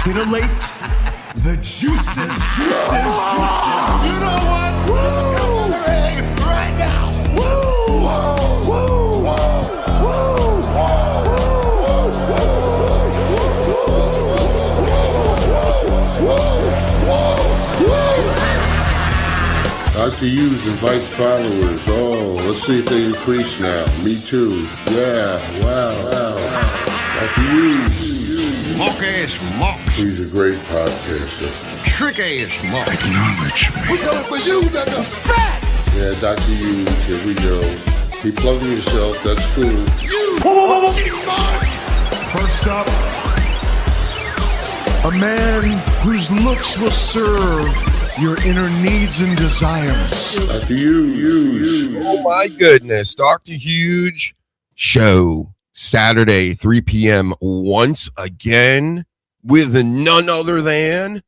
titillate the juices. You know what? Woo! Right now. Woo! Woo! Dr. Hughes invites followers. Oh, let's see if they increase now. Me too. Yeah, wow. Dr. Hughes. Mock ass mock. He's a great podcaster. Trick ass mock. Acknowledge me. We coming for you, nigga. Fat! Yeah, Dr. Hughes, here we go. Keep plugging yourself, that's cool. First up, a man whose looks will serve your inner needs and desires. Dr. Hughes. Oh my goodness, Dr. Huge Show, Saturday, 3 p.m. once again with none other than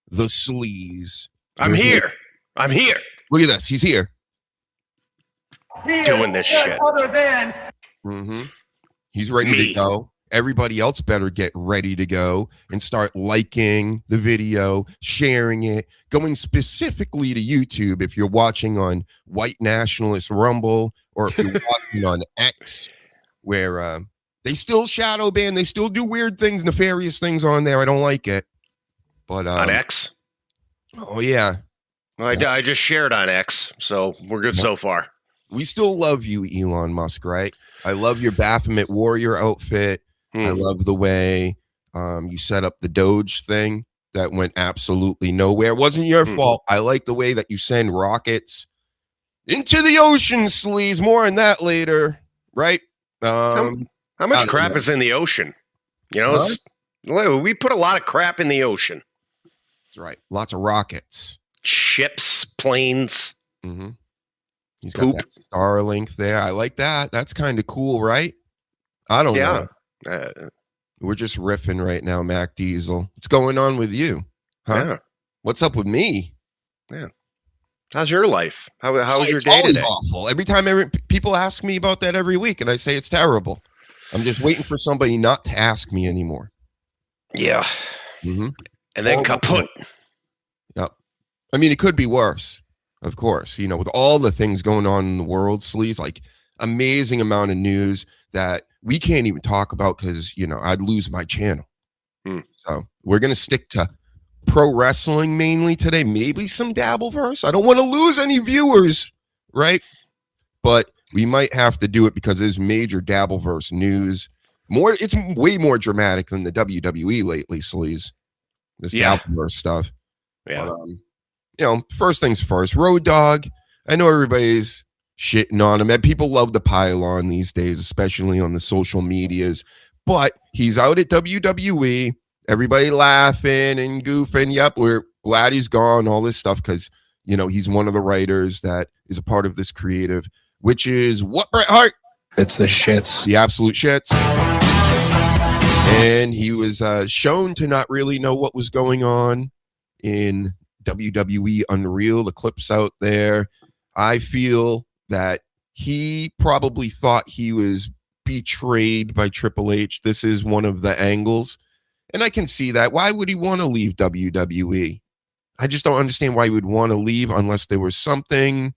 the Sleaze. I'm here. Look at this, he's here. Doing this shit. Other than He's ready Me. to go. Everybody else better get ready to go and start liking the video, sharing it, going specifically to YouTube if you're watching on White Nationalist Rumble, or if you're watching on X, where they still shadow ban, they still do weird things, nefarious things on there. I don't like it. But On X? oh yeah, I just shared on X, so we're good so far. we still love you, Elon Musk, right? I love your Baphomet warrior outfit. I love the way you set up the Doge thing that went absolutely nowhere. It wasn't your fault. I like the way that you send rockets into the ocean, Sleaze. More on that later, right? How much crap is in the ocean? You know, we put a lot of crap in the ocean. That's right. Lots of rockets. Ships, planes. Mm-hmm. He's got that Starlink there. I like that. That's kind of cool, right? I don't know. We're just riffing right now, Mac Diesel. What's going on with you? Huh? Yeah. What's up with me? Yeah. How's your life? How was your It's day always today? awful. Every time people ask me about that every week, and I say it's terrible. I'm just waiting for somebody not to ask me anymore. Yeah. Mm-hmm. And then kaput. Yep. I mean, it could be worse, of course. You know, with all the things going on in the world, Sleaze, like amazing amount of news that we can't even talk about because, you know, I'd lose my channel. So we're going to stick to pro wrestling mainly today. Maybe some Dabbleverse. I don't want to lose any viewers, right? But we might have to do it because there's major Dabbleverse news. It's way more dramatic than the WWE lately, Sleaze. This Dabbleverse stuff. Yeah. But, you know, first things first, Road Dogg. I know everybody's shitting on him, and people love to pile on these days, especially on the social medias. But he's out at WWE. Everybody laughing and goofing. Yep, we're glad he's gone. All this stuff because, you know, he's one of the writers that is a part of this creative, which is what, Bret Hart? It's the shits. The absolute shits. And he was shown to not really know what was going on in WWE Unreal. The clips out there. I feel that he probably thought he was betrayed by Triple H. This is one of the angles. And I can see that. Why would he want to leave WWE? I just don't understand why he would want to leave unless there was something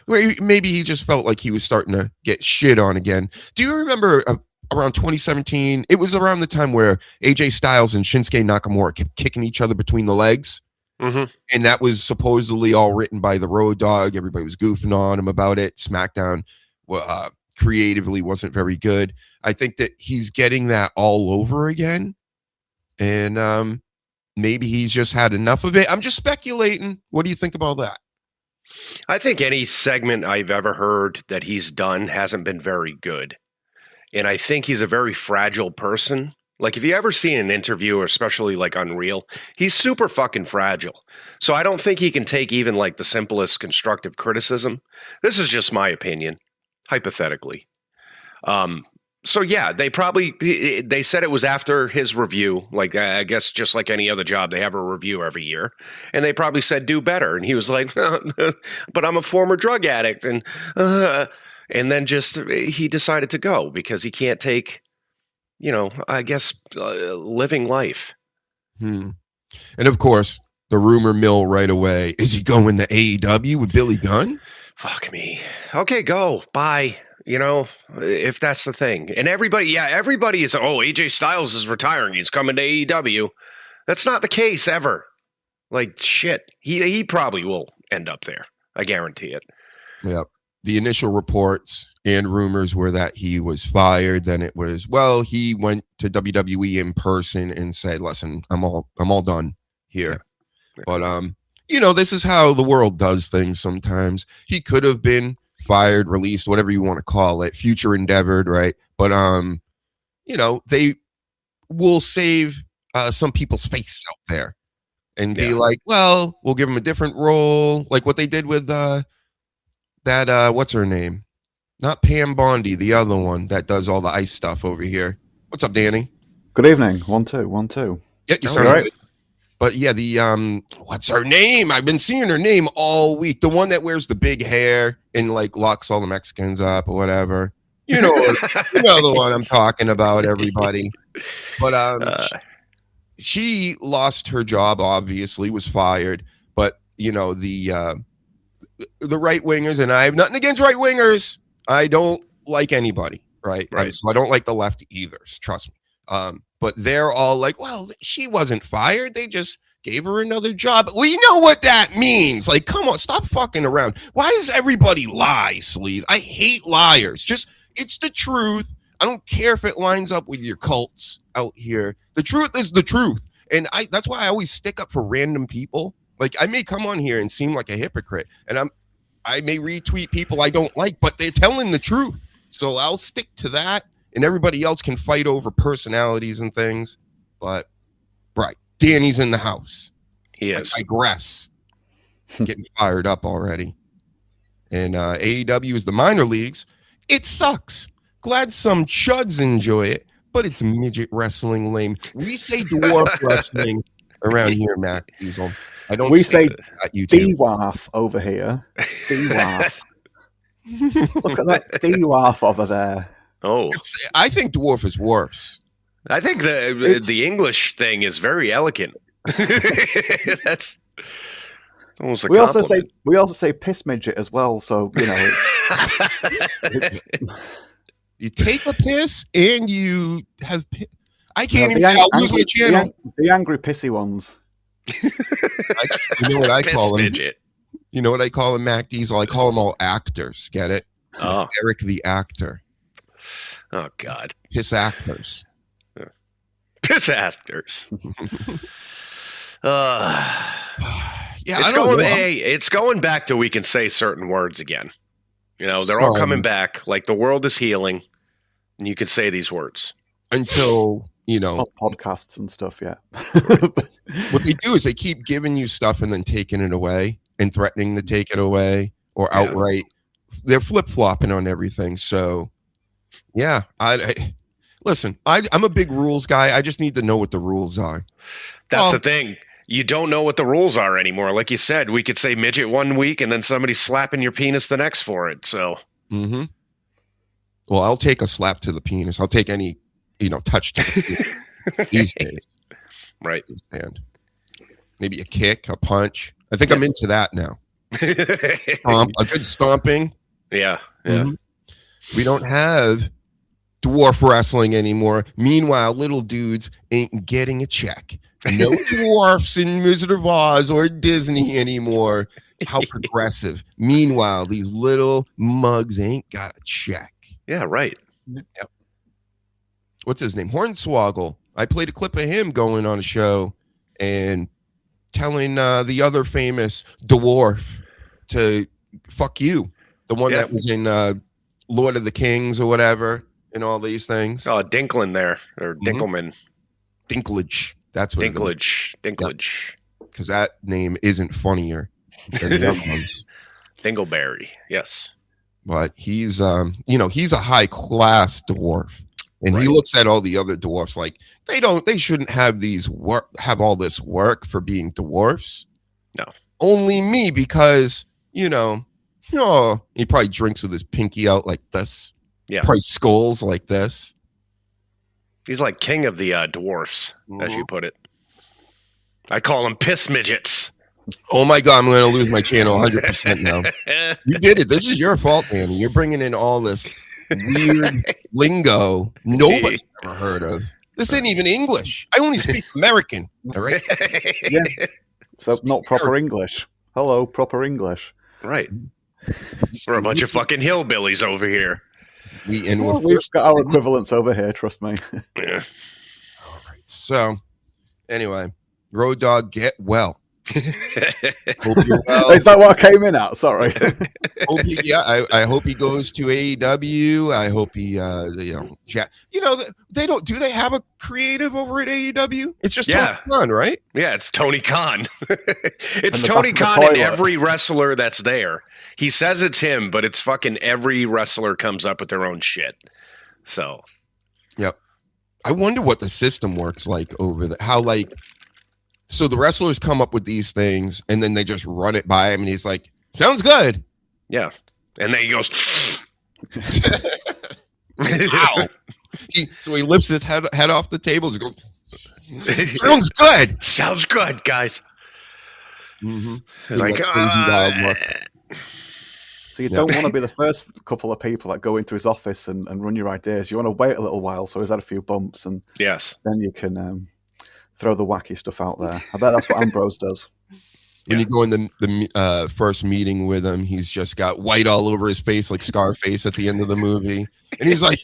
where maybe he just felt like he was starting to get shit on again. Do you remember around 2017? It was around the time where AJ Styles and Shinsuke Nakamura kept kicking each other between the legs. Mm-hmm. And that was supposedly all written by the Road Dogg. Everybody was goofing on him about it. SmackDown creatively wasn't very good. I think that he's getting that all over again. And maybe he's just had enough of it. I'm just speculating. What do you think about that? I think any segment I've ever heard that he's done hasn't been very good. And I think he's a very fragile person. Like, if you ever seen an interview, or especially like Unreal, he's super fucking fragile. So I don't think he can take even like the simplest constructive criticism. This is just my opinion, hypothetically. So yeah, they said it was after his review. Like, I guess just like any other job, they have a review every year, and they probably said do better. And he was like, "But I'm a former drug addict," and then just he decided to go because he can't take, you know, I guess living life. And of course, the rumor mill right away. Is he going to AEW with Billy Gunn? Fuck me. Okay, go. Bye. You know, if that's the thing. And everybody is, AJ Styles is retiring. He's coming to AEW. That's not the case ever. Like, shit. He probably will end up there. I guarantee it. Yep. The initial reports and rumors were that he was fired. Then it was, well, he went to WWE in person and said, listen, I'm all done here. Yeah. But, this is how the world does things sometimes. He could have been fired, released, whatever you want to call it, future endeavored, right? But, they will save some people's face out there and be like, well, we'll give him a different role, like what they did with what's her name? Not Pam Bondi, the other one that does all the ice stuff over here. What's up, Danny? Good evening. 1 2. Yeah, you sound right. But yeah, the what's her name? I've been seeing her name all week. The one that wears the big hair and like locks all the Mexicans up or whatever. You know the one I'm talking about, everybody. But she lost her job, obviously, was fired. But the right wingers, and I have nothing against right wingers. I don't like anybody, right? So I don't like the left either. Trust me. But they're all like, well, she wasn't fired. They just gave her another job. Well, you know what that means. Like, come on, stop fucking around. Why does everybody lie, Sleaze? I hate liars. It's the truth. I don't care if it lines up with your cults out here. The truth is the truth. And that's why I always stick up for random people. Like, I may come on here and seem like a hypocrite, and I may retweet people I don't like, but they're telling the truth. So I'll stick to that, and everybody else can fight over personalities and things. But, right, Danny's in the house. He is. I digress. Getting fired up already. And AEW is the minor leagues. It sucks. Glad some chuds enjoy it, but it's midget wrestling lame. We say dwarf wrestling around here, Mac Diesel. I don't. We say YouTube. D-Warf over here. D-Warf. Look at that D-Warf over there. Oh, I think dwarf is worse. I think the English thing is very elegant. That's almost a compliment. We also say piss midget as well. So it's you take a piss and you have. I can't even. I'll lose my channel. The angry pissy ones. You know what I call him? Midget. You know what I call him, Mac Diesel? I call them all actors. Get it? Oh, Eric the actor. Oh God, piss actors. Piss actors. Yeah, it's going back to we can say certain words again. They're all coming back. Like the world is healing, and you can say these words until. Podcasts and stuff, yeah. What they do is they keep giving you stuff and then taking it away and threatening to take it away or outright. They're flip-flopping on everything. So, yeah. Listen, I'm a big rules guy. I just need to know what the rules are. That's the thing. You don't know what the rules are anymore. Like you said, we could say midget one week and then somebody's slapping your penis the next for it. So, Well, I'll take a slap to the penis. I'll take any touch to the these days. Right. And maybe a kick, a punch. I think I'm into that now. A good stomping. Yeah. We don't have dwarf wrestling anymore. Meanwhile, little dudes ain't getting a check. No dwarfs in Wizard of Oz or Disney anymore. How progressive. Meanwhile, these little mugs ain't got a check. Yeah, right. Yep. What's his name? Hornswoggle. I played a clip of him going on a show and telling the other famous dwarf to fuck you. The one that was in Lord of the Kings or whatever and all these things. Oh, Dinklin there. Or Dinkelman. Dinklage. That's what Dinklage. Because that name isn't funnier than the other ones. Dingleberry. Yes. But he's he's a high class dwarf. And he looks at all the other dwarfs like they shouldn't have have all this work for being dwarfs. No. Only me because, he probably drinks with his pinky out like this. Yeah. Probably skulls like this. He's like king of the dwarfs, as you put it. I call them piss midgets. Oh my God, I'm going to lose my channel 100% now. You did it. This is your fault, Danny. You're bringing in all this weird lingo nobody's ever heard of. This ain't even English. I only speak American. All right. Yeah. So not proper English. Hello, proper English. Right. We're a bunch of fucking hillbillies over here. We've got our equivalents over here, trust me. Yeah. All right. So, anyway, Road Dogg, get well. Hope you're well. Is that what I came in at? Sorry. I hope he goes to AEW. I hope he, they don't. Do they have a creative over at AEW? It's just Tony Khan, right? Yeah, it's Tony Khan. It's Tony Khan and every wrestler that's there. He says it's him, but it's fucking every wrestler comes up with their own shit. So, yep. I wonder what the system works like over there. How so the wrestlers come up with these things and then they just run it by him and he's like, sounds good. Yeah. And then he goes, ow. So he lifts his head off the table and goes, sounds good. Sounds good, guys. Mm-hmm. Like, so you don't want to be the first couple of people that go into his office and run your ideas. You want to wait a little while so he's had a few bumps and yes, then you can throw the wacky stuff out there. I bet that's what Ambrose does. When you go in the first meeting with him, he's just got white all over his face like Scarface at the end of the movie. And he's like,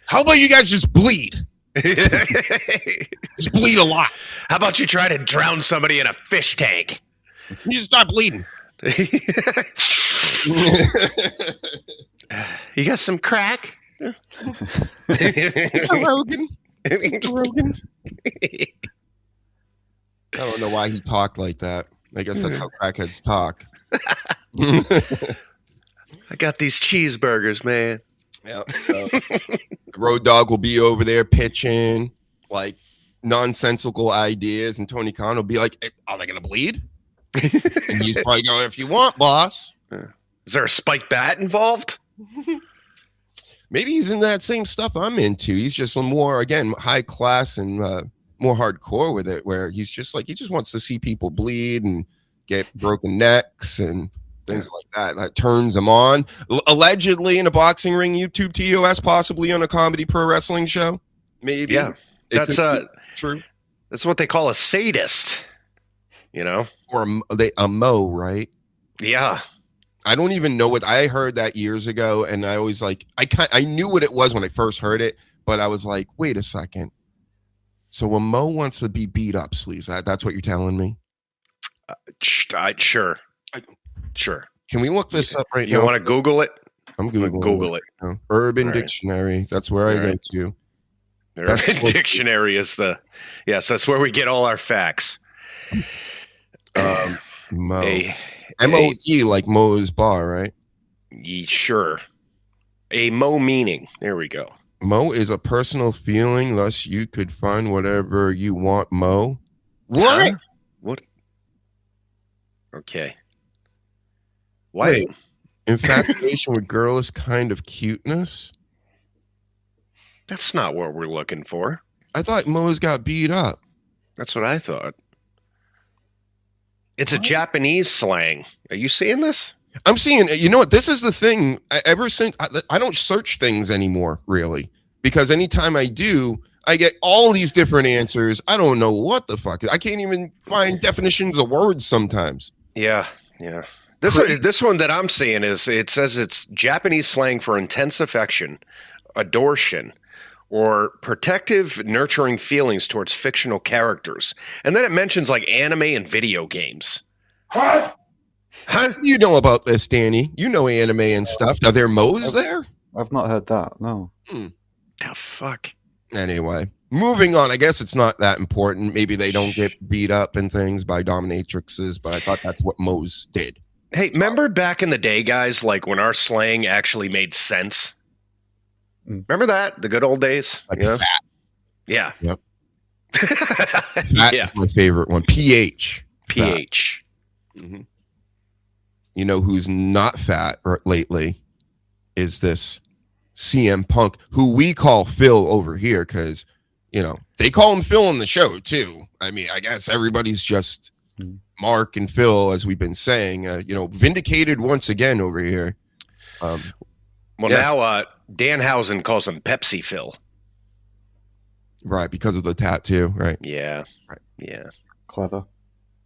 how about you guys just bleed? Just bleed a lot. How about you try to drown somebody in a fish tank? You just start bleeding. You got some crack? Rogan. I don't know why he talked like that. I guess that's how crackheads talk. I got these cheeseburgers, man. Yeah. So Road Dogg will be over there pitching like nonsensical ideas, and Tony Khan will be like, hey, "Are they gonna bleed?" And he'd probably go, "If you want, boss." Is there a spiked bat involved? Maybe he's in that same stuff I'm into. He's just more, again, high class and more hardcore with it, where he's just like, he just wants to see people bleed and get broken necks and things like that. That turns him on. Allegedly in a boxing ring, YouTube TOS, possibly on a comedy pro wrestling show. Maybe. Yeah. That's true. That's what they call a sadist, you know? Or a mo, right? Yeah. I don't even know what I heard that years ago, and I always like I knew what it was when I first heard it, but I was like, wait a second. So when Mo wants to be beat up, Sleaze, that's what you're telling me? Sure. Sure. Can we look this up right now? You want to Google it? I'm Googling Google it. Urban Dictionary. That's where I go to. Urban Dictionary is yes, that's where we get all our facts. Mo. M-O-E, like Mo's Bar, right? Sure. A Mo meaning. There we go. Mo is a personal feeling, thus you could find whatever you want, Mo. What? Huh? What? Okay. Why? Wait, infatuation with girlish kind of cuteness? That's not what we're looking for. I thought Mo's got beat up. That's what I thought. It's a Japanese slang. Are you seeing this? I'm seeing, you know what? This is the thing. Ever since I don't search things anymore, really, because anytime I do, I get all these different answers. I don't know what the fuck. I can't even find definitions of words sometimes. Yeah. This one that I'm seeing it says it's Japanese slang for intense affection, adoration, or protective, nurturing feelings towards fictional characters. And then it mentions like anime and video games. What? Huh? You know about this, Danny. You know anime and stuff. Are there Mo's there? I've not heard that, no. The fuck? Anyway, moving on. I guess it's not that important. Maybe they don't get beat up and things by dominatrixes, but I thought that's what Mo's did. Hey, remember back in the day, guys, like when our slang actually made sense? Remember that? The good old days? Like fat. Yeah. Yep. That is my favorite one. PH. PH. Mm-hmm. You know who's not fat lately is this CM Punk, who we call Phil over here because they call him Phil on the show too. I mean, I guess everybody's just Mark and Phil, as we've been saying. Vindicated once again over here. Now Danhausen calls him Pepsi Phil. Right, because of the tattoo, right? Yeah. Right. Yeah. Clever.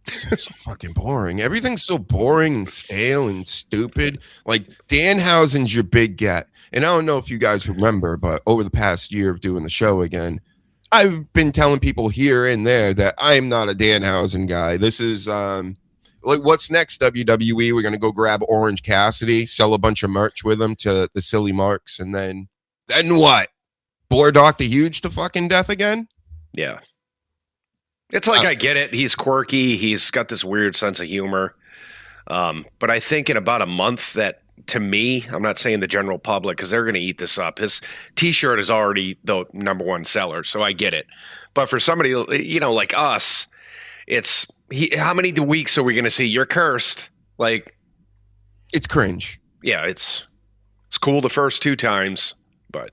It's so fucking boring. Everything's so boring and stale and stupid. Like, Danhausen's your big get. And I don't know if you guys remember, but over the past year of doing the show again, I've been telling people here and there that I'm not a Danhausen guy. This is like, what's next, WWE? We're gonna go grab Orange Cassidy, sell a bunch of merch with him to the silly marks, and then what? Bore Dr. Huge to fucking death again? Yeah. It's like, I get it. He's quirky. He's got this weird sense of humor. But I think in about a month that, to me, I'm not saying the general public, because they're going to eat this up. His T-shirt is already the number one seller, so I get it. But for somebody, like us, it's how many weeks are we going to see? You're cursed. Like, it's cringe. Yeah, it's cool the first 2 times, but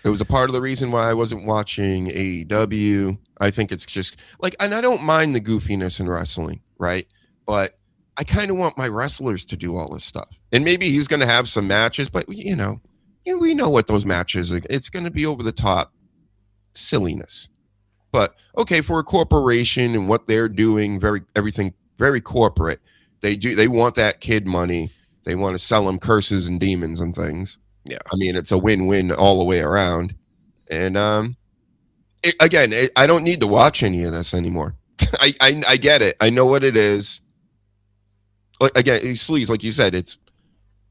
it was a part of the reason why I wasn't watching AEW. I think it's just like, and I don't mind the goofiness in wrestling, right? But I kind of want my wrestlers to do all this stuff. And maybe he's going to have some matches, but we know what those matches are. It's going to be over the top silliness. But okay, for a corporation and what they're doing, everything very corporate. They want that kid money. They want to sell him curses and demons and things. Yeah. I mean, it's a win-win all the way around. And I don't need to watch any of this anymore. I get it. I know what it is. Like, again, Sleaze, like you said,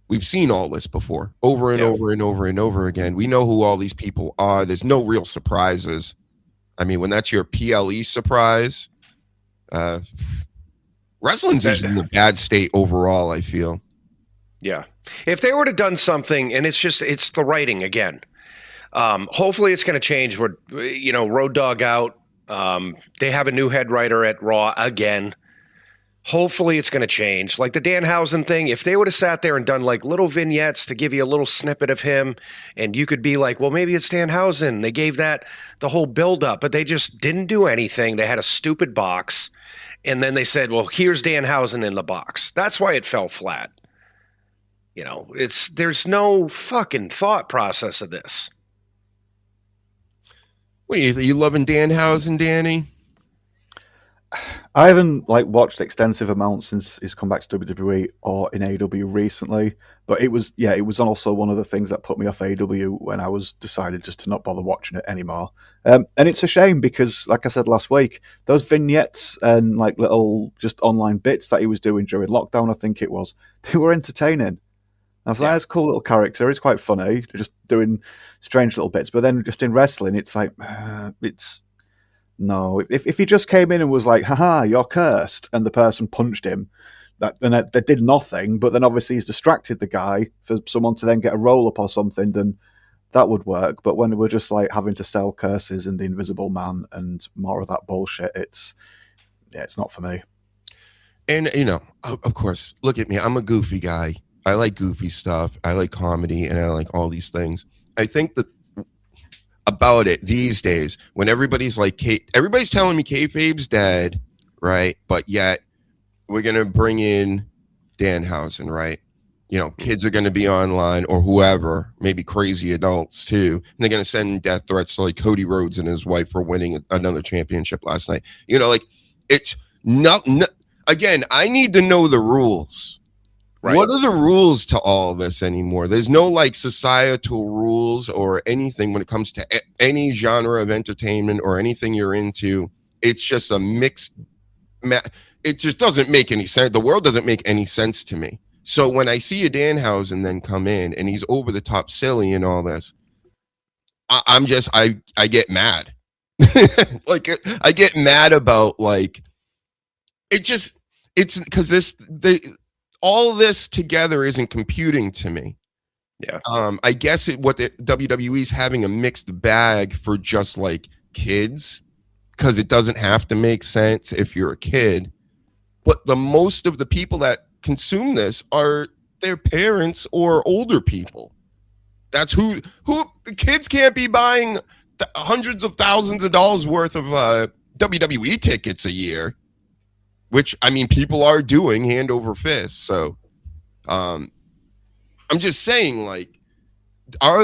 we've seen all this before, over and over and over and over again. We know who all these people are. There's no real surprises. I mean, when that's your PLE surprise, wrestling's just in a bad state overall, I feel. Yeah. If they would have done something, and it's the writing again. Hopefully it's going to change. Road Dogg out. They have a new head writer at Raw again. Hopefully it's going to change. Like the Danhausen thing, if they would have sat there and done like little vignettes to give you a little snippet of him, and you could be like, well, maybe it's Danhausen. They gave that the whole buildup, but they just didn't do anything. They had a stupid box, and then they said, well, here's Danhausen in the box. That's why it fell flat. There's no fucking thought process of this. What are you loving Danhausen, Danny? I haven't watched extensive amounts since he's come back to WWE or in AEW recently, but it was also one of the things that put me off AEW when I was decided just to not bother watching it anymore. And it's a shame because, like I said last week, those vignettes and little just online bits that he was doing during lockdown, I think it was, they were entertaining. I was like, that's a cool little character. It's quite funny, just doing strange little bits. But then just in wrestling, it's like, no. If he just came in and was like, haha, you're cursed, and the person punched him, that did nothing, but then obviously he's distracted the guy for someone to then get a roll-up or something, then that would work. But when we're just having to sell curses and the Invisible Man and more of that bullshit, it's not for me. And, of course, look at me. I'm a goofy guy. I like goofy stuff. I like comedy, and I like all these things. I think that about it these days, when everybody's everybody's telling me kayfabe's dead, right? But yet we're gonna bring in Danhausen, right? Kids are gonna be online or whoever, maybe crazy adults too, and they're gonna send death threats to Cody Rhodes and his wife for winning another championship last night. It's not. Again, I need to know the rules. Right. What are the rules to all this anymore? There's no societal rules or anything when it comes to any genre of entertainment or anything you're into. It's just a mixed. It just doesn't make any sense. The world doesn't make any sense to me. So when I see a Danhausen then come in and he's over the top silly and all this, I get mad. I get mad about it's because all this together isn't computing to me. Yeah. I guess what the WWE is having a mixed bag for just kids, because it doesn't have to make sense if you're a kid. But the most of the people that consume this are their parents or older people. That's who the kids can't be buying hundreds of thousands of dollars worth of WWE tickets a year, which I mean people are doing hand over fist. So I'm just saying, like,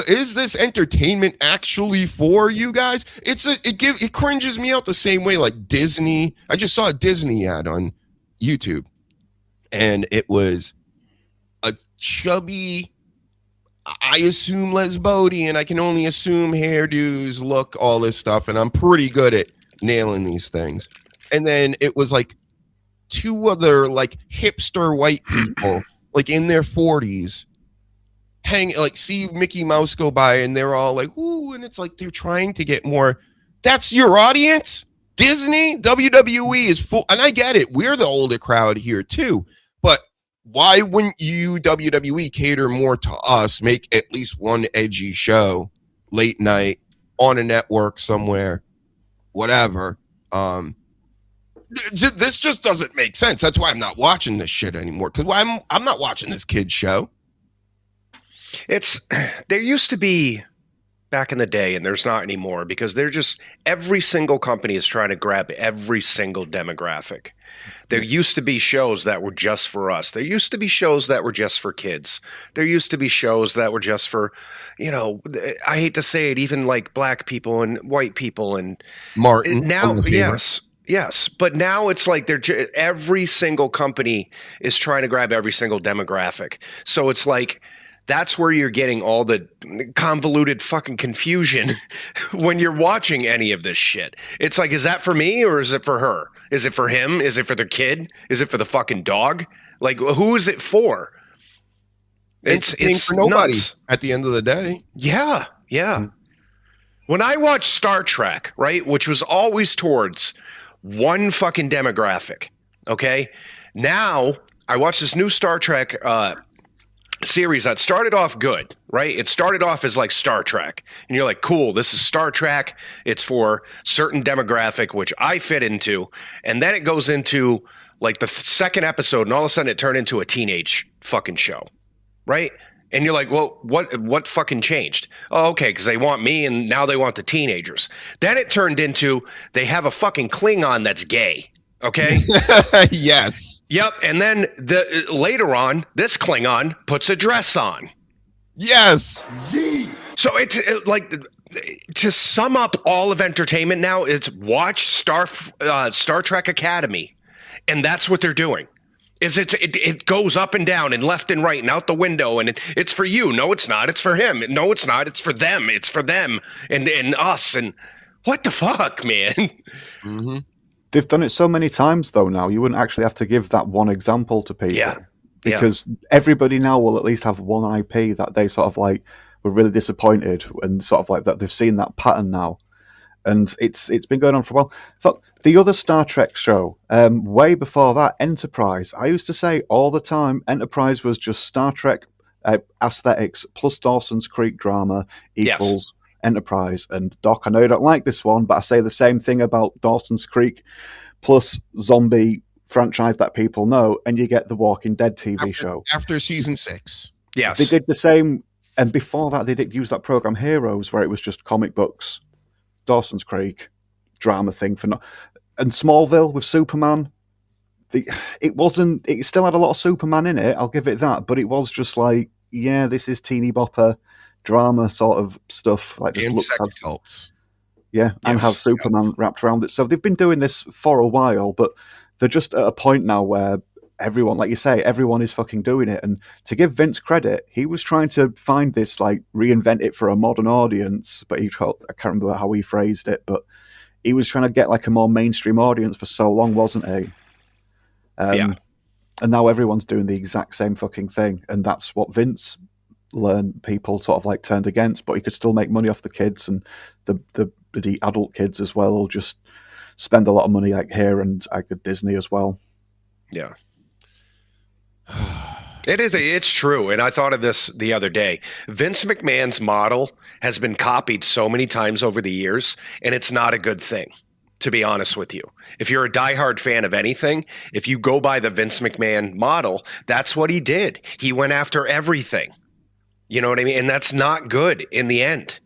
is this entertainment actually for you guys? It cringes me out the same way like Disney. I just saw a Disney ad on YouTube, and it was a chubby, I assume Lesbodian, I can only assume hairdos, look, all this stuff, and I'm pretty good at nailing these things. And then it was like two other like hipster white people, like in their 40s, see Mickey Mouse go by, and they're all like, "Ooh," and it's like they're trying to get more. That's your audience? Disney, WWE is full, and I get it. We're the older crowd here too, but why wouldn't you, WWE, cater more to us? Make at least one edgy show late night on a network somewhere, whatever. This just doesn't make sense. That's why I'm not watching this shit anymore. Because I'm not watching this kid's show. There used to be back in the day, and there's not anymore, because every single company is trying to grab every single demographic. There used to be shows that were just for us. There used to be shows that were just for kids. There used to be shows that were just for, I hate to say it, even like black people and white people and Martin. Now, yes. But now it's like every single company is trying to grab every single demographic. So it's like, that's where you're getting all the convoluted fucking confusion when you're watching any of this shit. It's like, is that for me or is it for her? Is it for him? Is it for the kid? Is it for the fucking dog? Like, who is it for? It's for nobody nuts. At the end of the day. Yeah. When I watched Star Trek, right, which was always towards one fucking demographic, okay? Now, I watch this new Star Trek series that started off good, right? It started off as like Star Trek, and you're like, cool, this is Star Trek. It's for certain demographic, which I fit into. And then it goes into like the second episode, and all of a sudden it turned into a teenage fucking show, right? And you're like, well, what fucking changed? Oh, okay, because they want me, and now they want the teenagers. Then it turned into they have a fucking Klingon that's gay. Okay. Yes. Yep. And then later on, this Klingon puts a dress on. Yes. So it's like, to sum up all of entertainment now, it's watch Star Trek Academy, and that's what they're doing. It goes up and down and left and right and out the window, and it's for you. No, it's not. It's for him. No, it's not. It's for them. It's for them and us. And what the fuck, man? Mm-hmm. They've done it so many times, though, now. You wouldn't actually have to give that one example to people. Yeah. Because everybody now will at least have one IP that they sort of like were really disappointed, and sort of like that they've seen that pattern now. And it's been going on for a while. Fuck, the other Star Trek show, way before that, Enterprise. I used to say all the time, Enterprise was just Star Trek aesthetics plus Dawson's Creek drama equals... Yes. Enterprise. And Doc, I know you don't like this one, but I say the same thing about Dawson's Creek plus zombie franchise that people know, and you get the Walking Dead TV show. After season 6. Yes. They did the same, and before that they did use that program Heroes, where it was just comic books, Dawson's Creek, drama thing and Smallville with Superman. It still had a lot of Superman in it, I'll give it that, but it was just like, yeah, this is teeny bopper drama sort of stuff, like just and looks sex cults. Yeah, and have Superman wrapped around it. So they've been doing this for a while, but they're just at a point now where everyone, like you say, everyone is fucking doing it. And to give Vince credit, he was trying to find this, like, reinvent it for a modern audience, but I can't remember how he phrased it, but he was trying to get like a more mainstream audience for so long, wasn't he? And now everyone's doing the exact same fucking thing, and that's what Vince learned people sort of like turned against, but he could still make money off the kids, and the adult kids as well will just spend a lot of money like here and at Disney as well. Yeah. It's true. And I thought of this the other day. Vince McMahon's model has been copied so many times over the years, and it's not a good thing, to be honest with you. If you're a diehard fan of anything, if you go by the Vince McMahon model, that's what he did. He went after everything. You know what I mean? And that's not good in the end.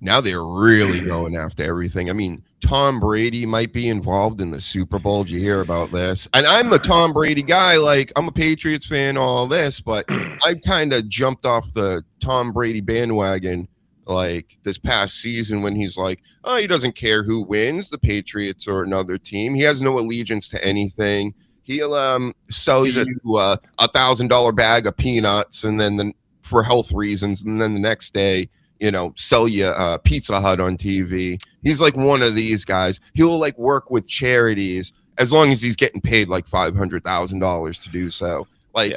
now they're really going after everything. I mean, Tom Brady might be involved in the Super Bowl. Did you hear about this? And I'm a Tom Brady guy. Like, I'm a Patriots fan, all this, but I kind of jumped off the Tom Brady bandwagon like this past season when he's like, oh, he doesn't care who wins, the Patriots or another team. He has no allegiance to anything. He'll sell you a $1,000 bag of peanuts and then for health reasons, and then the next day, sell you Pizza Hut on TV. He's like one of these guys. He'll like work with charities as long as he's getting paid like $500,000 to do so. Like,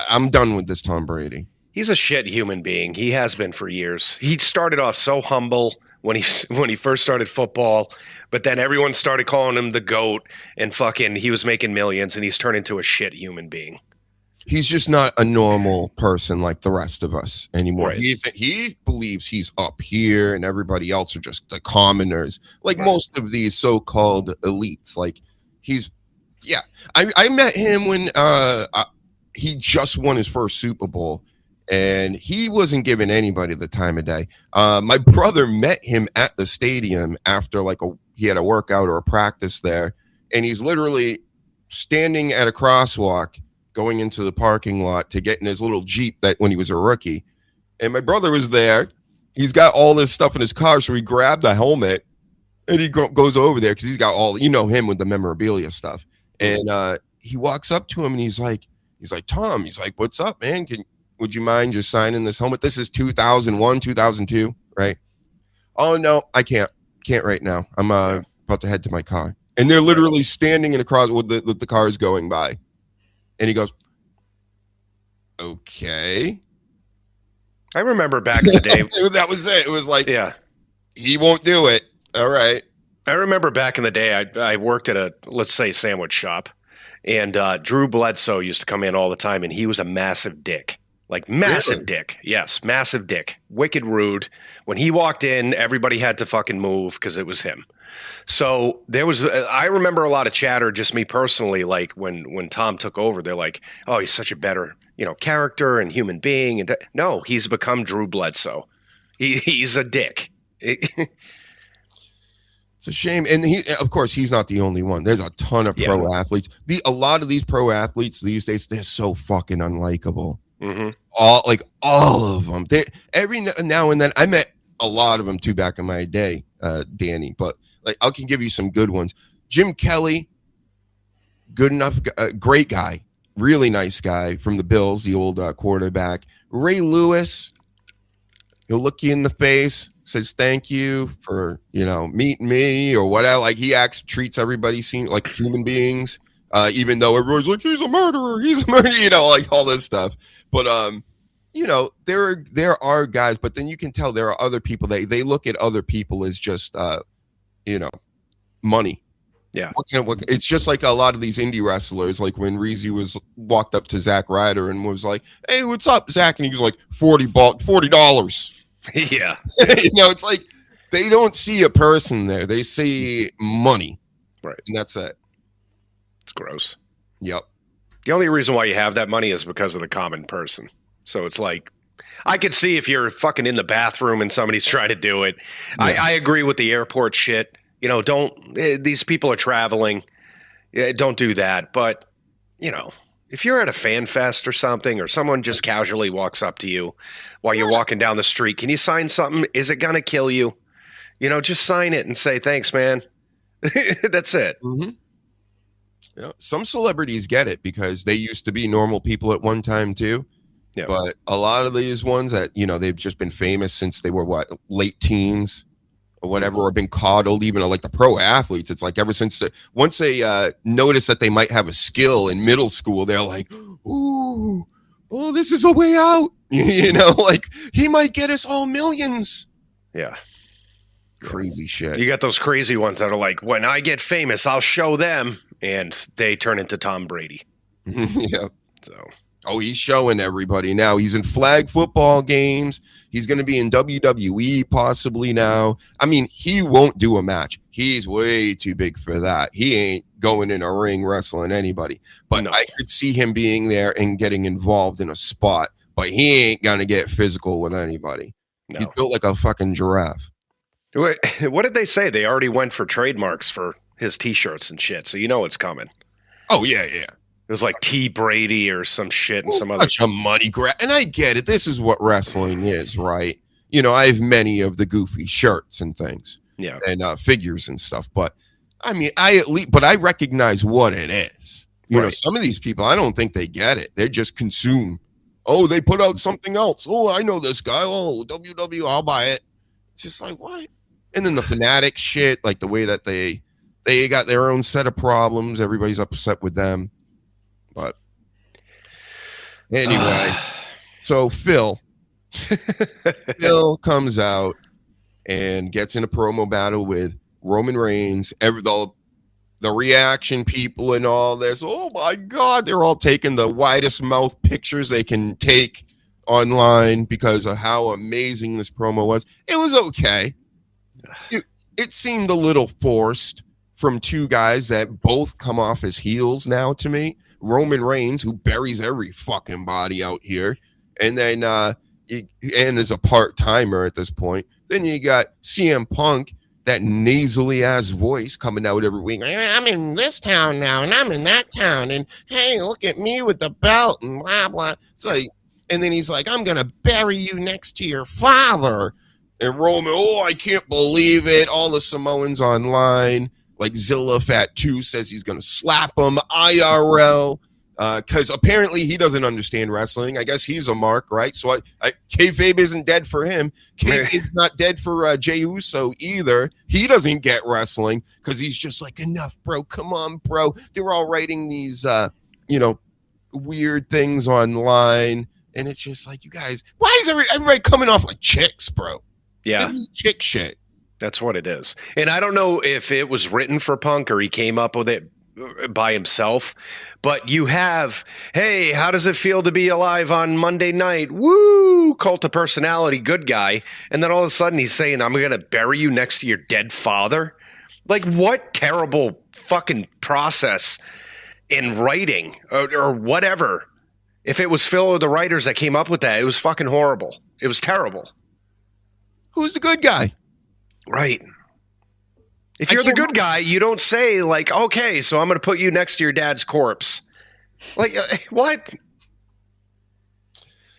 I'm done with this Tom Brady. He's a shit human being. He has been for years. He started off so humble when he first started football, but then everyone started calling him the GOAT, and fucking he was making millions, and he's turned into a shit human being. He's just not a normal person like the rest of us anymore. Right. He believes he's up here, and everybody else are just the commoners. Like most of these so-called elites. Like I met him when he just won his first Super Bowl. And he wasn't giving anybody the time of day. My brother met him at the stadium after he had a workout or a practice there. And he's literally standing at a crosswalk going into the parking lot to get in his little Jeep that when he was a rookie. And my brother was there. He's got all this stuff in his car. So he grabbed the helmet and he goes over there because he's got all, him with the memorabilia stuff. And he walks up to him and he's like, Tom, he's like, what's up, man? Would you mind just signing this helmet? This is 2001, 2002, right? Oh, no, I can't right now. I'm about to head to my car. And they're literally standing in a cross with the cars going by. And he goes, okay. I remember back in the day. That was it. It was like, he won't do it. All right. I remember back in the day, I worked at a, let's say, sandwich shop. And Drew Bledsoe used to come in all the time, and he was a massive dick. Like massive dick. Yes, massive dick. Wicked rude. When he walked in, everybody had to fucking move because it was him. So I remember a lot of chatter, just me personally, like when Tom took over, they're like, oh, he's such a better, character and human being. And no, he's become Drew Bledsoe. He's a dick. It's a shame. And of course, he's not the only one. There's a ton of pro athletes. A lot of these pro athletes these days, they're so fucking unlikable. Mm-hmm. All of them. Every now and then, I met a lot of them too back in my day, Danny. But I can give you some good ones. Jim Kelly, good enough, great guy, really nice guy from the Bills, the old quarterback. Ray Lewis, he'll look you in the face, says thank you for meeting me or whatever. Like he treats everybody like human beings, even though everyone's like he's a murderer, like all this stuff. But there are guys, but then you can tell there are other people they look at other people as just money. Yeah. It's just like a lot of these indie wrestlers, like when Reezy walked up to Zack Ryder and was like, hey, what's up, Zack? And he was like, $40. Yeah. It's like they don't see a person there. They see money. Right. And that's it. It's gross. Yep. The only reason why you have that money is because of the common person. So it's like, I could see if you're fucking in the bathroom and somebody's trying to do it. Yeah. I agree with the airport shit. These people are traveling. Don't do that. But, if you're at a fan fest or something, or someone just casually walks up to you while you're walking down the street, can you sign something? Is it going to kill you? Just sign it and say, thanks, man. That's it. Mm-hmm. Yeah, some celebrities get it because they used to be normal people at one time too. Yeah. But a lot of these ones that, they've just been famous since they were late teens or whatever, or been coddled, even like the pro athletes. It's like ever since once they notice that they might have a skill in middle school, they're like, ooh, oh, this is a way out. Like he might get us all millions. Yeah. Crazy shit. You got those crazy ones that are like, when I get famous, I'll show them. And they turn into Tom Brady. Yeah. So, he's showing everybody now. He's in flag football games. He's going to be in WWE possibly now. I mean, he won't do a match. He's way too big for that. He ain't going in a ring wrestling anybody. But I could see him being there and getting involved in a spot. But he ain't going to get physical with anybody. No. He's built like a fucking giraffe. What did they say? They already went for trademarks for his T-shirts and shit, so you know it's coming. Oh, yeah. It was like T. Brady or some shit and Well, some other. Such a money grab. And I get it. This is what wrestling is, right? You know, I have many of the goofy shirts and things. Yeah. And figures and stuff. But, I mean, I recognize what it is. You know, some of these people, I don't think they get it. They just consume. Oh, they put out something else. Oh, I know this guy. Oh, WW, I'll buy it. It's just like, what? And then the fanatic shit, like the way that they got their own set of problems. Everybody's upset with them. But anyway, so Phil comes out and gets in a promo battle with Roman Reigns. The reaction people and all this, oh my God, they're all taking the widest mouth pictures they can take online because of how amazing this promo was. It was okay. It seemed a little forced from two guys that both come off as heels now to me. Roman Reigns, who buries every fucking body out here, and then and is a part-timer at this point. Then you got CM Punk, that nasally ass voice coming out every week. I'm in this town now, and I'm in that town, and hey, look at me with the belt and blah blah. It's like, and then he's like, I'm gonna bury you next to your father. And Roman, oh, I can't believe it. All the Samoans online, like Zilla Fat 2 says he's gonna slap him IRL. Because apparently he doesn't understand wrestling. I guess he's a mark, right? So kayfabe isn't dead for him. Kayfabe's not dead for Jey Uso either. He doesn't get wrestling because he's just like, enough, bro. Come on, bro. They're all writing these, weird things online, and it's just like, you guys, why is everybody coming off like chicks, bro? Yeah, this is chick shit. That's what it is. And I don't know if it was written for Punk or he came up with it by himself, but you have, hey, how does it feel to be alive on Monday night? Woo, cult of personality, good guy. And then all of a sudden he's saying, I'm going to bury you next to your dead father. Like, what terrible fucking process in writing or whatever. If it was Phil or the writers that came up with that, it was fucking horrible. It was terrible. Who's the good guy? Right. If you're the good guy, you don't say, like, okay, so I'm going to put you next to your dad's corpse. Like, what?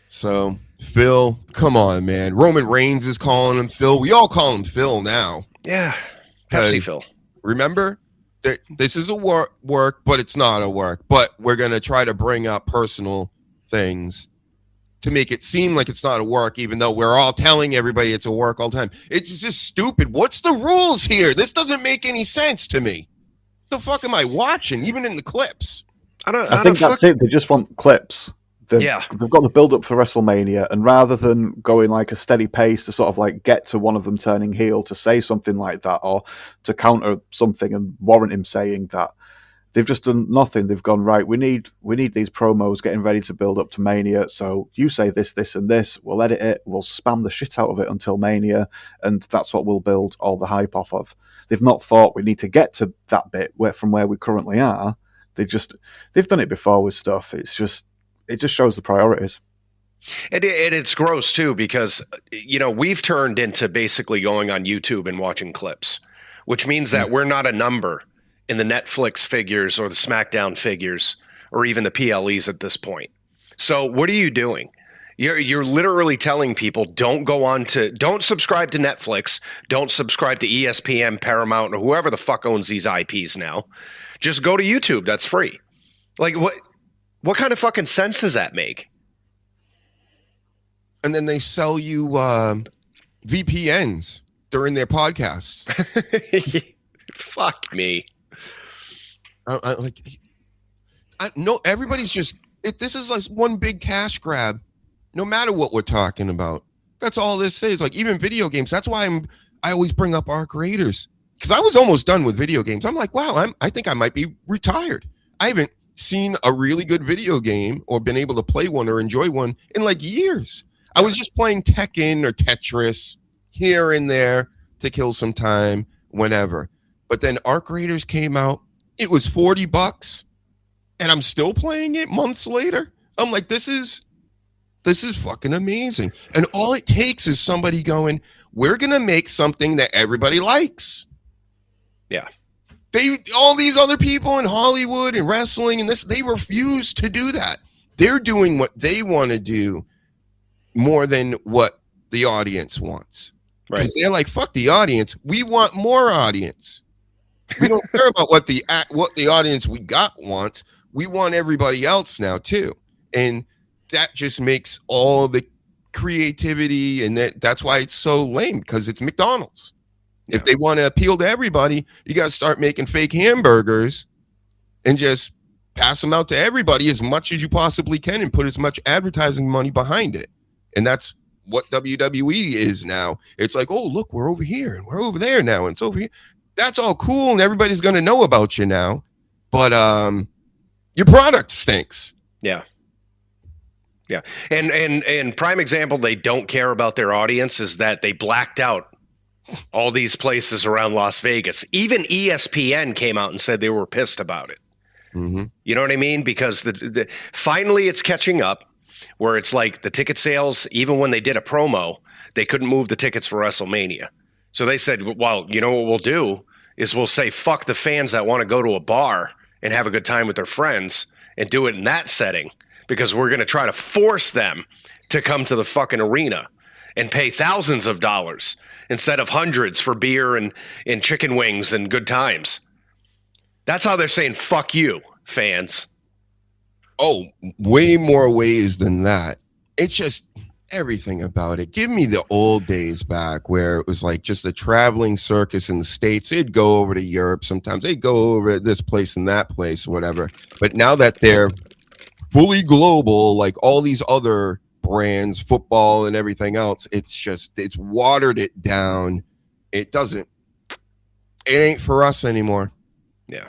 So, Phil, come on, man. Roman Reigns is calling him Phil. We all call him Phil now. Yeah. Pepsi Phil. Remember? This is a work, but it's not a work. But we're going to try to bring up personal things to make it seem like it's not a work, even though we're all telling everybody it's a work all the time. It's just stupid. What's the rules here? This doesn't make any sense to me. The fuck am I watching, even in the clips? I think that's it. They just want clips. They've got the build-up for WrestleMania, and rather than going like a steady pace to sort of like get to one of them turning heel to say something like that or to counter something and warrant him saying that, they've just done nothing. They've gone, right, we need these promos getting ready to build up to Mania. So you say this, this, and this. We'll edit it. We'll spam the shit out of it until Mania. And that's what we'll build all the hype off of. They've not thought we need to get to that bit from where we currently are. They've done it before with stuff. It just shows the priorities. And it's gross, too, because, we've turned into basically going on YouTube and watching clips, which means that we're not a number in the Netflix figures or the SmackDown figures or even the PLEs at this point. So what are you doing? You're literally telling people don't subscribe to Netflix, don't subscribe to ESPN, Paramount, or whoever the fuck owns these IPs now. Just go to YouTube. That's free. Like, what kind of fucking sense does that make? And then they sell you VPNs during their podcasts. Fuck me. No, everybody's just this is like one big cash grab, no matter what we're talking about. That's all this is. Like, even video games. That's why I always bring up Arc Raiders, because I was almost done with video games. I'm like, wow, I think I might be retired. I haven't seen a really good video game or been able to play one or enjoy one in like years. I was just playing Tekken or Tetris here and there to kill some time whenever. But then Arc Raiders came out. It was $40, and I'm still playing it months later. I'm like, this is This is fucking amazing. And all it takes is somebody going, we're going to make something that everybody likes. Yeah. All these other people in Hollywood and wrestling and this, they refuse to do that. They're doing what they want to do more than what the audience wants. Right. Because they're like, fuck the audience. We want more audience. We don't care about what the audience we got wants. We want everybody else now too. And that just makes all the creativity, and that's why it's so lame, because it's McDonald's. Yeah. If they want to appeal to everybody, you got to start making fake hamburgers and just pass them out to everybody as much as you possibly can and put as much advertising money behind it. And that's what WWE is now. It's like, oh, look, we're over here and we're over there now, and it's over here. That's all cool, and everybody's going to know about you now. But your product stinks. Yeah. Yeah. And prime example, they don't care about their audience is that they blacked out all these places around Las Vegas. Even ESPN came out and said they were pissed about it. Mm-hmm. You know what I mean? Because the finally it's catching up, where it's like the ticket sales, even when they did a promo, they couldn't move the tickets for WrestleMania. So they said, well, you know what we'll do is we'll say, fuck the fans that want to go to a bar and have a good time with their friends and do it in that setting, because we're going to try to force them to come to the fucking arena and pay thousands of dollars instead of hundreds for beer and chicken wings and good times. That's how they're saying, fuck you, fans. Oh, way more ways than that. It's just everything about it. Give me the old days back where it was like just a traveling circus in the States. They'd go over to Europe sometimes. They'd go over to this place and that place or whatever. But now that they're fully global, like all these other brands, football and everything else, it's watered it down. It ain't for us anymore. Yeah.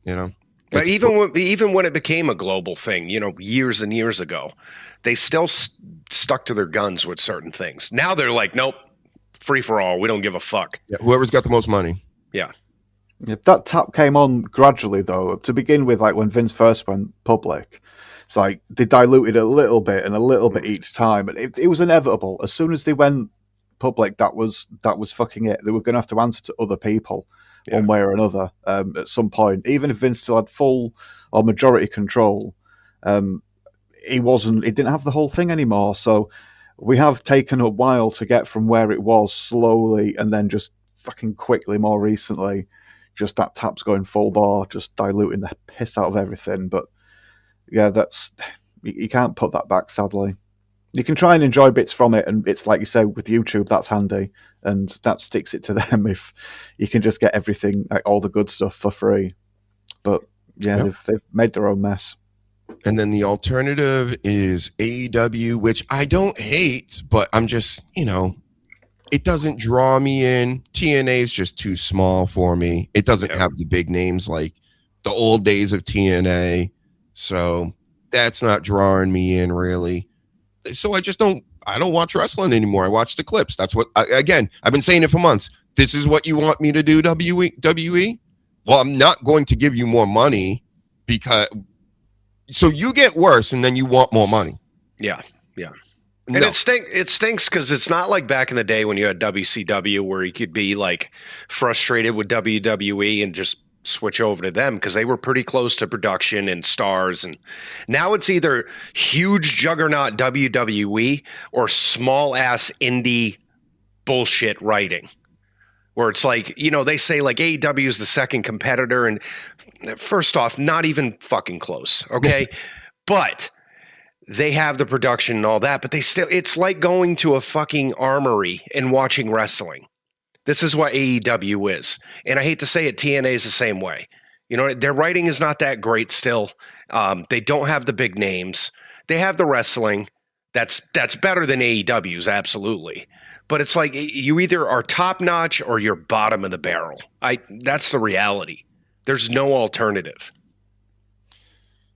You know? But even when it became a global thing, you know, years and years ago, they still stuck to their guns with certain things. Now they're like, nope, free for all. We don't give a fuck. Yeah, whoever's got the most money. Yeah. Yeah, that tap came on gradually, though. To begin with, like when Vince first went public, it's like they diluted a little bit and a little bit each time. And it was inevitable. As soon as they went public, that was fucking it. They were going to have to answer to other people. Yeah. One way or another, at some point. Even if Vince still had full or majority control, he didn't have the whole thing anymore. So we have taken a while to get from where it was slowly and then just fucking quickly more recently. Just that tap's going full bore, just diluting the piss out of everything. But yeah, you can't put that back, sadly. You can try and enjoy bits from it, and it's like you say with YouTube, that's handy, and that sticks it to them if you can just get everything, like all the good stuff for free. But yeah, yep. They've made their own mess. And then the alternative is AEW, which I don't hate, but I'm just, it doesn't draw me in. TNA is just too small for me. It doesn't have the big names like the old days of TNA, so that's not drawing me in really. So I don't watch wrestling anymore. I watch the clips. That's what, again, I've been saying it for months. This is what you want me to do, WWE? Well, I'm not going to give you more money so you get worse and then you want more money. Yeah. Yeah. And it stinks because it's not like back in the day when you had WCW where you could be like frustrated with WWE and just switch over to them because they were pretty close to production and stars. And now it's either huge juggernaut WWE or small ass indie bullshit writing where it's like, they say like AEW is the second competitor. And first off, not even fucking close. Okay. But they have the production and all that, but it's like going to a fucking armory and watching wrestling. This is what AEW is. And I hate to say it, TNA is the same way. Their writing is not that great still. They don't have the big names. They have the wrestling. That's better than AEW's, absolutely. But it's like you either are top-notch or you're bottom of the barrel. That's the reality. There's no alternative.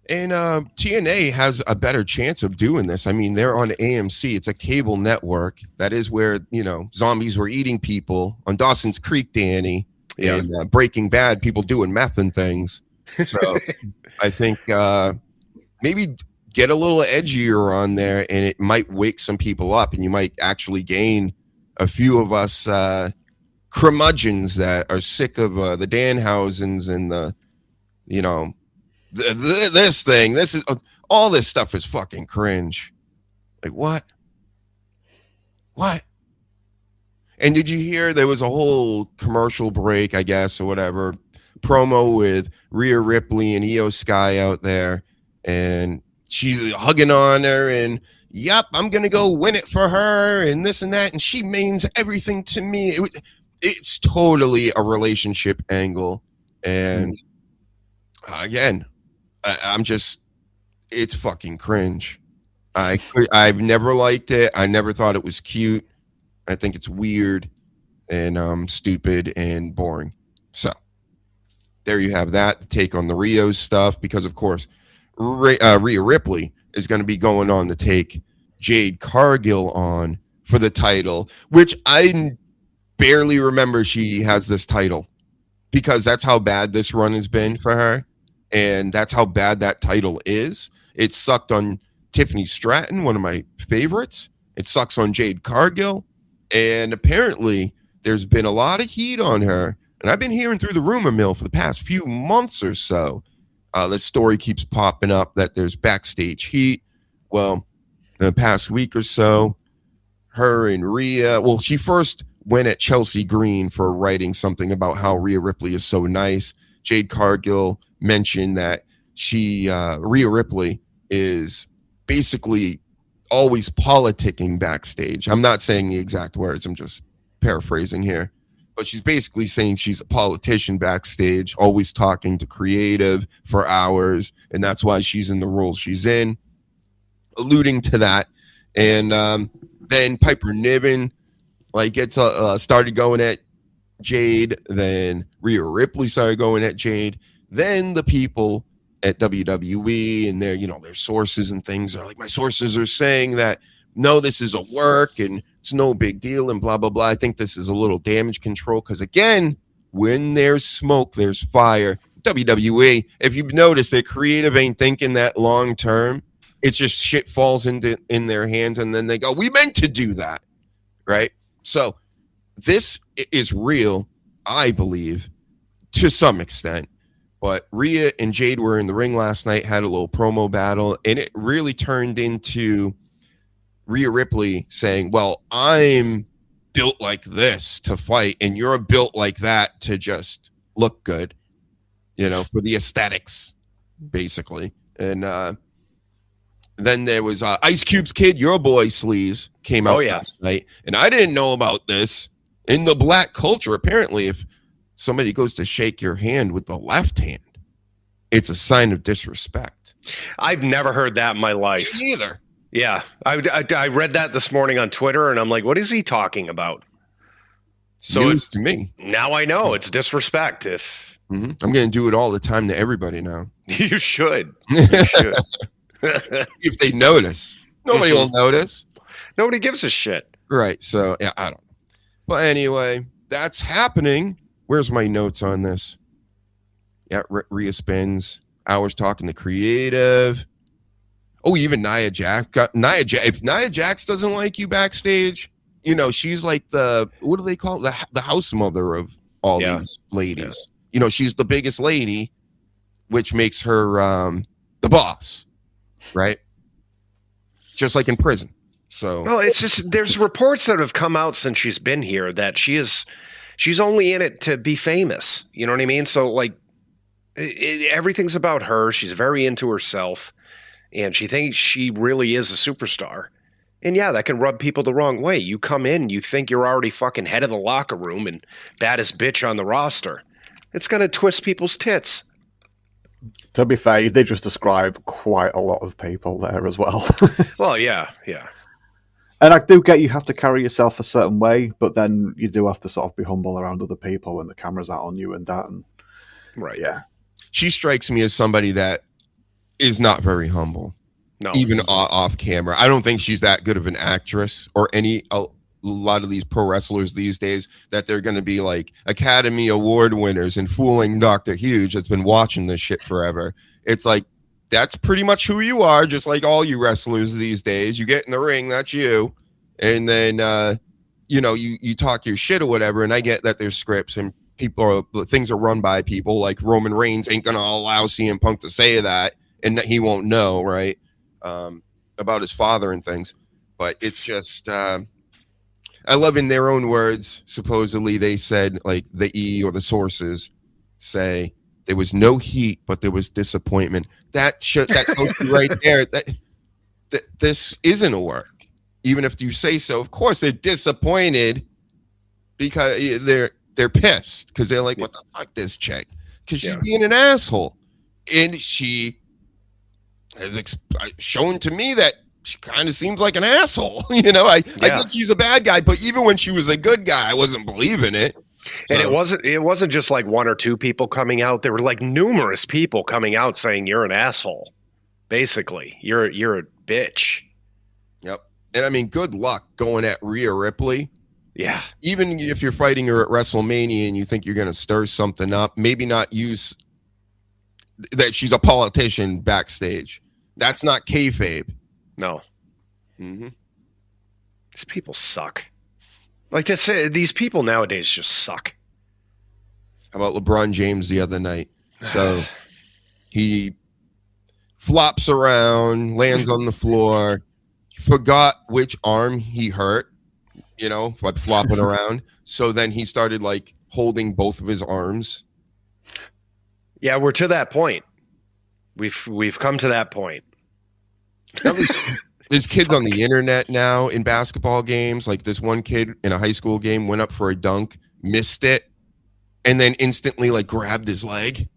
And TNA has a better chance of doing this. I mean, they're on AMC. It's a cable network. That is where, zombies were eating people. On Dawson's Creek, Danny. Yeah. And Breaking Bad, people doing meth and things. So I think maybe get a little edgier on there, and it might wake some people up, and you might actually gain a few of us curmudgeons that are sick of the Danhausens and the, you know, this thing. This is all this stuff is fucking cringe. Like what? What? And did you hear there was a whole commercial break, I guess, or whatever, promo with Rhea Ripley and Io Sky out there, and she's hugging on her and, yep, I'm going to go win it for her and this and that, and she means everything to me. It's totally a relationship angle. And again, I'm just, it's fucking cringe. I've never liked it. I never thought it was cute. I think it's weird and stupid and boring. So there you have that, the take on the Rio stuff, because of course Rhea Ripley is going to be going on to take Jade Cargill on for the title, which I barely remember she has this title, because that's how bad this run has been for her, and that's how bad that title is. It sucked on Tiffany Stratton, one of my favorites. It sucks on Jade Cargill. And apparently there's been a lot of heat on her. And I've been hearing through the rumor mill for the past few months or so. This story keeps popping up that there's backstage heat. Well, in the past week or so, her and Rhea, well, she first went at Chelsea Green for writing something about how Rhea Ripley is so nice. Jade Cargill mentioned that Rhea Ripley is basically always politicking backstage. I'm not saying the exact words, I'm just paraphrasing here, but she's basically saying she's a politician backstage, always talking to creative for hours, and that's why she's in the roles she's in, alluding to that. And then Piper Niven gets started going at Jade, then Rhea Ripley started going at Jade, then the people at WWE and their sources and things are like, my sources are saying that no, this is a work and it's no big deal and blah blah blah. I think this is a little damage control, because again, when there's smoke, there's fire. WWE, if you've noticed, their creative ain't thinking that long term. It's just shit falls in their hands, and then they go, we meant to do that, right? So this is real, I believe, to some extent. But Rhea and Jade were in the ring last night, had a little promo battle, and it really turned into Rhea Ripley saying, well, I'm built like this to fight, and you're built like that to just look good, for the aesthetics, basically. And then there was Ice Cube's kid, your boy Sleaze, came out last night, and I didn't know about this. In the black culture, apparently, if somebody goes to shake your hand with the left hand, it's a sign of disrespect. I've never heard that in my life. Me neither. Yeah. I read that this morning on Twitter, and I'm like, what is he talking about? So news to me. Now I know it's disrespect. I'm going to do it all the time to everybody now. You should. You should. If they notice. Nobody will notice. Nobody gives a shit. Right. So, yeah, I don't know. But anyway, that's happening. Where's my notes on this? Yeah, Rhea spends hours talking to creative. Oh, even Nia Jax. If Nia Jax doesn't like you backstage, she's like what do they call it? The house mother of all these ladies. Yeah. She's the biggest lady, which makes her the boss, right? Just like in prison. So, well, it's just there's reports that have come out since she's been here that she's only in it to be famous. You know what I mean? So everything's about her. She's very into herself, and she thinks she really is a superstar. And yeah, that can rub people the wrong way. You come in, you think you're already fucking head of the locker room and baddest bitch on the roster. It's going to twist people's tits. To be fair, you did just describe quite a lot of people there as well. Well, yeah. And I do get you have to carry yourself a certain way, but then you do have to sort of be humble around other people when the camera's out on you and that. And right. Yeah. She strikes me as somebody that is not very humble. No. Even off camera. I don't think she's that good of an actress or a lot of these pro wrestlers these days that they're going to be like Academy Award winners and fooling Dr. Huge that's been watching this shit forever. It's like that's pretty much who you are, just like all you wrestlers these days. You get in the ring, that's you. And then, you talk your shit or whatever. And I get that there's scripts and things are run by people. Like Roman Reigns ain't going to allow CM Punk to say that. And he won't know, right? About his father and things. But it's just, I love in their own words, supposedly they said, like the E or the sources say, there was no heat, but there was disappointment. That goes right there. That this isn't a work, even if you say so. Of course, they're disappointed because they're pissed because they're like, "What the fuck, this chick?" Because she's being an asshole, and she has shown to me that she kind of seems like an asshole. I think she's a bad guy, but even when she was a good guy, I wasn't believing it. So. And it wasn't just like one or two people coming out. There were like numerous people coming out saying you're an asshole. Basically, you're a bitch. Yep. And I mean, good luck going at Rhea Ripley. Yeah. Even if you're fighting her at WrestleMania and you think you're going to stir something up, maybe not use that she's a politician backstage. That's not kayfabe. No. Mm-hmm. These people suck. Like these people nowadays just suck. How about LeBron James the other night? So he flops around, lands on the floor, forgot which arm he hurt, by flopping around. So then he started like holding both of his arms. Yeah, we're to that point. We've come to that point. There's kids on the internet now in basketball games. Like this one kid in a high school game went up for a dunk, missed it, and then instantly like grabbed his leg.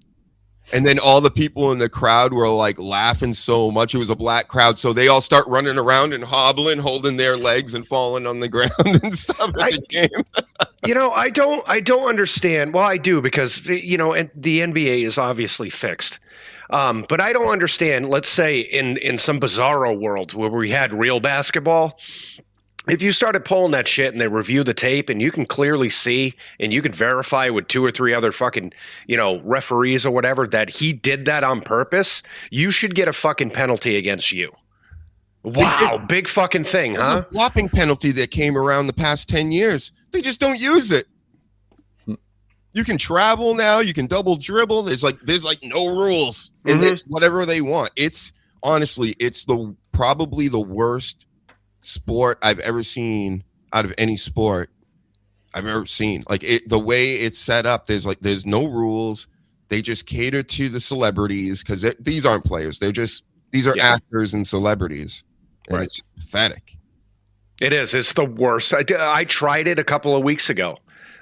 And then all the people in the crowd were like laughing so much. It was a black crowd. So they all start running around and hobbling, holding their legs and falling on the ground and stuff at the game. I don't understand. Well, I do because, the NBA is obviously fixed. But I don't understand, let's say in some bizarro world where we had real basketball, if you started pulling that shit and they review the tape and you can clearly see and you can verify with 2 or 3 other fucking, referees or whatever that he did that on purpose, you should get a fucking penalty against you. Wow, big fucking thing, huh? There's a flopping penalty that came around the past 10 years. They just don't use it. You can travel now. You can double dribble. There's no rules, and it's whatever they want. It's honestly, it's probably the worst sport I've ever seen out of any sport I've ever seen. Like the way it's set up, there's no rules. They just cater to the celebrities because these aren't players. These are actors and celebrities, and it's pathetic. It is. It's the worst. I tried it a couple of weeks ago.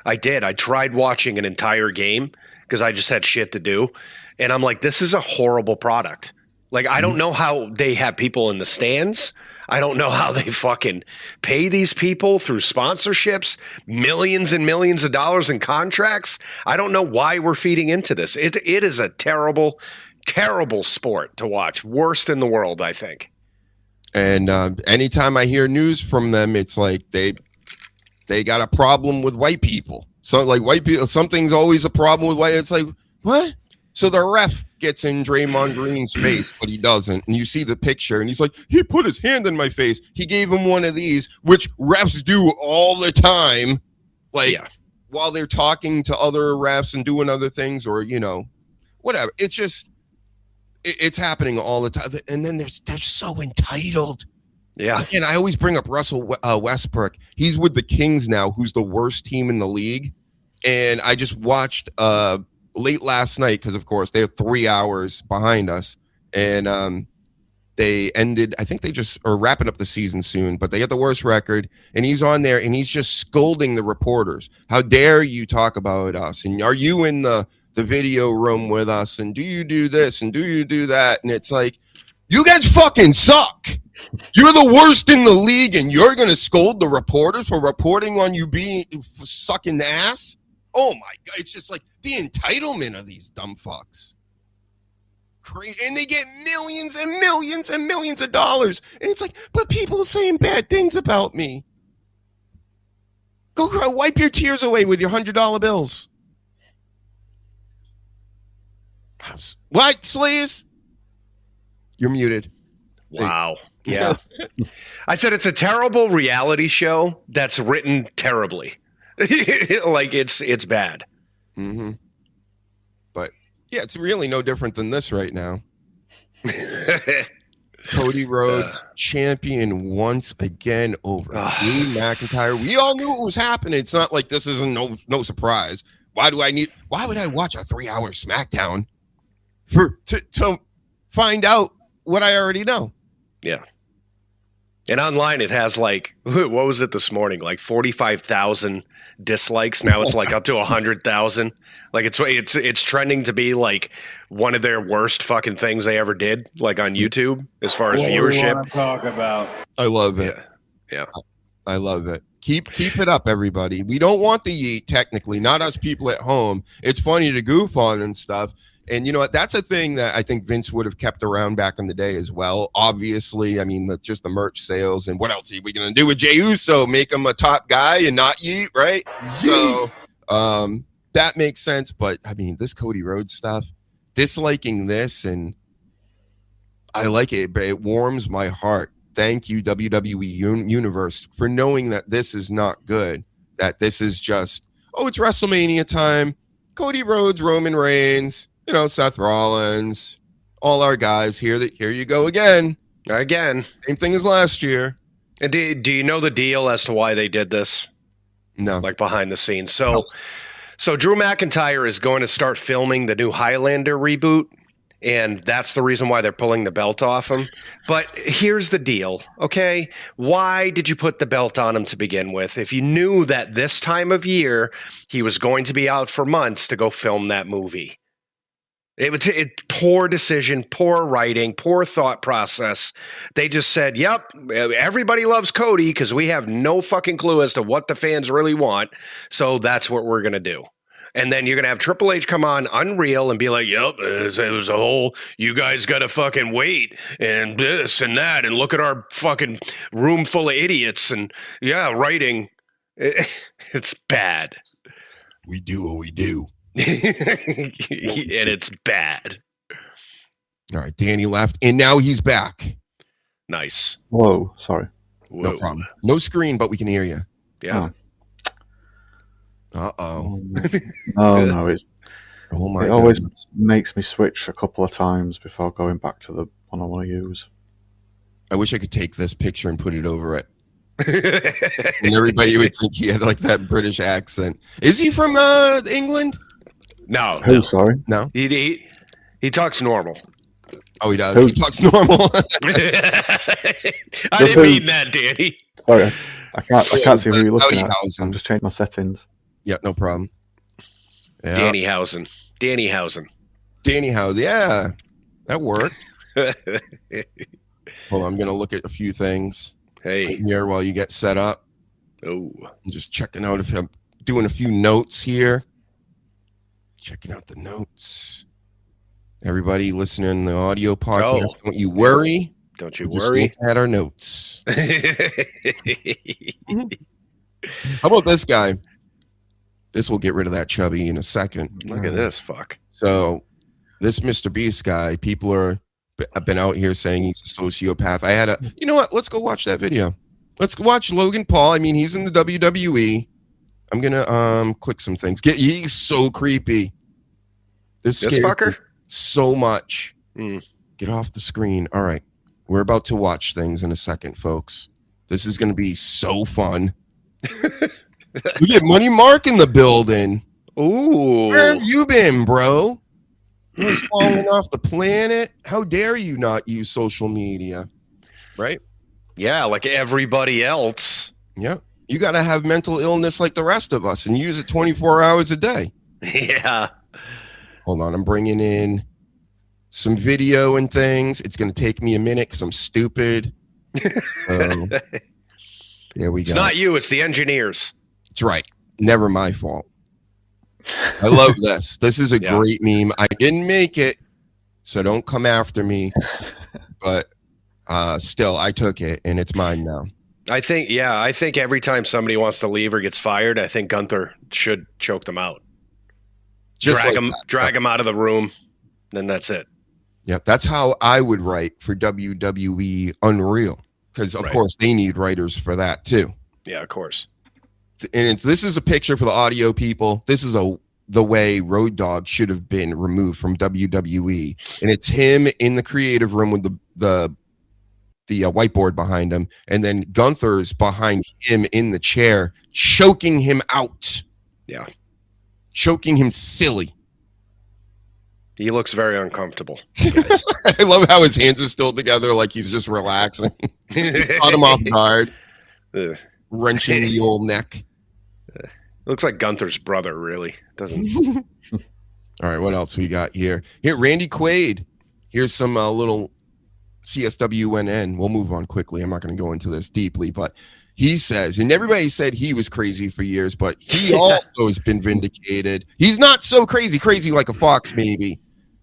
I did. I tried watching an entire game because I just had shit to do. And I'm like, this is a horrible product. Like, I don't know how they have people in the stands. I don't know how they fucking pay these people through sponsorships, millions and millions of dollars in contracts. I don't know why we're feeding into this. It is a terrible, terrible sport to watch. Worst in the world, I think. And anytime I hear news from them, it's like they got a problem with white people. So like white people, something's always a problem with white. It's like, what? So the ref gets in Draymond Green's face, but he doesn't. And you see the picture and he's like, he put his hand in my face. He gave him one of these, which refs do all the time. While they're talking to other refs and doing other things or, whatever. It's just, it's happening all the time. And then they're so entitled. Yeah. And I always bring up Russell Westbrook. He's with the Kings now, who's the worst team in the league. And I just watched late last night because, of course, they're 3 hours behind us. And they ended, I think they just are wrapping up the season soon, but they got the worst record. And he's on there and he's just scolding the reporters. How dare you talk about us? And are you in the video room with us? And do you do this? And do you do that? And it's like, you guys fucking suck. You're the worst in the league, and you're going to scold the reporters for reporting on you sucking ass? Oh, my God. It's just like the entitlement of these dumb fucks. And they get millions and millions and millions of dollars. And it's like, but people are saying bad things about me. Go wipe your tears away with your $100 bills. What, Sleaze? You're muted. Wow. Yeah. I said it's a terrible reality show that's written terribly. Like it's bad. Mm-hmm. But yeah, it's really no different than this right now. Cody Rhodes champion once again over Drew McIntyre. We all knew what was happening. It's not like this isn't no surprise. Why would I watch a 3-hour SmackDown to find out what I already know? Yeah. And online it has like, what was it this morning? Like 45,000 dislikes. Now it's like up to 100,000. Like it's trending to be like one of their worst fucking things they ever did, like on YouTube as far as viewership. Talk about. I love it. Yeah. I love it. Keep it up, everybody. We don't want the yeet, technically, not us people at home. It's funny to goof on and stuff. And you know what? That's a thing that I think Vince would have kept around back in the day as well. Obviously, I mean, just the merch sales and what else are we going to do with Jey Uso? Make him a top guy and not yeet, right? So that makes sense. But I mean, this Cody Rhodes stuff, disliking this, and I like it, but it warms my heart. Thank you, WWE Universe, for knowing that this is not good, that this is just, it's WrestleMania time. Cody Rhodes, Roman Reigns, Seth Rollins, all our guys here you go again. Same thing as last year. And do you know the deal as to why they did this? No. Like behind the scenes. So Drew McIntyre is going to start filming the new Highlander reboot. And that's the reason why they're pulling the belt off him. But here's the deal, okay? Why did you put the belt on him to begin with if you knew that this time of year he was going to be out for months to go film that movie? Poor decision, poor writing, poor thought process. They just said, yep, everybody loves Cody because we have no fucking clue as to what the fans really want. So that's what we're going to do. And then you're going to have Triple H come on Unreal and be like, yep, it was a whole, you guys got to fucking wait and this and that. And look at our fucking room full of idiots. And writing, it's bad. We do what we do. And it's bad. All right, Danny left, and now he's back. Nice. Whoa, sorry. No problem. No screen, but we can hear you. Yeah. Uh-oh. No, it always goodness. makes me switch a couple of times before going back to the one I want to use. I wish I could take this picture and put it over it. And everybody would think he had like that British accent. Is he from England? No. Who, sorry? No. He talks normal. Oh, he does. He talks normal. I didn't mean that, Danny. Sorry, I can't see who you're looking at. Housen. I'm just changing my settings. Yeah, no problem. Yeah. Dannyhausen. Yeah, that worked. Hold on, I'm gonna look at a few things. Hey, here while you get set up. Oh, I'm just checking out if I'm doing a few notes here. Checking out the notes. Everybody listening in the audio podcast, don't you worry. Don't you We're worry. just looking at our notes. How about this guy? This will get rid of that chubby in a second. Look at this, fuck. So, this Mr. Beast guy, I've been out here saying he's a sociopath. You know what? Let's go watch that video. Let's go watch Logan Paul. I mean, he's in the WWE. I'm gonna click some things. He's so creepy. This fucker so much. Get off the screen. All right, we're about to watch things in a second, folks. This is gonna be so fun. We get Money Mark in the building. Ooh, where have you been, bro? You're falling off the planet. How dare you not use social media? Right? Yeah, like everybody else. Yeah. You got to have mental illness like the rest of us and use it 24 hours a day. Yeah. Hold on. I'm bringing in some video and things. It's going to take me a minute because I'm stupid. There we go. It's not you. It's the engineers. That's right. Never my fault. I love this. This is a great meme. I didn't make it, so don't come after me. But still, I took it, and it's mine now. I think every time somebody wants to leave or gets fired, I think Gunther should choke them out. Drag them out of the room, then that's it. Yep, that's how I would write for WWE Unreal, because of course they need writers for that too. Yeah, of course. And this is a picture for the audio people. This is the way Road Dogg should have been removed from WWE, and it's him in the creative room with the whiteboard behind him, and then Gunther's behind him in the chair, choking him out. Yeah, choking him silly. He looks very uncomfortable. I love how his hands are still together, like he's just relaxing. Caught him off guard, wrenching the old neck. Looks like Gunther's brother, really. Doesn't. All right, what else we got here? Here, Randy Quaid. Here's some little CSWNN. We'll move on quickly. I'm not going to go into this deeply, but he says, and everybody said he was crazy for years, but he also has been vindicated. He's not so crazy like a fox, maybe.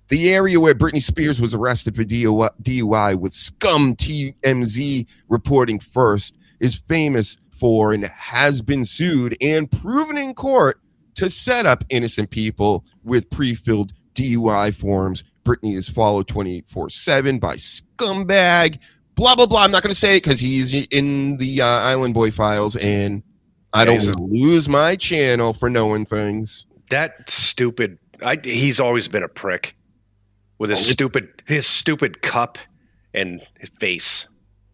The area where Britney Spears was arrested for DUI with scum TMZ reporting first is famous for and has been sued and proven in court to set up innocent people with pre-filled DUI forms. Britney is followed 24/7 by scumbag, blah, blah, blah. I'm not going to say it because he's in the Island Boy files, and I don't want to lose my channel for knowing things. That stupid... he's always been a prick with his stupid cup and his face.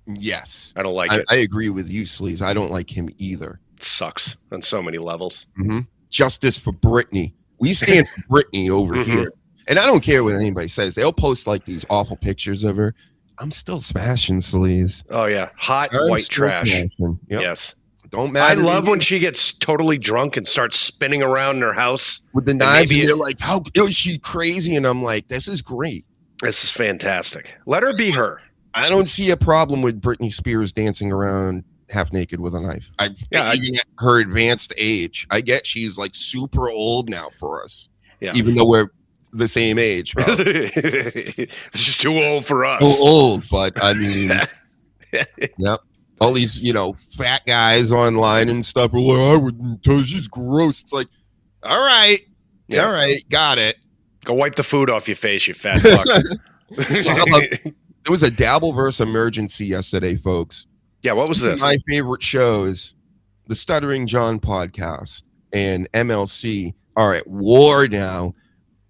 Yes. I don't like it. I agree with you, Sleaze. I don't like him either. It sucks on so many levels. Mm-hmm. Justice for Britney. We stand for Britney over here. And I don't care what anybody says. They'll post like these awful pictures of her. I'm still smashing, Sleaze. Oh, yeah. Hot white trash. Yep. Yes. Don't matter. I love when she gets totally drunk and starts spinning around in her house. With the knives, and they're like, how is she crazy? And I'm like, this is great. This is fantastic. Let her be her. I don't see a problem with Britney Spears dancing around half naked with a knife. Even at her advanced age, I get she's like super old now for us. Yeah. Even though we're the same age. She's too old for us. Too old, but I mean, yep. All these, fat guys online and stuff are like, I wouldn't tell she's gross. It's like, all right, got it. Go wipe the food off your face, you fat fuck. So how about, there was a Dabbleverse emergency yesterday, folks. Yeah, what was this? My favorite shows, the Stuttering John podcast and MLC, are at war now.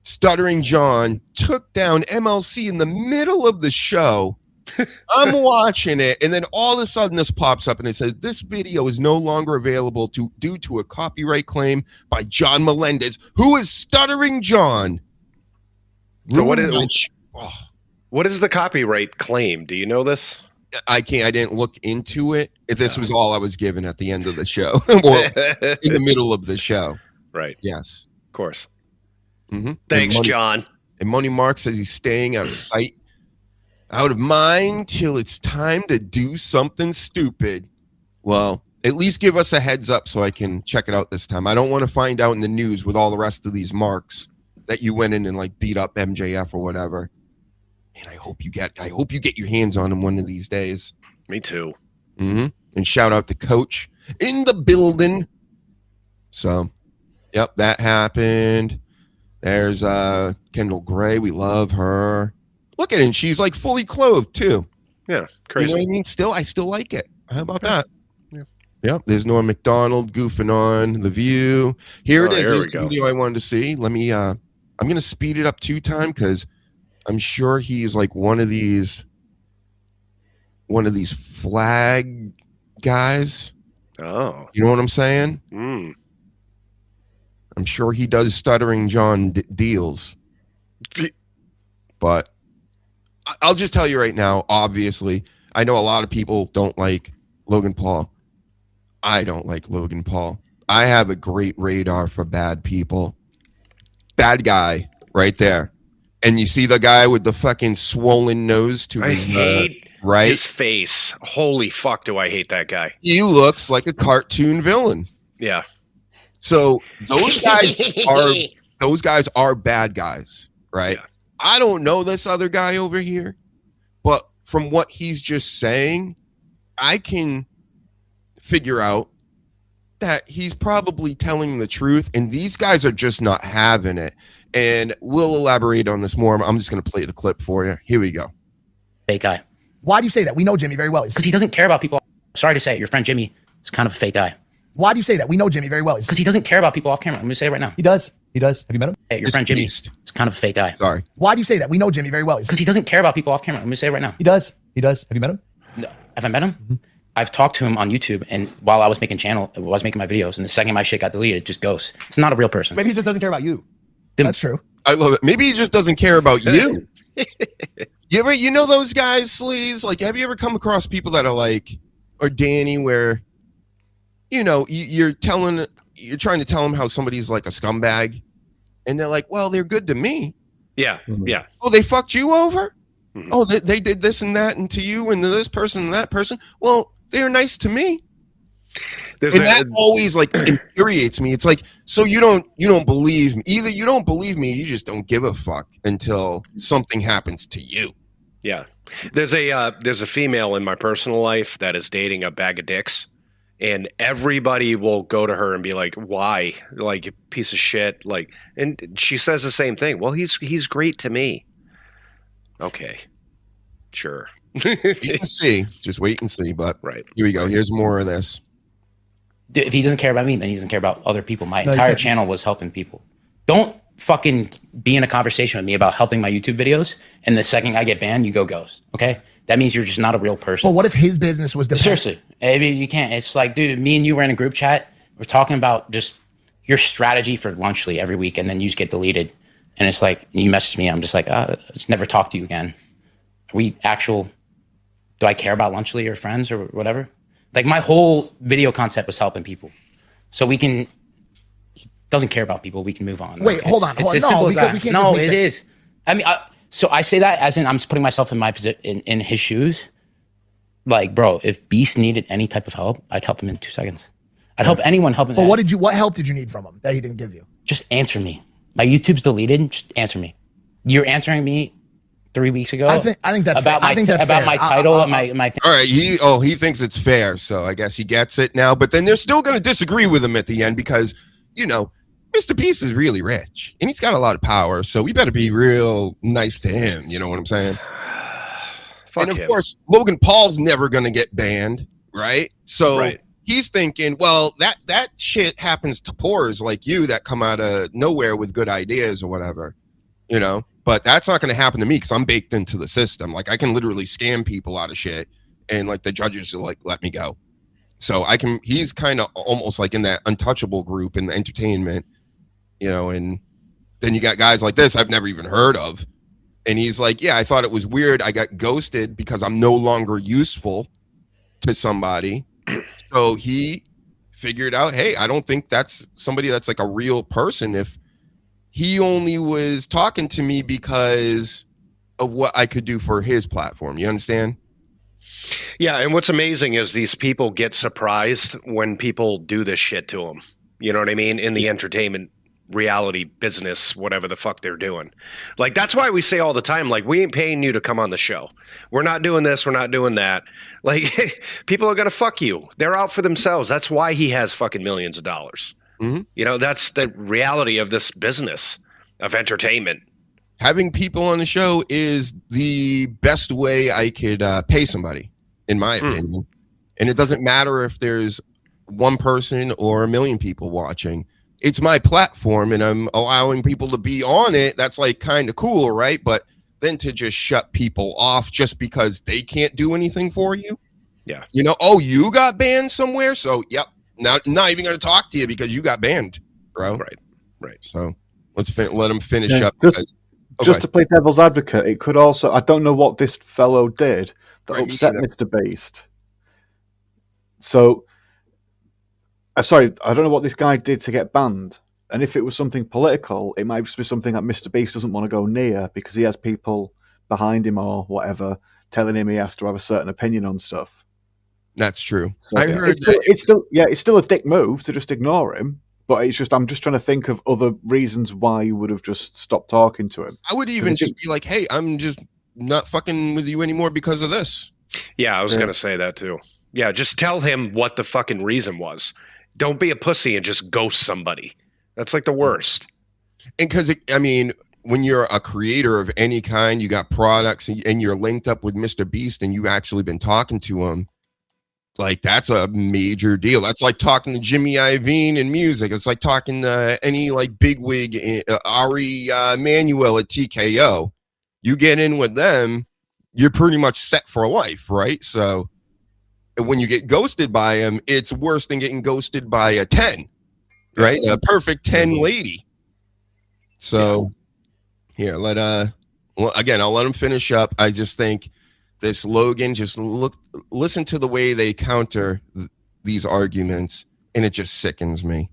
Stuttering John took down MLC in the middle of the show. I'm watching it, and then all of a sudden this pops up, and it says, this video is no longer available due to a copyright claim by John Melendez, who is Stuttering John. So what is the copyright claim? Do you know this? I didn't look into it. If this was all I was given at the end of the show or in the middle of the show. Right. Yes. Of course. Mm-hmm. Thanks, John. And Money Mark says he's staying out of sight, out of mind till it's time to do something stupid. Well, at least give us a heads up so I can check it out this time. I don't want to find out in the news with all the rest of these marks that you went in and like beat up MJF or whatever. And I hope you get your hands on him one of these days. Me too. Mm-hmm. And shout out to Coach in the building. So, yep, that happened. There's Kendall Gray. We love her. Look at it. She's like fully clothed too. Yeah, crazy. You know what I mean? I still like it. How about that? Yeah. Yep. There's Norm Macdonald goofing on The View. Here it is. Here's the video I wanted to see. Let me. I'm gonna speed it up 2 times because I'm sure he's like one of these flag guys. Oh, you know what I'm saying? Mm. I'm sure he does Stuttering John deals. But I'll just tell you right now, obviously, I know a lot of people don't like Logan Paul. I don't like Logan Paul. I have a great radar for bad people. Bad guy right there. And you see the guy with the fucking swollen nose to his hate right? his face. Holy fuck, do I hate that guy. He looks like a cartoon villain. Yeah. So those guys are bad guys, right? Yeah. I don't know this other guy over here, but from what he's just saying, I can figure out that he's probably telling the truth, and these guys are just not having it. And we'll elaborate on this more. I'm just going to play the clip for you. Here we go. Fake guy. Why do you say that? We know Jimmy very well. Because he doesn't care about people. Sorry to say it, your friend Jimmy is kind of a fake guy. Why do you say that? We know Jimmy very well. Because he doesn't care about people off camera. I'm going to say it right now. He does. He does. Have you met him? Hey, your friend Jimmy is kind of a fake guy. Sorry. Why do you say that? We know Jimmy very well. Because he doesn't care about people off camera. I'm going to say it right now. He does. He does. Have you met him? No. Have I met him? Mm-hmm. I've talked to him on YouTube, and while I was making my videos, and the second my shit got deleted, it just goes. It's not a real person. Maybe he just doesn't care about you. That's true. I love it. Maybe he just doesn't care about you. You know those guys, Sleaze? Like, have you ever come across people that are like, or Danny, where, you know, you're trying to tell them how somebody's like a scumbag, and they're like, well, they're good to me. Yeah, yeah. Oh, they fucked you over? Mm-hmm. Oh, they did this and that and to you and to this person and that person. Well, they're nice to me. That always like infuriates me. It's like, so you don't believe me. Either you don't believe me, you just don't give a fuck until something happens to you. Yeah. There's a female in my personal life that is dating a bag of dicks, and everybody will go to her and be like, why? Like, you piece of shit. Like, and she says the same thing. Well, he's great to me. Okay. Sure. Wait and see. Just wait and see. But right. Here we go. Here's more of this. Dude, if he doesn't care about me, then he doesn't care about other people. My entire channel was helping people. Don't fucking be in a conversation with me about helping my YouTube videos, and the second I get banned, you go ghost. Okay? That means you're just not a real person. Well, what if his business was dependent? Seriously. I mean, you can't. It's like, dude, me and you were in a group chat. We're talking about just your strategy for Lunchly every week, and then you just get deleted. And it's like, you message me. I'm just like, let's never talk to you again. Do I care about Lunchly or friends or whatever? Like, my whole video concept was helping people. So he doesn't care about people. We can move on. Wait, hold on. No, because we can't. No, it is. I mean, so I say that as in I'm just putting myself in my position, in his shoes. Like, bro, if Beast needed any type of help, I'd help him in 2 seconds. I'd help anyone help him. But what help did you need from him that he didn't give you? Just answer me. My YouTube's deleted. Just answer me. You're answering me 3 weeks ago. I think that's about fair. About my title. My. All right. He thinks it's fair. So I guess he gets it now. But then they're still going to disagree with him at the end because, you know, Mr. Beast is really rich and he's got a lot of power. So we better be real nice to him. You know what I'm saying? Fuck and of him. course, Logan Paul's never going to get banned. Right. So he's thinking, well, that shit happens to poors like you that come out of nowhere with good ideas or whatever, you know, but that's not going to happen to me because I'm baked into the system. Like, I can literally scam people out of shit and like the judges will like let me go. So he's kind of almost like in that untouchable group in the entertainment, you know, and then you got guys like this I've never even heard of. And he's like, yeah, I thought it was weird. I got ghosted because I'm no longer useful to somebody. So he figured out, hey, I don't think that's somebody that's like a real person if he only was talking to me because of what I could do for his platform. You understand? Yeah, and what's amazing is these people get surprised when people do this shit to them. You know what I mean? In the entertainment reality business, whatever the fuck they're doing. Like, that's why we say all the time, like, we ain't paying you to come on the show. We're not doing this. We're not doing that. Like, people are going to fuck you. They're out for themselves. That's why he has fucking millions of dollars. Mm-hmm. You know, that's the reality of this business of entertainment. Having people on the show is the best way I could pay somebody, in my opinion. And it doesn't matter if there's one person or a million people watching. It's my platform and I'm allowing people to be on it. That's like kind of cool, right? But then to just shut people off just because they can't do anything for you. Yeah. You know, oh, you got banned somewhere? So, yep. Not even going to talk to you because you got banned, bro. Right. So let's let him finish up. Just to play devil's advocate, it could also, I don't know what this fellow did that upset Mr. Beast. So, sorry, I don't know what this guy did to get banned. And if it was something political, it might just be something that Mr. Beast doesn't want to go near because he has people behind him or whatever telling him he has to have a certain opinion on stuff. That's true. So, I heard it's still a dick move to just ignore him. But it's just, I'm just trying to think of other reasons why you would have just stopped talking to him. I would even just be like, hey, I'm just not fucking with you anymore because of this. Yeah, I was going to say that too. Yeah, just tell him what the fucking reason was. Don't be a pussy and just ghost somebody. That's like the worst. And because, I mean, when you're a creator of any kind, you got products and you're linked up with Mr. Beast and you've actually been talking to him, like that's a major deal. That's like talking to Jimmy Iovine in music. It's like talking to any like bigwig, Ari Manuel at TKO. You get in with them, you're pretty much set for life, right? So when you get ghosted by him, it's worse than getting ghosted by a 10, right? A perfect 10 lady. So here, again, I'll let him finish up. I just think this Logan, just listen to the way they counter these arguments, and it just sickens me.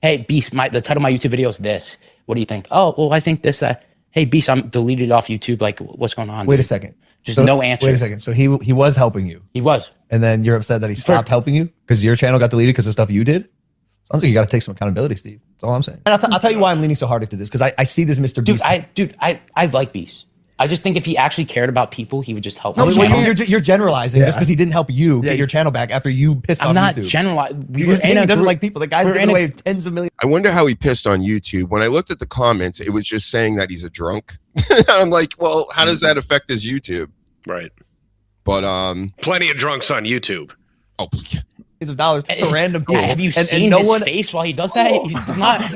Hey, Beast, the title of my YouTube video is this. What do you think? Oh, well, I think this, that. Hey, Beast, I'm deleted off YouTube. Like, what's going on? Wait a second. Just no answer. Wait a second. So he was helping you. He was. And then you're upset that he stopped helping you because your channel got deleted because of stuff you did? Sounds like you got to take some accountability, Steve. That's all I'm saying. And I'll tell you why I'm leaning so hard into this, because I see this Mr. Beast. I like Beast. I just think if he actually cared about people, he would just help. No, you're generalizing just because he didn't help you get your channel back after you pissed off YouTube. I'm not generalizing. He doesn't like people. The guy's giving away tens of millions. I wonder how he pissed on YouTube. When I looked at the comments, it was just saying that he's a drunk. I'm like, well, how does that affect his YouTube? Right. But plenty of drunks on YouTube. Oh, of dollars to random people. Have you seen his face while he does that?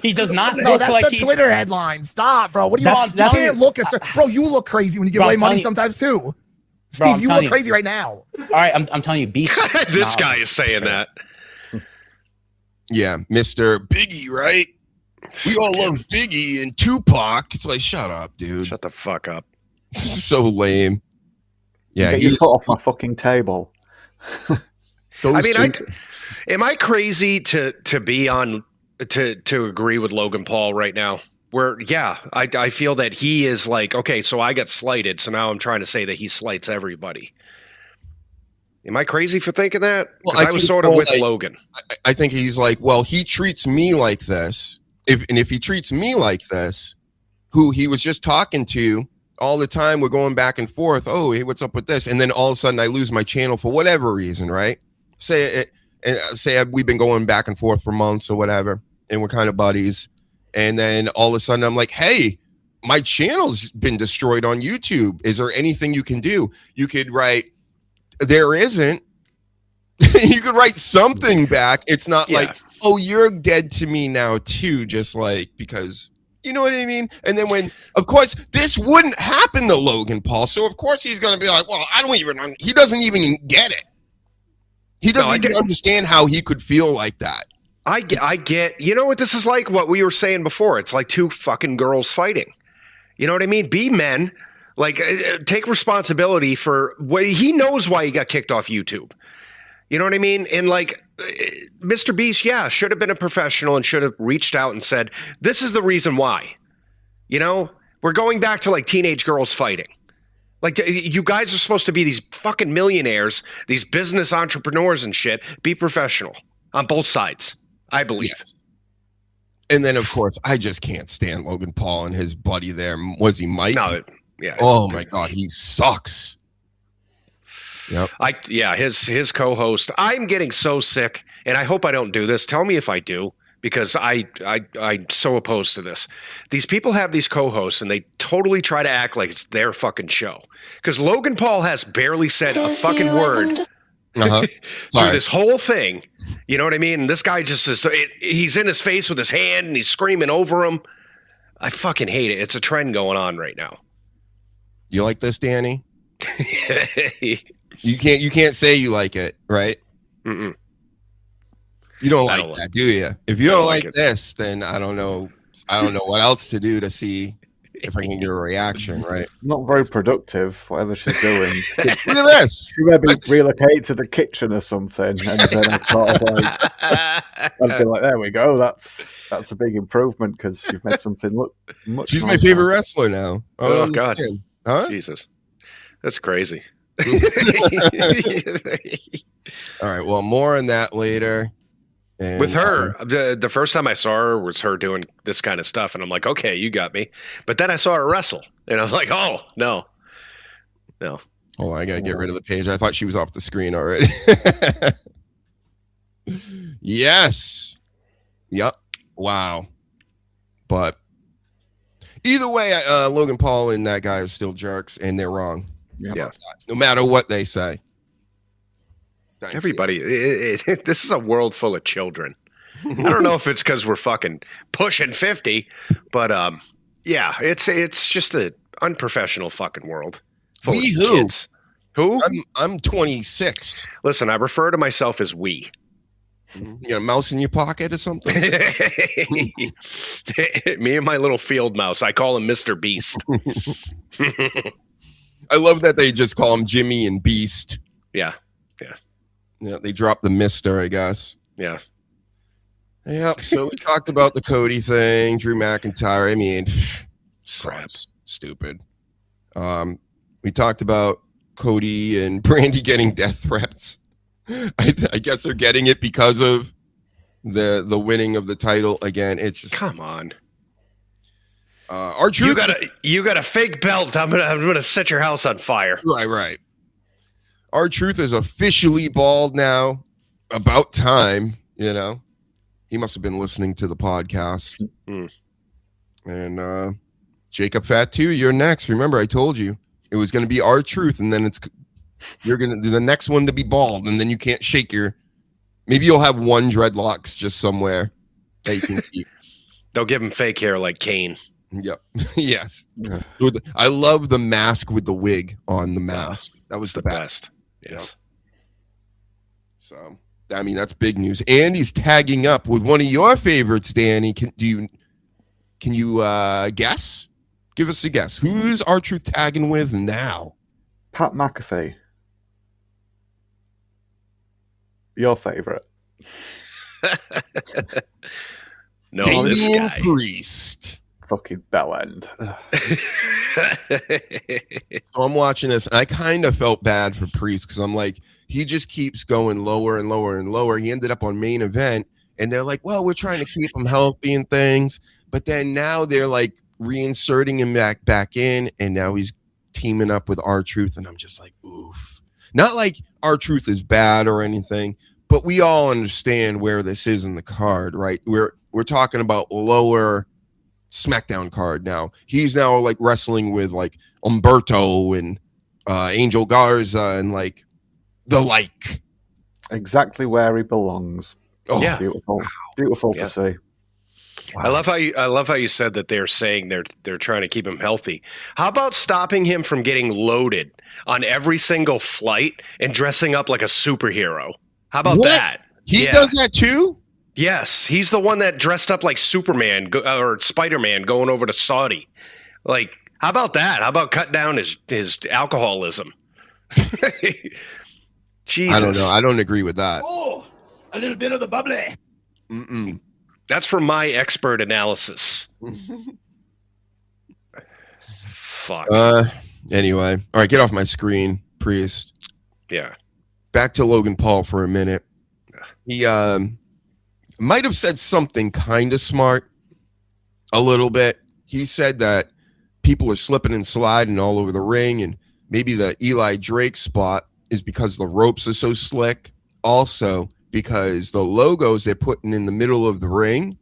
He does not. No, that's like a Twitter headline. Stop, bro. What do you want? You can't look, bro. You look crazy when you give away money sometimes too. Steve, you look crazy right now. All right, I'm telling you, Beast. This guy is saying that. Yeah, Mr. Biggie, right? We all love Biggie and Tupac. It's like, shut up, dude. Shut the fuck up. This is so lame. Yeah, get your foot off my fucking table. I mean, am I crazy to be on to agree with Logan Paul right now? Where, yeah, I feel that he is like, okay, so I got slighted, so now I'm trying to say that he slights everybody. Am I crazy for thinking that? Well, I was sort of with Logan. I think he's like, well, he treats me like this. If he treats me like this, who he was just talking to all the time, we're going back and forth. Oh, hey, what's up with this? And then all of a sudden I lose my channel for whatever reason, right? Say we've been going back and forth for months or whatever, and we're kind of buddies. And then all of a sudden I'm like, hey, my channel's been destroyed on YouTube. Is there anything you can do? You could write, there isn't. You could write something back. It's not like, oh, you're dead to me now too, just like, because you know what I mean? And then when, of course, this wouldn't happen to Logan Paul. So of course he's going to be like, well, he doesn't even get it. He doesn't even understand how he could feel like that. I get, you know what this is like? What we were saying before. It's like two fucking girls fighting. You know what I mean? Be men. Like, take responsibility for what he knows why he got kicked off YouTube. You know what I mean? And like, Mr. Beast, should have been a professional and should have reached out and said, this is the reason why. You know, we're going back to like teenage girls fighting. Like, you guys are supposed to be these fucking millionaires, these business entrepreneurs and shit. Be professional on both sides, I believe. Yes. And then, of course, I just can't stand Logan Paul and his buddy there. Was he Mike? No, yeah. Oh, my God. He sucks. Yep. His co-host. I'm getting so sick, and I hope I don't do this. Tell me if I do, because I'm so opposed to this. These people have these co-hosts, and they totally try to act like it's their fucking show. Because Logan Paul has barely said a fucking word through this whole thing. You know what I mean? And this guy just is, he's in his face with his hand, and he's screaming over him. I fucking hate it. It's a trend going on right now. You like this, Danny? You can't say you like it, right? Mm-mm. You don't like that, do you? If you don't like this, then I don't know what else to do to see if I can get a reaction, right? Not very productive, whatever she's doing. Look at this. She maybe relocate to the kitchen or something, and then I'd be like, there we go. That's a big improvement because you've made something look much. She's my favorite wrestler now. Oh God, huh? Jesus, that's crazy. All right. Well, more on that later. And, with her, the first time I saw her was her doing this kind of stuff, and I'm like, okay, you got me. But then I saw her wrestle, and I was like, oh no. Oh, I gotta get rid of the page. I thought she was off the screen already. Yes. Yep. Wow. But either way, Logan Paul and that guy are still jerks, and they're wrong. Yeah. No matter what they say. Thanks. Everybody, this is a world full of children. I don't know if it's because we're fucking pushing 50, but yeah, it's just an unprofessional fucking world. Full of kids. Who? I'm 26. Listen, I refer to myself as we. You got a mouse in your pocket or something? Me and my little field mouse. I call him Mr. Beast. I love that they just call him Jimmy and Beast. Yeah. Yeah, they dropped the Mister, I guess. Yeah. Yeah. So we talked about the Cody thing, Drew McIntyre. I mean, sounds stupid. We talked about Cody and Brandy getting death threats. I guess they're getting it because of the winning of the title again. It's just come on. Our truth. You got a fake belt. I'm gonna set your house on fire. Right. Our truth is officially bald now. About time, you know. He must have been listening to the podcast. And Jacob Fat 2, you're next. Remember, I told you it was going to be our truth, and then you're going to do the next one to be bald, and then you can't shake your. Maybe you'll have one dreadlocks just somewhere that you can keep. They'll give him fake hair like Kane. Yep. Yes. I love the mask with the wig on the mask. That was the best. Yes. Yep. So, I mean, that's big news. Andy's tagging up with one of your favorites, Danny. Can you guess? Give us a guess. Who's R-Truth tagging with now? Pat McAfee. Your favorite. No, Daniel this guy. Priest. Fucking bell end. So I'm watching this, and I kind of felt bad for Priest because I'm like, he just keeps going lower and lower and lower. He ended up on main event, and they're like, well, we're trying to keep him healthy and things. But then now they're like reinserting him back in, and now he's teaming up with R-Truth, and I'm just like, oof. Not like R-Truth is bad or anything, but we all understand where this is in the card, right? We're talking about lower SmackDown card now. He's now like wrestling with like Umberto and Angel Garza and like the like. Exactly where he belongs. Oh, yeah. Beautiful to see. Wow. I love how you said that they're saying they're trying to keep him healthy. How about stopping him from getting loaded on every single flight and dressing up like a superhero? How about that? He does that too? Yes, he's the one that dressed up like Superman or Spider-Man going over to Saudi. Like, how about that? How about cut down his alcoholism? Jesus. I don't know. I don't agree with that. Oh, a little bit of the bubbly. Mm-mm. That's from my expert analysis. Fuck. Anyway. All right, get off my screen, Priest. Yeah. Back to Logan Paul for a minute. He might have said something kind of smart a little bit. He said that people are slipping and sliding all over the ring, and maybe the Eli Drake spot is because the ropes are so slick. Also, because the logos they're putting in the middle of the ring,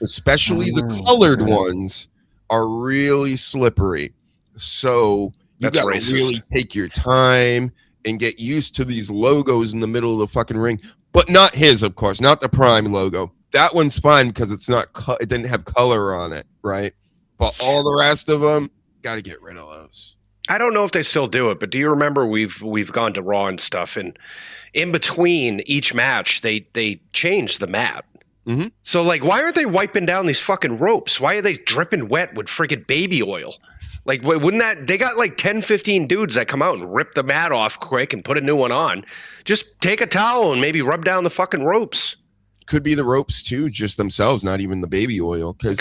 especially the colored ones, are really slippery. So you got to really take your time and get used to these logos in the middle of the fucking ring. But not his, of course, not the Prime logo. That one's fine because it's not. It didn't have color on it, right? But all the rest of them, got to get rid of those. I don't know if they still do it, but do you remember we've gone to Raw and stuff, and in between each match, they changed the mat. Mm-hmm. So like, why aren't they wiping down these fucking ropes? Why are they dripping wet with freaking baby oil? Like, wouldn't that, they got like 10, 15 dudes that come out and rip the mat off quick and put a new one on. Just take a towel and maybe rub down the fucking ropes. Could be the ropes too, just themselves, not even the baby oil. Because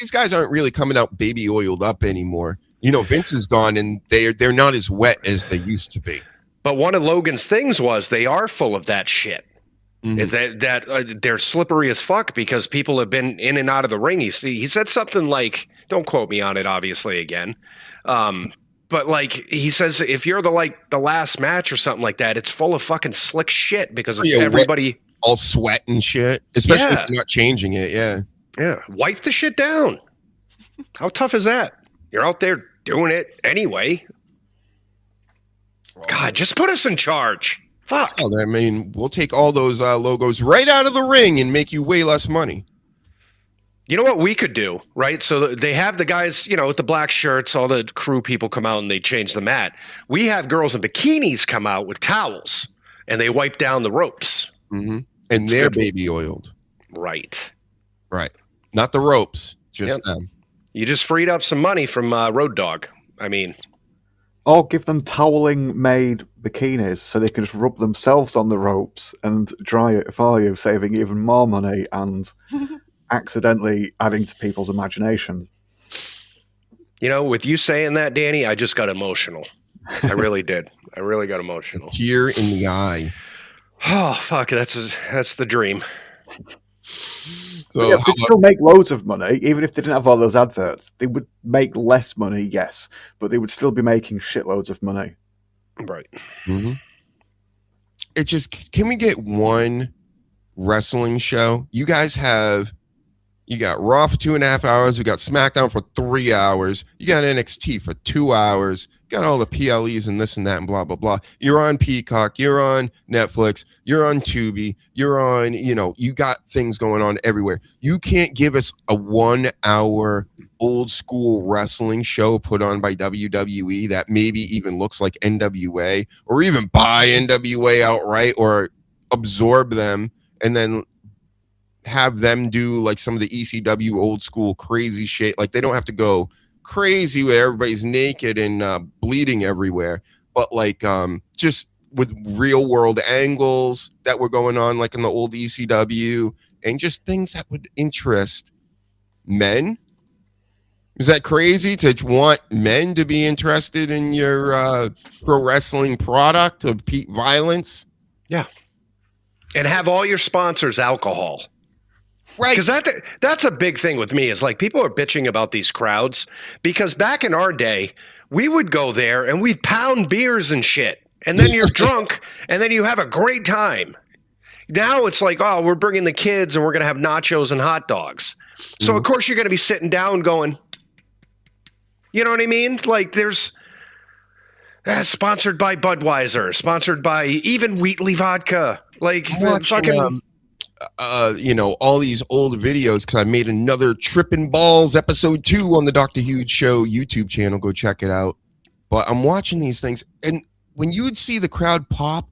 these guys aren't really coming out baby oiled up anymore. You know, Vince is gone and they're not as wet as they used to be. But one of Logan's things was they are full of that shit. Mm-hmm. They're slippery as fuck because people have been in and out of the ring. He said something like, don't quote me on it, obviously, again. But like he says, if you're the last match or something like that, it's full of fucking slick shit because everybody. all sweat and shit, especially if you're not changing it. Yeah. Yeah. Wipe the shit down. How tough is that? You're out there doing it anyway. God, just put us in charge. Fuck. I mean, we'll take all those logos right out of the ring and make you way less money. You know what we could do, right? So they have the guys, with the black shirts, all the crew people come out and they change the mat. We have girls in bikinis come out with towels and they wipe down the ropes. Mm-hmm. And they're baby oiled. Right. Right. Not the ropes, just them. You just freed up some money from Road Dogg. I mean... Or give them toweling-made bikinis so they can just rub themselves on the ropes and dry it for you, saving even more money and accidentally adding to people's imagination. With you saying that, Danny, I just got emotional. I really did. I really got emotional. A tear in the eye. Oh, fuck. That's the dream. So they'd still make loads of money, even if they didn't have all those adverts. They would make less money, yes, but they would still be making shitloads of money. Right. Mm-hmm. It's just, can we get one wrestling show? You guys you got Raw for 2.5 hours. We got SmackDown for 3 hours. You got NXT for 2 hours. You got all the PLEs and this and that and blah, blah, blah. You're on Peacock. You're on Netflix. You're on Tubi. You're on, you got things going on everywhere. You can't give us a 1 hour old school wrestling show put on by WWE that maybe even looks like NWA, or even buy NWA outright or absorb them and then have them do like some of the ECW old school crazy shit. Like, they don't have to go crazy where everybody's naked and bleeding everywhere, but like just with real world angles that were going on like in the old ECW, and just things that would interest men. Is that crazy to want men to be interested in your pro wrestling product of violence? Yeah. And have all your sponsors alcohol. Right. Because that's a big thing with me, is like, people are bitching about these crowds, because back in our day, we would go there and we'd pound beers and shit. And then you're drunk and then you have a great time. Now it's like, oh, we're bringing the kids and we're going to have nachos and hot dogs. So, of course, you're going to be sitting down going, you know what I mean? Like, there's sponsored by Budweiser, sponsored by even Wheatley Vodka. Like, fucking... all these old videos, because I made another Trippin' Balls episode 2 on the Dr. Huge Show YouTube channel. Go check it out. But I'm watching these things, and when you would see the crowd pop,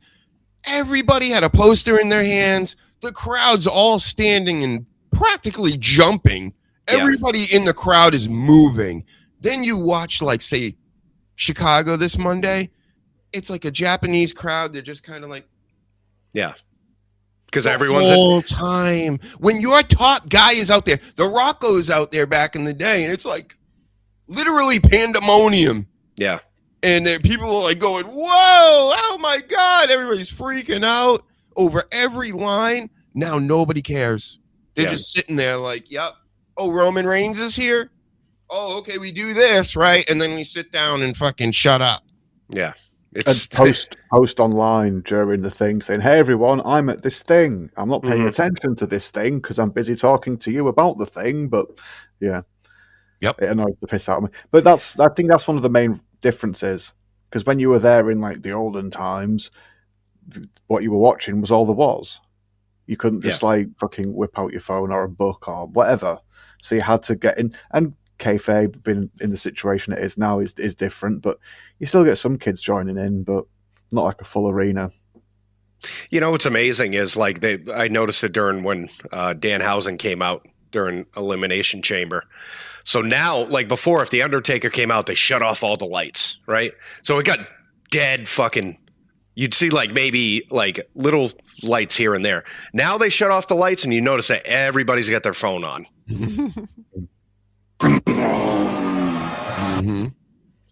everybody had a poster in their hands. The crowd's all standing and practically jumping. Everybody in the crowd is moving. Then you watch, like, say, Chicago this Monday. It's like a Japanese crowd. They're just kind of like... Yeah. Because everyone's all time. When your top guy is out there, the Rocco's out there back in the day, and it's like literally pandemonium. Yeah. And people are like going, whoa, oh my God. Everybody's freaking out over every line. Now nobody cares. They're just sitting there like, yep. Oh, Roman Reigns is here? Oh, okay, we do this, right? And then we sit down and fucking shut up. Yeah. And post online during the thing saying, hey, everyone, I'm at this thing. I'm not paying attention to this thing because I'm busy talking to you about the thing. But yeah. Yep. It annoys the piss out of me. But I think that's one of the main differences. Because when you were there in like the olden times, what you were watching was all there was. You couldn't just like fucking whip out your phone or a book or whatever. So you had to get in. And kayfabe, being in the situation it is now, is different, but you still get some kids joining in, but not like a full arena. You know what's amazing is like I noticed it during when Danhausen came out during Elimination Chamber. So now, like before, if the Undertaker came out, they shut off all the lights, right? So it got dead fucking. You'd see like maybe like little lights here and there. Now they shut off the lights, and you notice that everybody's got their phone on.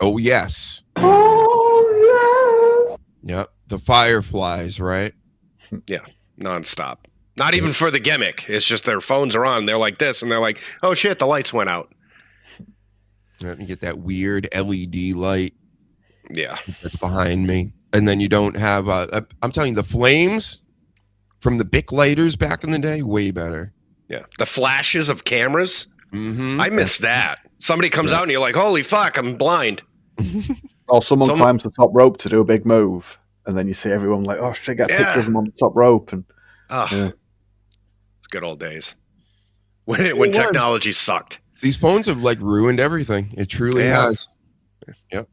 Oh yes. Oh yeah. Yep. The Fireflies, right? Yeah. Nonstop. Not even for the gimmick. It's just their phones are on. They're like this, and they're like, "Oh shit, the lights went out." Yep, you get that weird LED light. Yeah. That's behind me, and then you don't have. I'm telling you, the flames from the Bic lighters back in the day, way better. Yeah. The flashes of cameras. Mm-hmm. I miss that. Somebody comes out and you're like, holy fuck, I'm blind. Or someone climbs the top rope to do a big move, and then you see everyone like, oh shit, get pictures of them on the top rope. And it's good old days when technology sucked. These phones have like ruined everything. It truly has. Yep.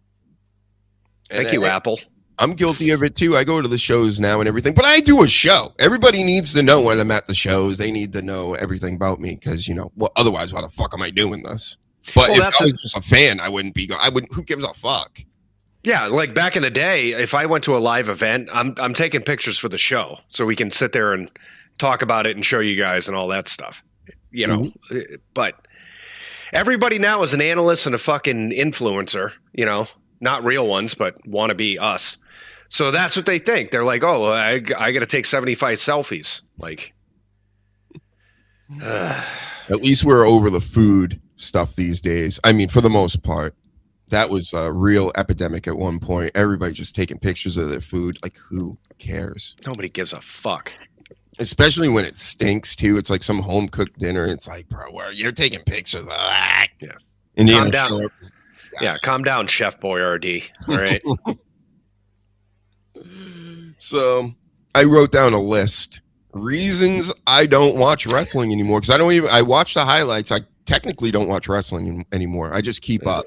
Thank you, Apple. I'm guilty of it too. I go to the shows now and everything, but I do a show. Everybody needs to know when I'm at the shows. They need to know everything about me because, otherwise, why the fuck am I doing this? But if I was just a fan, I wouldn't be. Who gives a fuck? Yeah, like back in the day, if I went to a live event, I'm taking pictures for the show so we can sit there and talk about it and show you guys and all that stuff. But everybody now is an analyst and a fucking influencer. Not real ones, but want to be us. So that's what they think. They're like, oh, I got to take 75 selfies. Like, at least we're over the food stuff these days. I mean, for the most part, that was a real epidemic at one point. Everybody's just taking pictures of their food. Like, who cares? Nobody gives a fuck. Especially when it stinks too. It's like some home cooked dinner. It's like, bro, you're taking pictures of that. Yeah. Calm down. Yeah, calm down, Chef Boyardee. All right. So I wrote down a list. Reasons I don't watch wrestling anymore. Because I watch the highlights. I technically don't watch wrestling anymore. I just keep up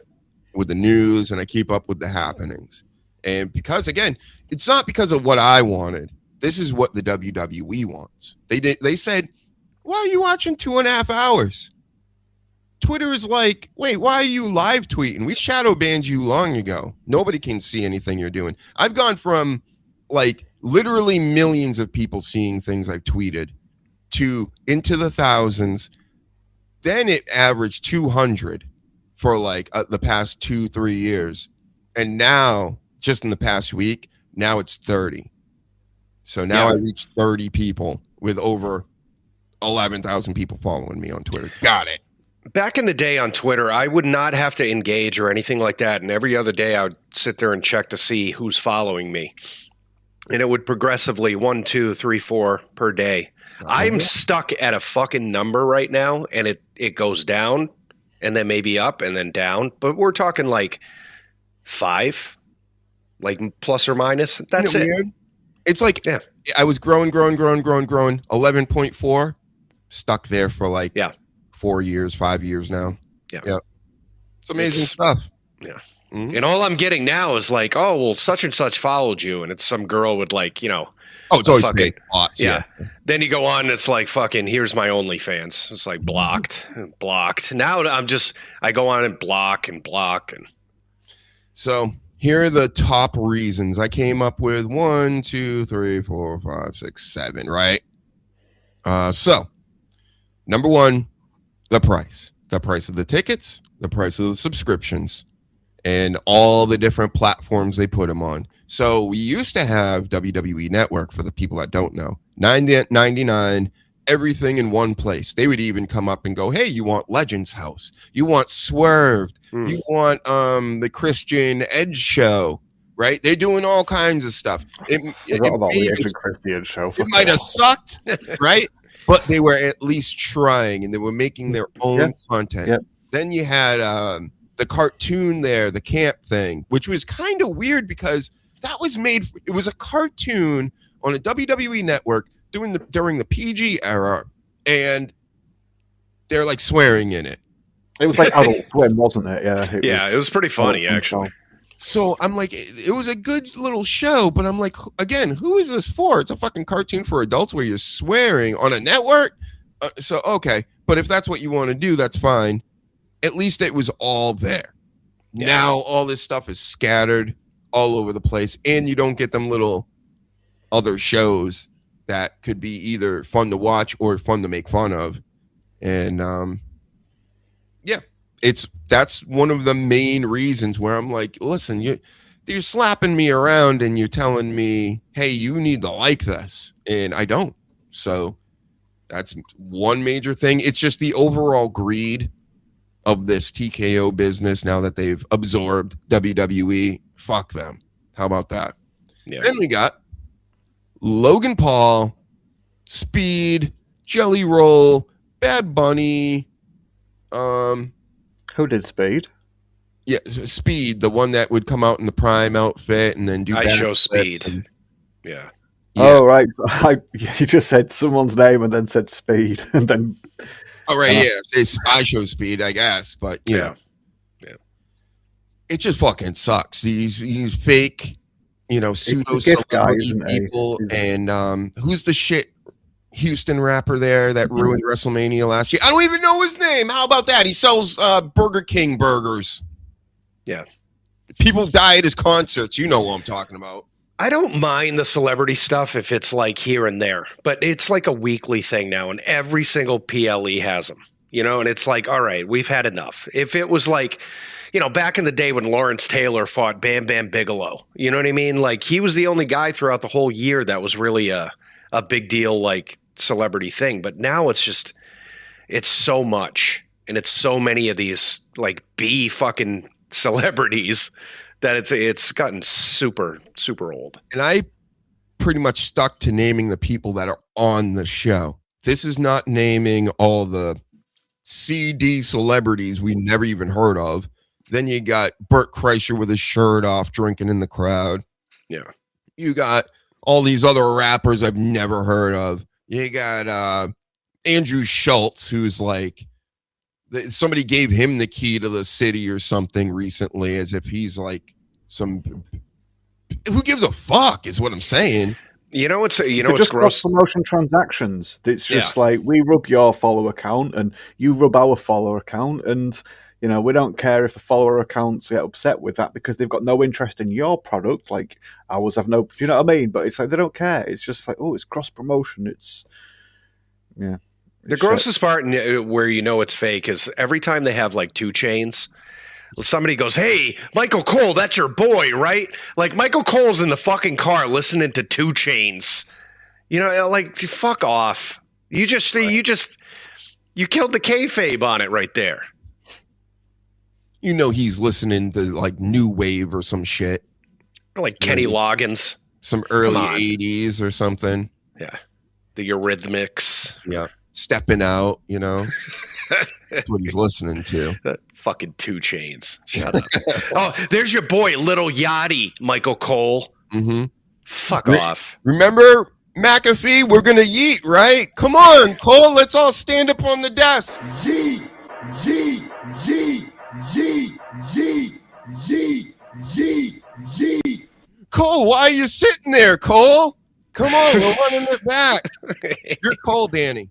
with the news and I keep up with the happenings. And because, again, it's not because of what I wanted. This is what the WWE wants. They said, why are you watching 2.5 hours? Twitter is like, wait, why are you live tweeting? We shadow banned you long ago. Nobody can see anything you're doing. I've gone from like literally millions of people seeing things I've tweeted to into the thousands. Then it averaged 200 for like the past 2-3 years. And now, just in the past week, now it's 30. So now I reached 30 people with over 11,000 people following me on Twitter. Got it. Back in the day on Twitter, I would not have to engage or anything like that. And every other day I would sit there and check to see who's following me. And it would progressively 1, 2, 3, 4 per day. I'm stuck at a fucking number right now, and it goes down and then maybe up and then down. But we're talking like 5, like plus or minus. That's it. Weird? It's like I was growing, 11.4, stuck there for like 4 years, 5 years now. Yeah. It's amazing stuff. Yeah. Mm-hmm. And all I'm getting now is like, oh, well, such and such followed you. And it's some girl with like, oh, it's always fucking bots. Yeah. Then you go on and it's like, fucking, here's my OnlyFans. It's like blocked. Now I go on and block. And so here are the top reasons I came up with. 1, 2, 3, 4, 5, 6, 7, right? So number 1, the price of the tickets, the price of the subscriptions, and all the different platforms they put them on. So we used to have WWE Network, for the people that don't know, $9.99, everything in one place. They would even come up and go, hey, you want Legends House, you want Swerved, you want the Christian Edge show, right? They're doing all kinds of stuff. It might have sucked, right? But they were at least trying, and they were making their own content. Yep. Then you had the cartoon there, the camp thing, which was kind of weird because that was it was a cartoon on a WWE network during the PG era, and they're like swearing in it. It was like Adult Swim, wasn't it? Yeah. It was pretty funny, actually. So I'm like, it was a good little show, but I'm like, again, who is this for? It's a fucking cartoon for adults where you're swearing on a network. So, okay. But if that's what you want to do, that's fine. At least it was all there. Yeah. Now all this stuff is scattered all over the place, and you don't get them little other shows that could be either fun to watch or fun to make fun of. And that's one of the main reasons where I'm like, listen, you're slapping me around and you're telling me, hey, you need to like this, and I don't. So that's one major thing. It's just the overall greed of this TKO business now that they've absorbed WWE. Fuck them. How about that? Yeah. Then we got Logan Paul Speed, Jelly Roll, Bad Bunny. Who did Speed? Yeah, Speed, the one that would come out in the Prime outfit and then do. I show Speed. And, yeah. Oh right, you just said someone's name and then said Speed, and then. Oh right, yeah, it's I show Speed, I guess, but you know, it just fucking sucks. These fake, pseudo celebrity people, and who's the shit Houston rapper there that ruined WrestleMania last year? I don't even know his name. How about that? He sells Burger King burgers. Yeah, people die at his concerts. You know what I'm talking about. I don't mind the celebrity stuff if it's like here and there, but it's like a weekly thing now, and every single PLE has them, and it's like, all right, we've had enough. If it was like, back in the day when Lawrence Taylor fought Bam Bam Bigelow, you know what I mean? Like, he was the only guy throughout the whole year that was really a big deal, like, celebrity thing. But now it's so much, and it's so many of these, like, B fucking celebrities that it's gotten super, super old. And I pretty much stuck to naming the people that are on the show. This is not naming all the CD celebrities we never even heard of. Then you got Bert Kreischer with his shirt off, drinking in the crowd. Yeah. You got all these other rappers I've never heard of. You got Andrew Schultz, who's like, somebody gave him the key to the city or something recently, as if he's like who gives a fuck is what I'm saying. It's just gross. Promotion transactions. It's just like, we rub your follower account and you rub our follower account, and we don't care if the follower accounts get upset with that because they've got no interest in your product. Like, ours have no, you know what I mean? But it's like, they don't care. It's just like, oh, it's cross promotion. The grossest part where it's fake is every time they have like 2 Chainz, somebody goes, "Hey, Michael Cole, that's your boy, right?" Like, Michael Cole's in the fucking car listening to 2 Chainz. Like, fuck off. You killed the kayfabe on it right there. He's listening to like new wave or some shit. Or like Kenny Loggins. Some early 80s or something. Yeah. The Eurythmics. Yeah. Stepping Out, That's what he's listening to. Fucking 2 Chainz. Shut up. Oh, there's your boy, Little Yachty, Michael Cole. Mm-hmm. Fuck off. Remember McAfee? We're going to yeet, right? Come on, Cole. Let's all stand up on the desk. Yeet, yeet, yeet, yeet, yeet, yeet, yeet, yeet. Cole, why are you sitting there, Cole? Come on, we're running it back. You're Cole, Danny.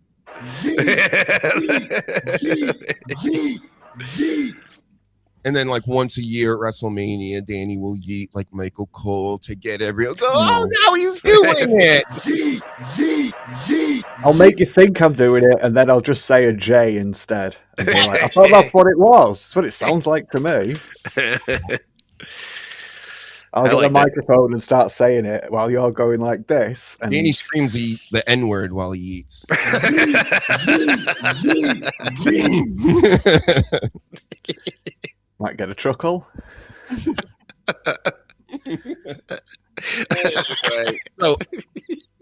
And then, like, once a year at WrestleMania, Danny will yeet like Michael Cole to get everyone. Oh, now he's doing it. I'll make you think I'm doing it, and then I'll just say a J instead. And be like, I thought that's what it was. That's what it sounds like to me. I'll get the microphone and start saying it while you're going like this. And Danny screams the N-word while he eats. Might get a chuckle.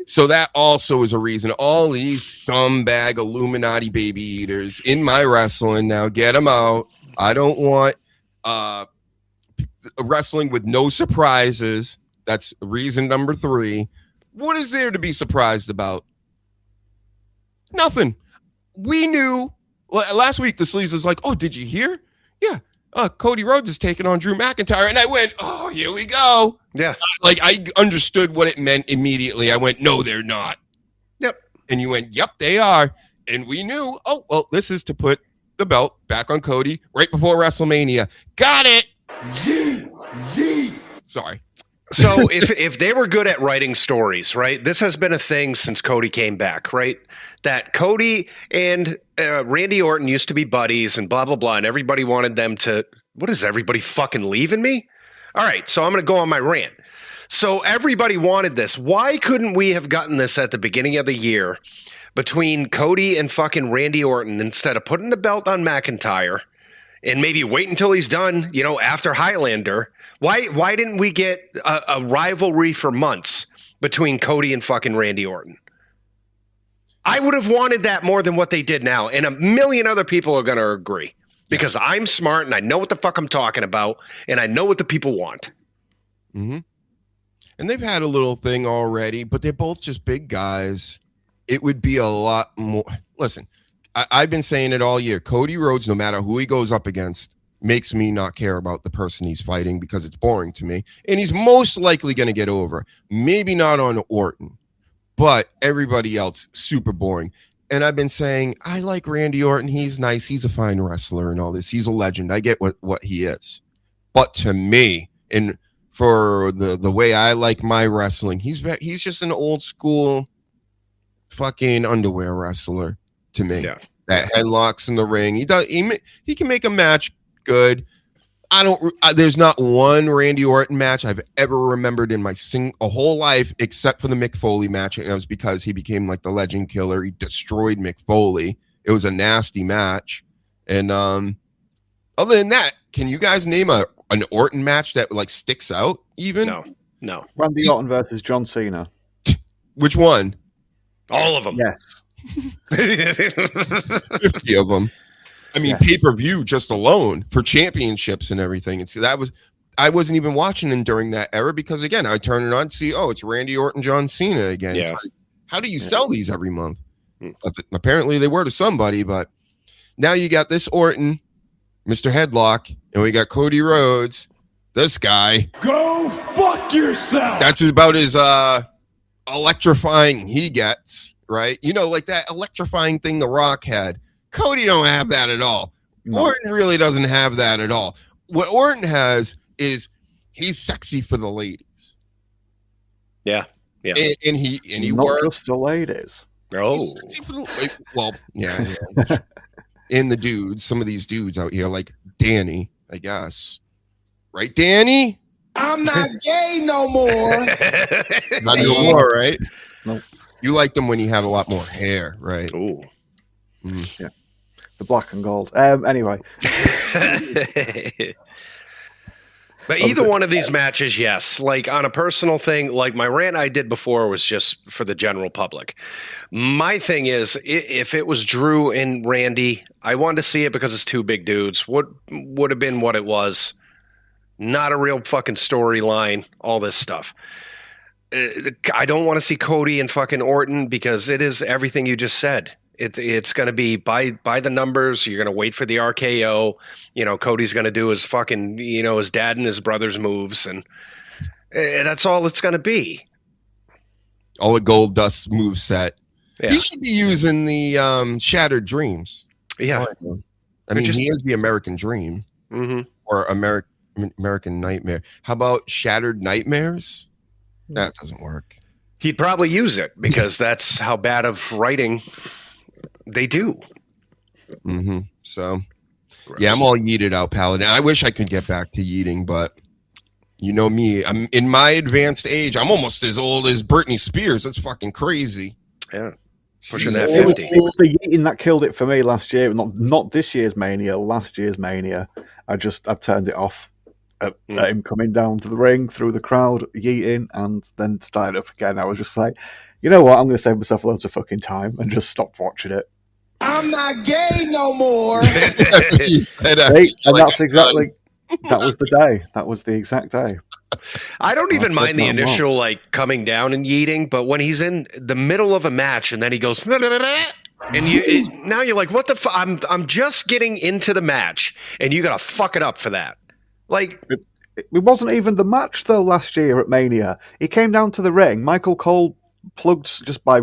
So that also is a reason. All these scumbag Illuminati baby eaters in my wrestling now, get them out. I don't want wrestling with no surprises. That's reason number 3. What is there to be surprised about? Nothing. We knew last week. The Sleaze was like, "Oh, did you hear? Yeah, Cody Rhodes is taking on Drew McIntyre," and I went, "Oh, here we go." Yeah, like I understood what it meant immediately. I went, "No, they're not." Yep. And you went, "Yep, they are." And we knew. Oh, well, this is to put the belt back on Cody right before WrestleMania. Got it. Sorry. So if they were good at writing stories, right? This has been a thing since Cody came back, right? That Cody and Randy Orton used to be buddies and blah, blah, blah. And everybody wanted them to, what is everybody fucking leaving me? All right. So I'm going to go on my rant. So everybody wanted this. Why couldn't we have gotten this at the beginning of the year between Cody and fucking Randy Orton instead of putting the belt on McIntyre and maybe wait until he's done, after Highlander? Why didn't we get a rivalry for months between Cody and fucking Randy Orton? I would have wanted that more than what they did now. And a million other people are going to agree because I'm smart and I know what the fuck I'm talking about and I know what the people want. Mm-hmm. And they've had a little thing already, but they're both just big guys. It would be a lot more. Listen, I've been saying it all year. Cody Rhodes, no matter who he goes up against, makes me not care about the person he's fighting because it's boring to me. And he's most likely going to get over. Maybe not on Orton, but everybody else, super boring. And I've been saying, I like Randy Orton. He's nice. He's a fine wrestler and all this. He's a legend. I get what he is. But to me, and for the way I like my wrestling, he's just an old school fucking underwear wrestler to me. Yeah. That headlocks in the ring. He can make a match good. There's not one Randy Orton match I've ever remembered in my whole life except for the Mick Foley match, and it was because he became like the legend killer. He destroyed Mick Foley. It was a nasty match. And other than that, can you guys name an Orton match that like sticks out even? No. Randy Orton versus John Cena. Which one? All of them. Yes. 50 of them. I mean, pay-per-view just alone for championships and everything. And see, I wasn't even watching it during that era because, again, I turn it on to see, it's Randy Orton, John Cena again. Yeah. Like, how do you sell these every month? Apparently they were to somebody, but now you got this Orton, Mr. Headlock, and we got Cody Rhodes. This guy. Go fuck yourself. That's about as electrifying he gets, right? You know, like that electrifying thing The Rock had. Cody don't have that at all. No. Orton really doesn't have that at all. What Orton has is he's sexy for the ladies. Yeah. And he not works. just the ladies. Oh. He's sexy for the, well, yeah. And the dudes, some of these dudes out here, like Danny, I guess. Right, Danny? I'm not gay no more. Not no more, right? Nope. You liked him when he had a lot more hair, right? Ooh. Yeah. The black and gold. Anyway. But either one of these matches, yes. Like on a personal thing, like my rant I did before was just for the general public. My thing is, if it was Drew and Randy, I wanted to see it because it's two big dudes. What would have been what it was. Not a real fucking storyline, all this stuff. I don't want to see Cody and fucking Orton because it is everything you just said. It's going to be by the numbers. You're going to wait for the RKO. You know, Cody's going to do his fucking, his dad and his brother's moves. And that's all it's going to be. All a Gold Dust move set. Yeah. He should be using the Shattered Dreams. Yeah. I mean, he is the American Dream. Mm-hmm. Or American Nightmare. How about Shattered Nightmares? That doesn't work. He'd probably use it because that's how bad of writing they do. Mm-hmm. So, yeah, I'm all yeeted out, Paladin. I wish I could get back to yeeting, but you know me. I'm in my advanced age. I'm almost as old as Britney Spears. That's fucking crazy. Yeah. Pushing that It 50. was the yeeting that killed it for me last year. Not this year's Mania, last year's Mania. I turned it off at him coming down to the ring through the crowd, yeeting, and then started up again. I was just like, you know what? I'm going to save myself loads of fucking time and just stopped watching it. I'm not gay no more. You said, And that's exactly, that was the day. That was the exact day. I don't even mind the initial like coming down and yeeting, but when he's in the middle of a match and then he goes, and now you're like, what the fuck? I'm just getting into the match and you got to fuck it up for that. Like, it wasn't even the match though last year at Mania. He came down to the ring. Michael Cole plugged just by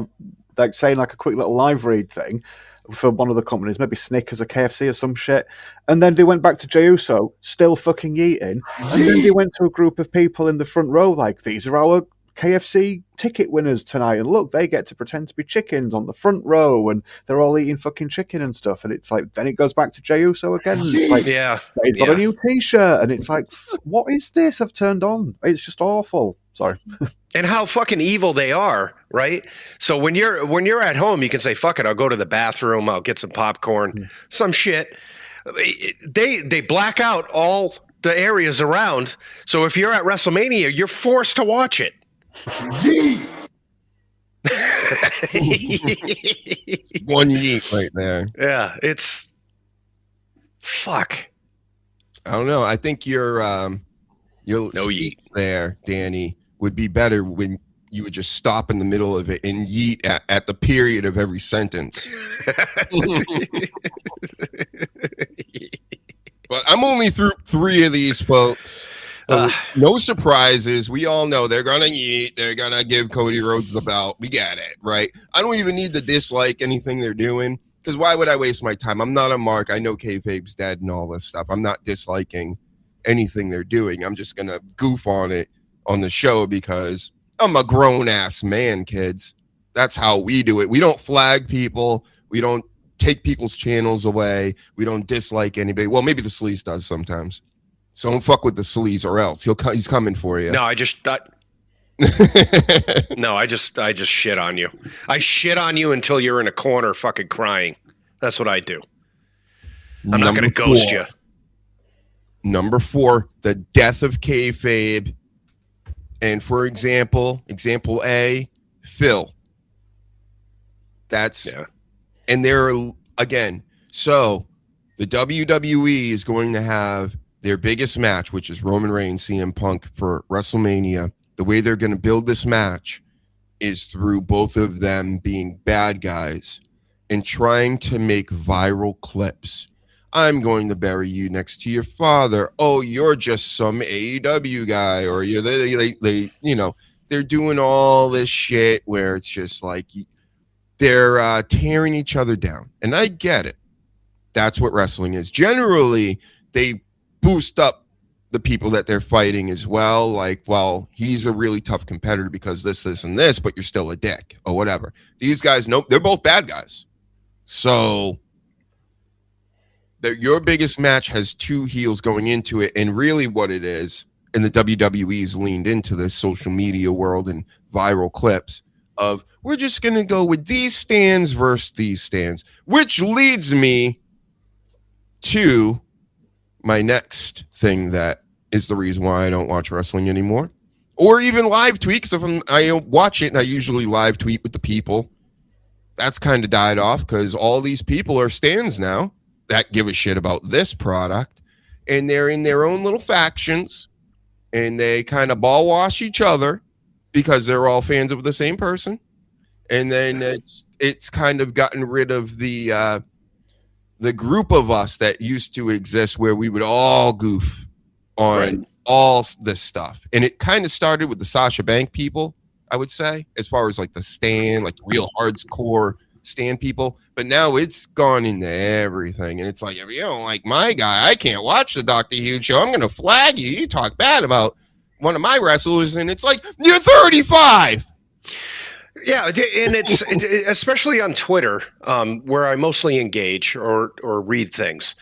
like saying like a quick little live read thing for one of the companies, maybe Snickers or KFC or some shit. And then they went back to Jey Uso, still fucking yeeting. And then they went to a group of people in the front row like, these are our KFC ticket winners tonight. And look, they get to pretend to be chickens on the front row and they're all eating fucking chicken and stuff. And it's like, then it goes back to Jey Uso again. And it's like, he's got a new t-shirt. And it's like, what is this I've turned on? It's just awful. Sorry. And how fucking evil they are, right? So when you're at home, you can say, fuck it, I'll go to the bathroom, I'll get some popcorn, some shit. They black out all the areas around. So if you're at WrestleMania, you're forced to watch it. One yeet right there. Yeah, it's fuck. I don't know. I think your No speech yeet there, Danny, would be better when you would just stop in the middle of it and yeet at the period of every sentence. But I'm only through 3 of these, folks. So no surprises. We all know they're gonna yeet. They're gonna give Cody Rhodes the belt. We get it, right? I don't even need to dislike anything they're doing, because why would I waste my time? I'm not a mark. I know kayfabe's dead and all this stuff. I'm not disliking anything they're doing. I'm just gonna goof on it on the show because I'm a grown-ass man, kids. That's how we do it. We don't flag people. We don't take people's channels away. We don't dislike anybody. Well, maybe the Sleaze does sometimes. So don't fuck with the Sleaze, or else he's coming for you. No, I just shit on you. I shit on you until you're in a corner fucking crying. That's what I do. I'm not going to ghost you. Number 4, the death of kayfabe. And for example A, Phil. And there again. So the WWE is going to have their biggest match, which is Roman Reigns, CM Punk for WrestleMania. The way they're going to build this match is through both of them being bad guys and trying to make viral clips. I'm going to bury you next to your father. Oh, you're just some AEW guy, or you're they they're doing all this shit where it's just like they're tearing each other down. And I get it. That's what wrestling is. Generally, they boost up the people that they're fighting as well. Like, well, he's a really tough competitor because this, and this, but you're still a dick or whatever. These guys, nope, they're both bad guys. So your biggest match has 2 heels going into it. And really what it is, and the WWE's leaned into this social media world and viral clips of, we're just going to go with these stands versus these stands, which leads me to my next thing that is the reason why I don't watch wrestling anymore, or even live tweet. Because I watch it and I usually live tweet with the people, that's kind of died off because all these people are stands now that give a shit about this product, and they're in their own little factions, and they kind of ball wash each other because they're all fans of the same person. And then it's kind of gotten rid of the group of us that used to exist where we would all goof on all this stuff. And it kind of started with the Sasha Bank people, I would say, as far as like the stand, like real hardcore stand people. But now it's gone into everything. And it's like, if you don't like my guy, I can't watch the Dr. Hughes show. I'm going to flag you. You talk bad about one of my wrestlers. And it's like, you're 35. Yeah, and it's especially on Twitter, where I mostly engage or read things.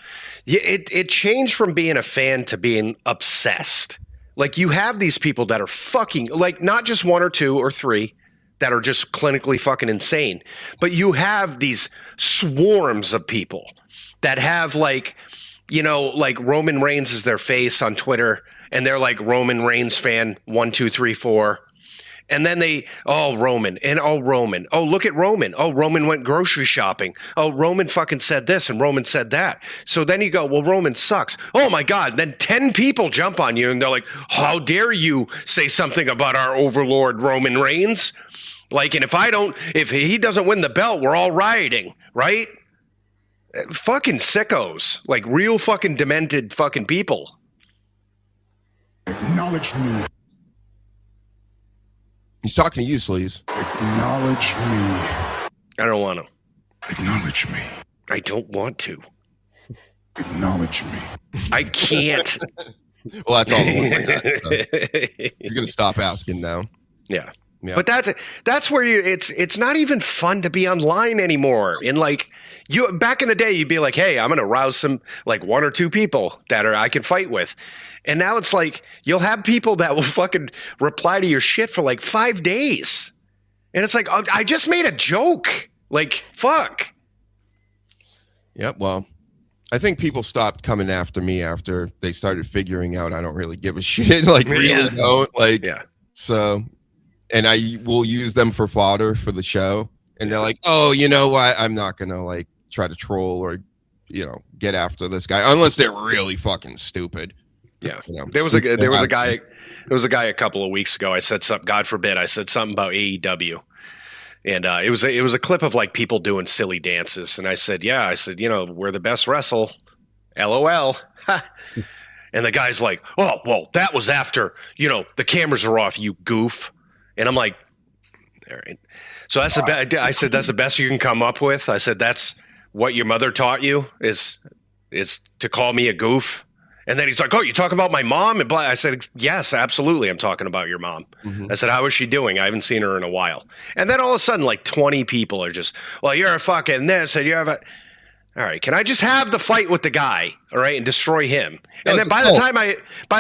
It changed from being a fan to being obsessed. Like, you have these people that are fucking, like, not just 1 or 2 or 3 that are just clinically fucking insane, but you have these swarms of people that have, like, like Roman Reigns is their face on Twitter, and they're like Roman Reigns fan 1, 2, 3, 4. And then Roman, and Roman. Oh, look at Roman. Oh, Roman went grocery shopping. Oh, Roman fucking said this and Roman said that. So then you go, well, Roman sucks. Oh my God. Then 10 people jump on you and they're like, how dare you say something about our overlord Roman Reigns? Like, and if he doesn't win the belt, we're all rioting, right? Fucking sickos, like real fucking demented fucking people. Acknowledge me. He's talking to you, Sleaze. Acknowledge me. I don't want to. Acknowledge me. I don't want to. Acknowledge me. I can't. Well, that's all the one so he's going to stop asking now. Yeah. But that's where it's not even fun to be online anymore. And like back in the day, you'd be like, hey, I'm going to rouse some like 1 or 2 people that I can fight with. And now it's like you'll have people that will fucking reply to your shit for like 5 days. And it's like, oh, I just made a joke. Like, fuck. Yeah, well, I think people stopped coming after me after they started figuring out I don't really give a shit. Like, really don't. Like, yeah. So and I will use them for fodder for the show. And they're like, "Oh, you know what? I'm not gonna like try to troll or, get after this guy unless they're really fucking stupid." Yeah, there was a guy a couple of weeks ago. I said something. God forbid, I said something about AEW, and it was a clip of like people doing silly dances. And I said, we're the best wrestle, LOL. And the guy's like, "Oh, well, that was after the cameras are off, you goof." And I'm like, "All right." So that's I said that's the best you can come up with. I said that's what your mother taught you is to call me a goof. And then he's like, "Oh, you talking about my mom?" And I said, "Yes, absolutely. I'm talking about your mom." I said, "How is she doing? I haven't seen her in a while." And then all of a sudden, like 20 people are just, "Well, you're a fucking this and you have a." All right, can I just have the fight with the guy, all right, and destroy him? And then by the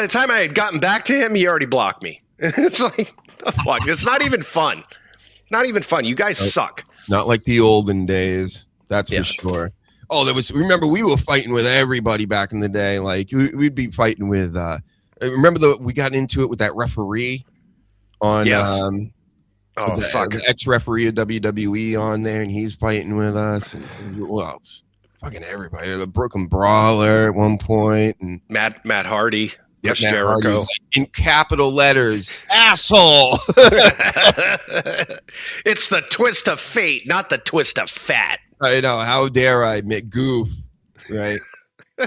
time I had gotten back to him, he already blocked me. It's like, the fuck? It's not even fun. Not even fun. You guys suck. Not like the olden days. That's for sure. Oh, remember we were fighting with everybody back in the day. Like we'd be fighting with, remember we got into it with that referee on, the ex-referee of WWE on there, and he's fighting with us. And who else? Fucking everybody. The Brooklyn Brawler at one point. And Matt Hardy. Yes, Matt Jericho. Like, in capital letters, asshole. It's the twist of fate, not the twist of fat. I know. How dare I admit goof, right?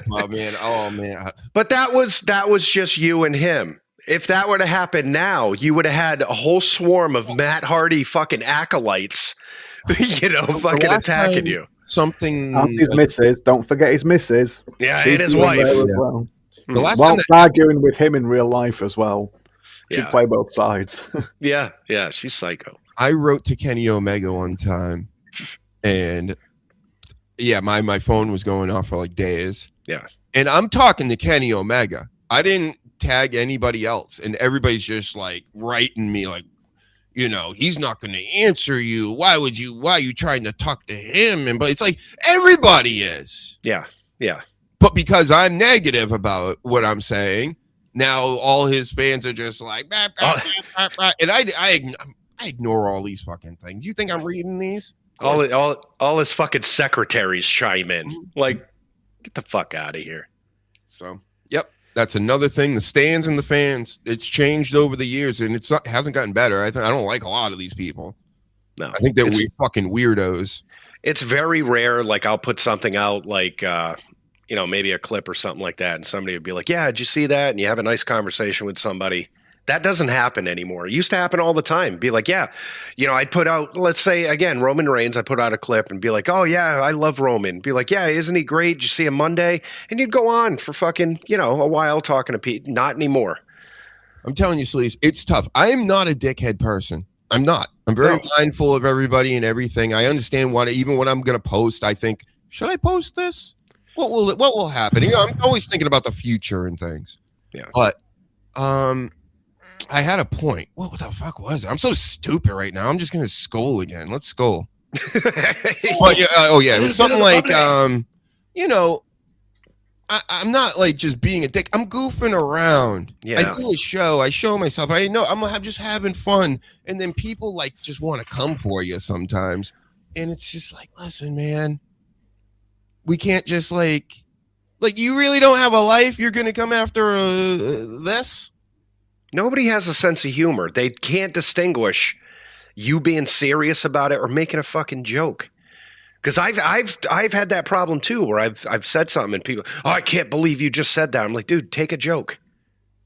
Oh man. But that was just you and him. If that were to happen now, you would have had a whole swarm of Matt Hardy fucking acolytes, fucking attacking you. Something. And his missus. Don't forget his missus. Yeah, and his wife. Well. The last Whilst arguing with him in real life as well. She'd play both sides. Yeah, she's psycho. I wrote to Kenny Omega one time, and my phone was going off for like days. Yeah. And I'm talking to Kenny Omega. I didn't tag anybody else, and everybody's just like writing me like, he's not going to answer you. Why are you trying to talk to him? But it's like everybody is. Yeah. But because I'm negative about what I'm saying, now all his fans are just like, bah, bah, bah, bah, and I ignore all these fucking things. You think I'm reading these? All his fucking secretaries chime in. Like, get the fuck out of here. So, yep, that's another thing. The stands and the fans. It's changed over the years, and hasn't gotten better. I don't like a lot of these people. No, I think they're fucking weirdos. It's very rare. Like I'll put something out, like maybe a clip or something like that, and somebody would be like, "Yeah, did you see that?" And you have a nice conversation with somebody. That doesn't happen anymore. It used to happen all the time. Be like, yeah, I'd put out, let's say, again, Roman Reigns, I put out a clip and be like, "Oh, yeah, I love Roman." Be like, "Yeah, isn't he great? Did you see him Monday?" And you'd go on for fucking, a while talking to Pete. Not anymore. I'm telling you, Sleaze, it's tough. I am not a dickhead person. I'm not. I'm very mindful of everybody and everything. I understand even when I'm going to post, I think, should I post this? What will happen? I'm always thinking about the future and things. Yeah. But, I had a point. What the fuck was it? I'm so stupid right now. I'm just gonna skull again. Let's skull. It was something like, I'm not like just being a dick. I'm goofing around. Yeah. I do a show. I show myself. I know I'm just having fun, and then people like just want to come for you sometimes, and it's just like, listen, man, we can't just like you really don't have a life. You're gonna come after this. Nobody has a sense of humor. They can't distinguish you being serious about it or making a fucking joke. Because I've had that problem too, where I've said something and people, "Oh, I can't believe you just said that." I'm like, dude, take a joke.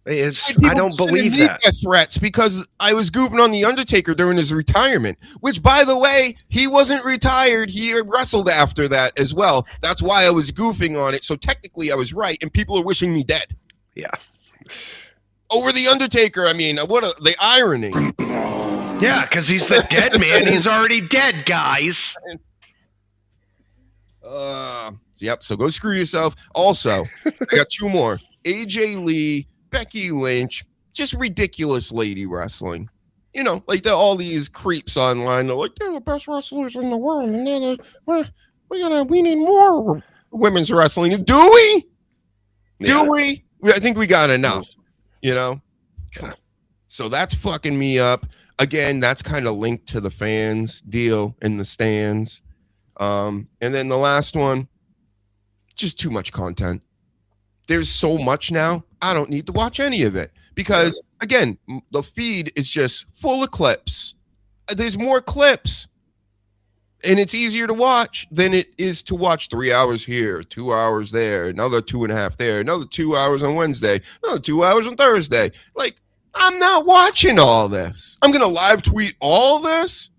I don't believe that. Threats because I was goofing on the Undertaker during his retirement, which, by the way, he wasn't retired. He wrestled after that as well. That's why I was goofing on it. So technically, I was right, and people are wishing me dead. Yeah. Over the Undertaker, I mean, the irony. Yeah, because he's the dead man. He's already dead, guys. So go screw yourself. Also, I got two more. AJ Lee, Becky Lynch, just ridiculous lady wrestling. Like all these creeps online. They're like, they're the best wrestlers in the world. And then we need more women's wrestling. Do we? Yeah. Do we? I think we got enough. So that's fucking me up. again, that's kind of linked to the fans deal in the stands. And then the last one, just too much content. There's so much now. I don't need to watch any of it because, again, the feed is just full of clips. There's more clips, and it's easier to watch than it is to watch 3 hours here, 2 hours there, another 2.5 there, another 2 hours on Wednesday, another 2 hours on Thursday. Like, I'm not watching all this. I'm gonna live tweet all this.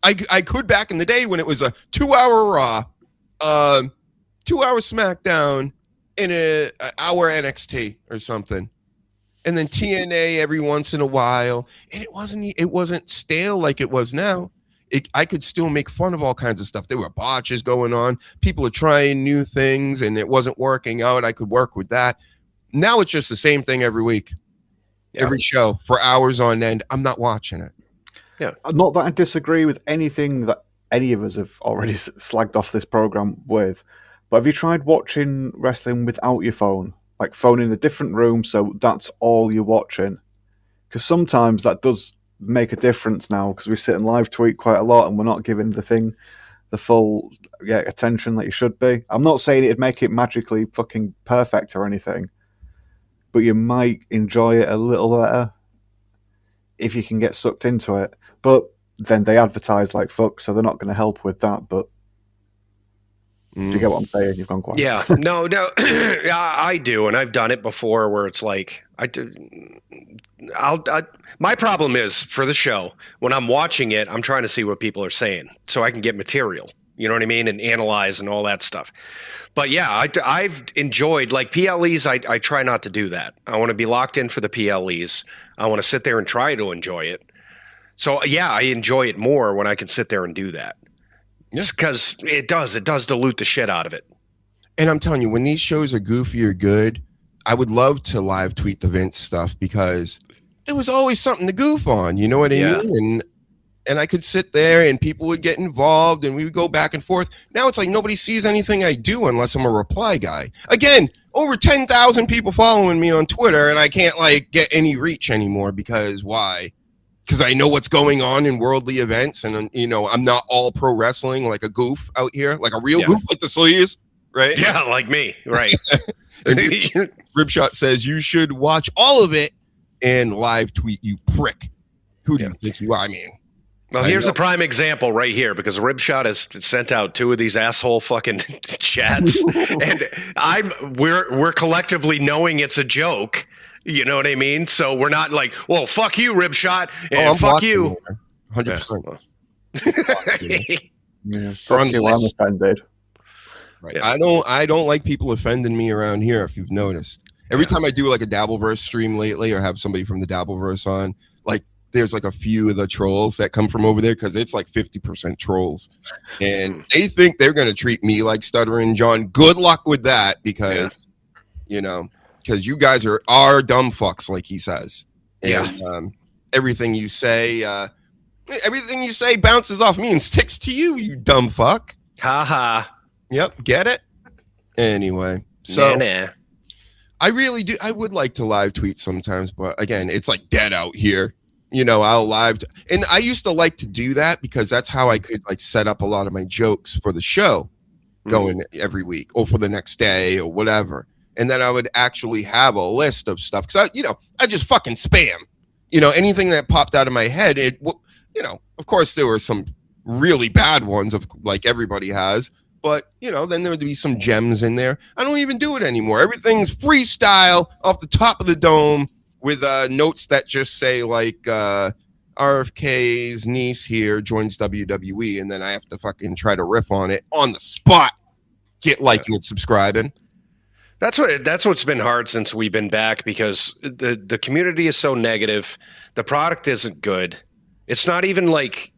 I could back in the day when it was a 2-hour Raw, 2-hour SmackDown, in an hour NXT or something, and then TNA every once in a while, and it wasn't stale like it was now. I could still make fun of all kinds of stuff. There were botches going on. People are trying new things, and it wasn't working out. I could work with that. Now it's just the same thing every week, every show for hours on end. I'm not watching it. Yeah, not that I disagree with anything that any of us have already slagged off this program with. But have you tried watching wrestling without your phone? Like phone in a different room, so that's all you're watching? Because sometimes that does make a difference now, because we sit and live tweet quite a lot and we're not giving the thing the full attention that you should be. I'm not saying it'd make it magically fucking perfect or anything, but you might enjoy it a little better if you can get sucked into it. But then they advertise like fuck, so they're not going to help with that, but do you get what I'm saying? You've gone quiet. Yeah, no, yeah, I do, and I've done it before. Where it's like my problem is for the show when I'm watching it, I'm trying to see what people are saying so I can get material. You know what I mean, and analyze and all that stuff. But yeah, I've enjoyed like PLEs. I try not to do that. I want to be locked in for the PLEs. I want to sit there and try to enjoy it. So yeah, I enjoy it more when I can sit there and do that. Just because it does dilute the shit out of it. And I'm telling you, when these shows are goofy or good, I would love to live tweet the Vince stuff because there was always something to goof on. You know what I mean? And I could sit there and people would get involved and we would go back and forth. Now it's like nobody sees anything I do unless I'm a reply guy. Again, over 10,000 people following me on Twitter, and I can't like get any reach anymore because why? Because I know what's going on in worldly events, and you know I'm not all pro wrestling like a goof out here, like a real goof like the Sleaze, right? Yeah, like me, right? Ribshot says you should watch all of it and live tweet, you prick. Who do you think you are? I mean, well, here's a prime example right here because Ribshot has sent out 2 of these asshole fucking chats, and we're collectively knowing it's a joke. You know what I mean? So we're not like, well, fuck you, Ribshot, and fuck you. 100%. Fuck you, I'm offended. Right. I don't like people offending me around here, if you've noticed. Every time I do like a Dabbleverse stream lately or have somebody from the Dabbleverse on, like there's like a few of the trolls that come from over there because it's like 50% trolls. And they think they're going to treat me like Stuttering John. Good luck with that because, you know, because you guys are dumb fucks, like he says. And, everything you say bounces off me and sticks to you, you dumb fuck. Ha ha. Yep, get it? Anyway, so nah. I really do. I would like to live tweet sometimes, but again, it's like dead out here. You know, I'll live, and I used to like to do that because that's how I could like set up a lot of my jokes for the show going every week or for the next day or whatever. And then I would actually have a list of stuff because I just fucking spam. You know, anything that popped out of my head, of course there were some really bad ones of like everybody has, but then there would be some gems in there. I don't even do it anymore. Everything's freestyle off the top of the dome with notes that just say like RFK's niece here joins WWE, and then I have to fucking try to riff on it on the spot. Get liking and subscribing. That's what's been hard since we've been back because the community is so negative. The product isn't good. It's not even like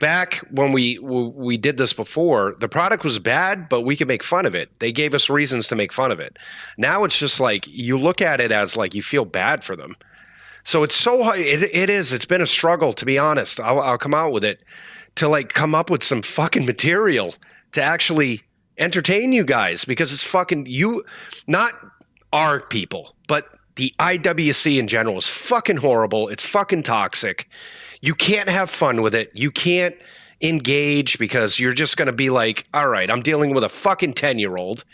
back when we did this before, the product was bad, but we could make fun of it. They gave us reasons to make fun of it. Now it's just like you look at it as like you feel bad for them. So it's so hard. It's been a struggle, to be honest. I'll come out with it to like come up with some fucking material to actually entertain you guys because it's fucking you, not our people, but the IWC in general is fucking horrible. It's fucking toxic. You can't have fun with it. You can't engage because you're just going to be like, all right, I'm dealing with a fucking 10-year-old.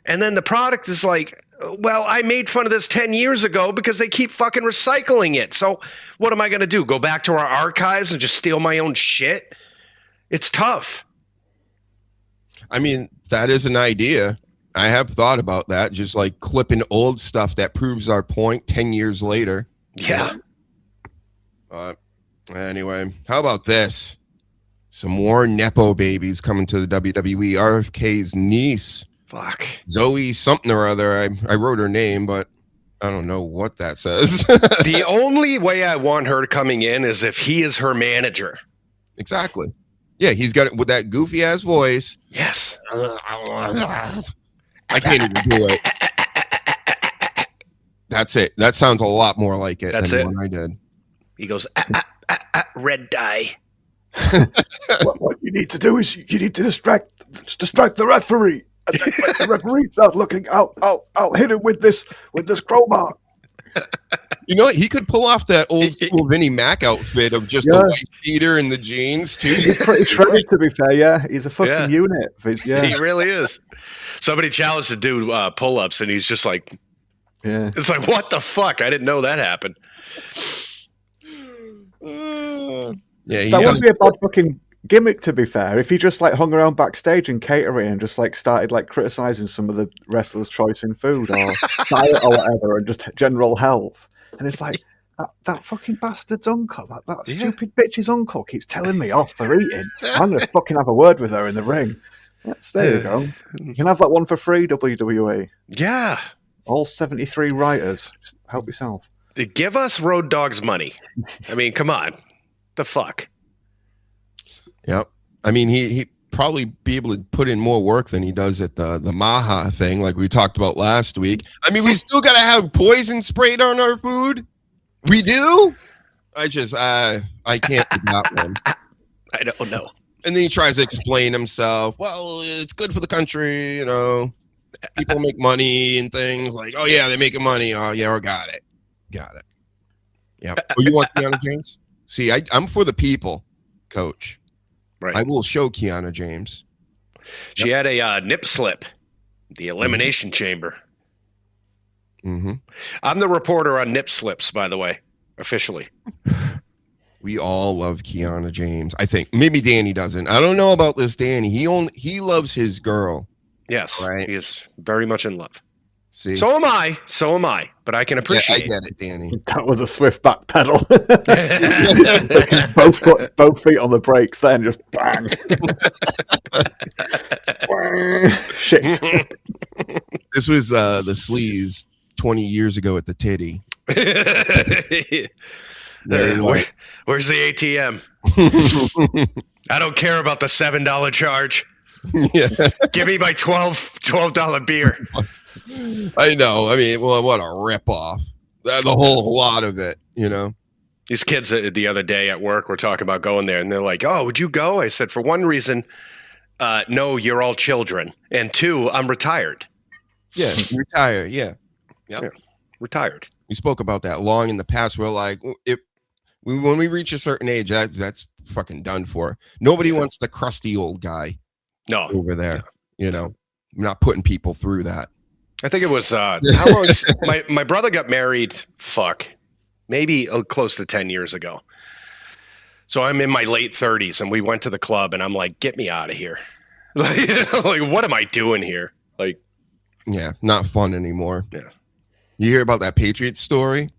And then the product is like, well, I made fun of this 10 years ago because they keep fucking recycling it. So what am I going to do? Go back to our archives and just steal my own shit? It's tough. I mean, that is an idea. I have thought about that. Just like clipping old stuff that proves our point 10 years later. Yeah. Anyway, how about this? Some more Nepo babies coming to the WWE. RFK's niece. Fuck. Zoe something or other. I wrote her name, but I don't know what that says. The only way I want her coming in is if he is her manager. Exactly. Yeah, he's got it with that goofy ass voice. Yes. I can't even do it. That's it. That sounds a lot more like it That's than it. what I did. He goes, red dye. What you need to do is you need to distract the referee. And then when the referee starts looking out, hit him with this crowbar. You know what? He could pull off that old school Vinnie Mac outfit of just the white beater and the jeans too. He's pretty shredded, to be fair. Yeah, he's a fucking unit. Yeah, He really is. Somebody challenged to do pull-ups, and he's just like, it's like, what the fuck? I didn't know that happened. Yeah, that wouldn't be a bad fucking gimmick, to be fair. If he just like hung around backstage and catering and just like started like criticizing some of the wrestlers' choice in food or diet or whatever, and just general health, and it's like that fucking bastard's uncle, that stupid bitch's uncle keeps telling me off for eating. I'm gonna fucking have a word with her in the ring. Yes, there you go. You can have that one for free, WWE. Yeah. All 73 writers. Just help yourself. Give us Road Dogg's money. I mean, come on. The fuck? Yep. I mean, he probably be able to put in more work than he does at the Maha thing, like we talked about last week. I mean, we still got to have poison sprayed on our food. We do? I can't do that one. I don't know. And then he tries to explain himself. Well, it's good for the country, you know. People make money and things like, oh yeah, they're making money. Oh yeah, got it. Yeah. Oh, you want Kiana James? See, I'm for the people, Coach. Right. I will show Kiana James. She had a nip slip, the Elimination Chamber. Mm-hmm. I'm the reporter on nip slips, by the way, officially. We all love Kiana James. I think maybe Danny doesn't. I don't know about this Danny. He loves his girl. Yes, right? He is very much in love. See, so am I. But I can appreciate. Yeah, I get it, Danny. That was a swift back pedal. both feet on the brakes, then just bang. Shit. This was the Sleaze 20 years ago at the Titty. Where's the ATM? I don't care about the $7 charge. Yeah. Give me my $12 beer. I know. I mean, well, what a ripoff. The whole lot of it, you know. These kids the other day at work were talking about going there, and they're like, oh, would you go? I said, for one reason, no, you're all children. And two, I'm retired. Yeah, retired. Yeah. Yep. Yeah, retired. We spoke about that long in the past. We're like, when we reach a certain age, that's fucking done for. Nobody wants the crusty old guy. No, over there, you know, I'm not putting people through that. I think it was how long? My brother got married. Maybe close to 10 years ago. So I'm in my late 30s, and we went to the club, and I'm like, "Get me out of here!" Like, what am I doing here? Like, yeah, not fun anymore. Yeah, you hear about that Patriots story?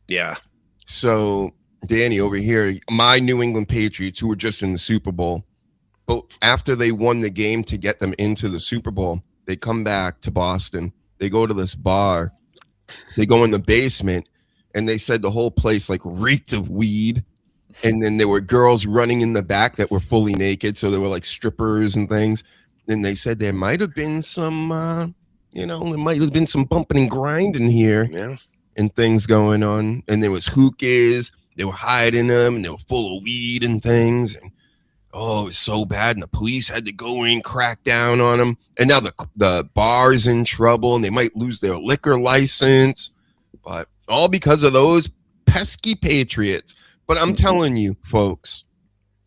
Yeah. So Danny over here, my New England Patriots, who were just in the Super Bowl. But after they won the game to get them into the Super Bowl, they come back to Boston. They go to this bar. They go in the basement, and they said the whole place like reeked of weed. And then there were girls running in the back that were fully naked. So there were like strippers and things. And they said there might have been some, there might have been some bumping and grinding here. Yeah. And things going on. And there was hookahs. They were hiding them, and they were full of weed and things. And oh, it was so bad, and the police had to go in, crack down on them. And now the bar's in trouble, and they might lose their liquor license. But all because of those pesky Patriots. But I'm telling you, folks,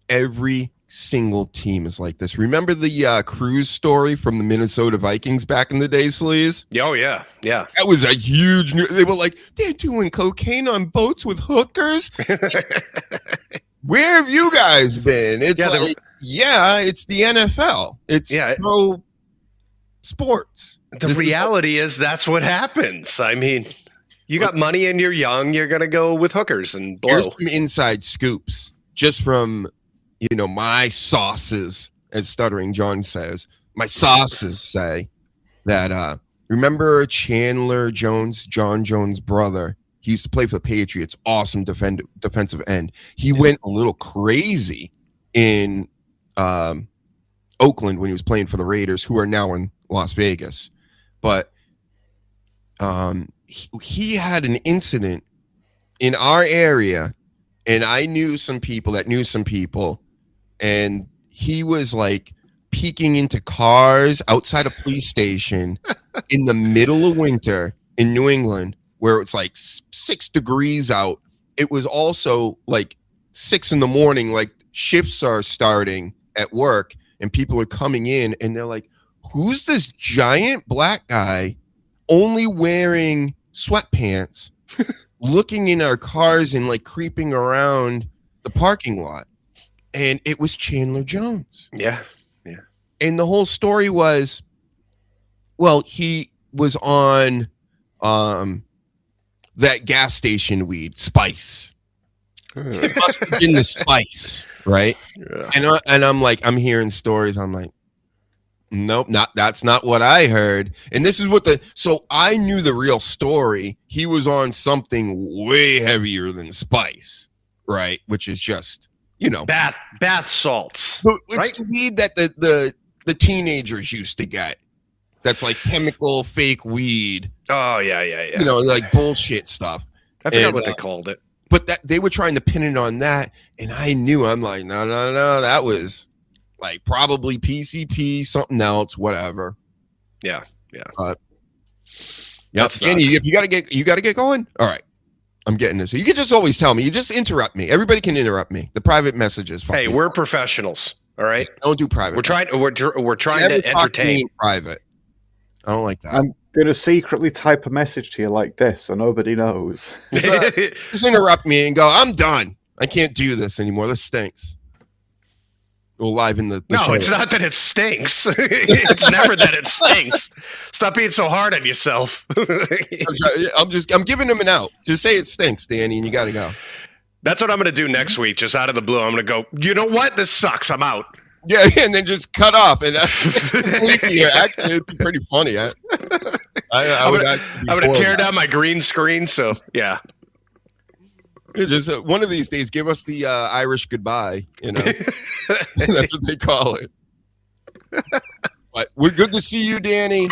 every single team is like this. Remember the Cruz story from the Minnesota Vikings back in the day, Sleaze? Oh, yeah. Yeah. That was a huge they were like, they're doing cocaine on boats with hookers. Where have you guys been? It's it's the NFL. It's pro sports. The reality is that's what happens. I mean, you got money and you're young, you're going to go with hookers and blow. Here's some inside scoops just from my sauces, as Stuttering John says. My sauces say that remember Chandler Jones, John Jones' brother? He used to play for the Patriots. Awesome defensive end. He went a little crazy in Oakland when he was playing for the Raiders, who are now in Las Vegas. But he had an incident in our area, and I knew some people that knew some people, and he was like peeking into cars outside a police station in the middle of winter in New England, where it's like 6 degrees out. It was also like 6 a.m, like shifts are starting at work, and people are coming in, and they're like, who's this giant black guy only wearing sweatpants looking in our cars and like creeping around the parking lot? And it was Chandler Jones. Yeah. And the whole story was, well, he was on that gas station weed, Spice. It must have been the Spice, right? Yeah. And I'm like, I'm hearing stories. I'm like, nope, that's not what I heard. And this is so I knew the real story. He was on something way heavier than Spice, right? Which is just, bath salts. It's right? the weed that the teenagers used to get. That's like chemical fake weed. Oh yeah. Like bullshit stuff. I forgot what they called it. But that they were trying to pin it on that, and I knew. I'm like, no, that was like probably PCP, something else, whatever. Yeah. Danny, if you gotta get going. All right, I'm getting this. So you can just always tell me. You just interrupt me. Everybody can interrupt me. The private messages. Hey, we're professionals. All right. Don't do private. We're trying to entertain. Private. I don't like that. I'm gonna secretly type a message to you like this, so nobody knows. Just interrupt me and go, I'm done. I can't do this anymore. This stinks. We're live in the no, show. It's not that it stinks. It's never that it stinks. Stop being so hard on yourself. I'm giving him an out. Just say it stinks, Danny, and you got to go. That's what I'm going to do next week. Just out of the blue, I'm going to go, you know what? This sucks. I'm out. Yeah, and then just cut off. And actually, it'd be pretty funny. I'm going to tear down my green screen. So, yeah. Just one of these days, give us the Irish goodbye. That's what they call it. But we're good to see you, Danny.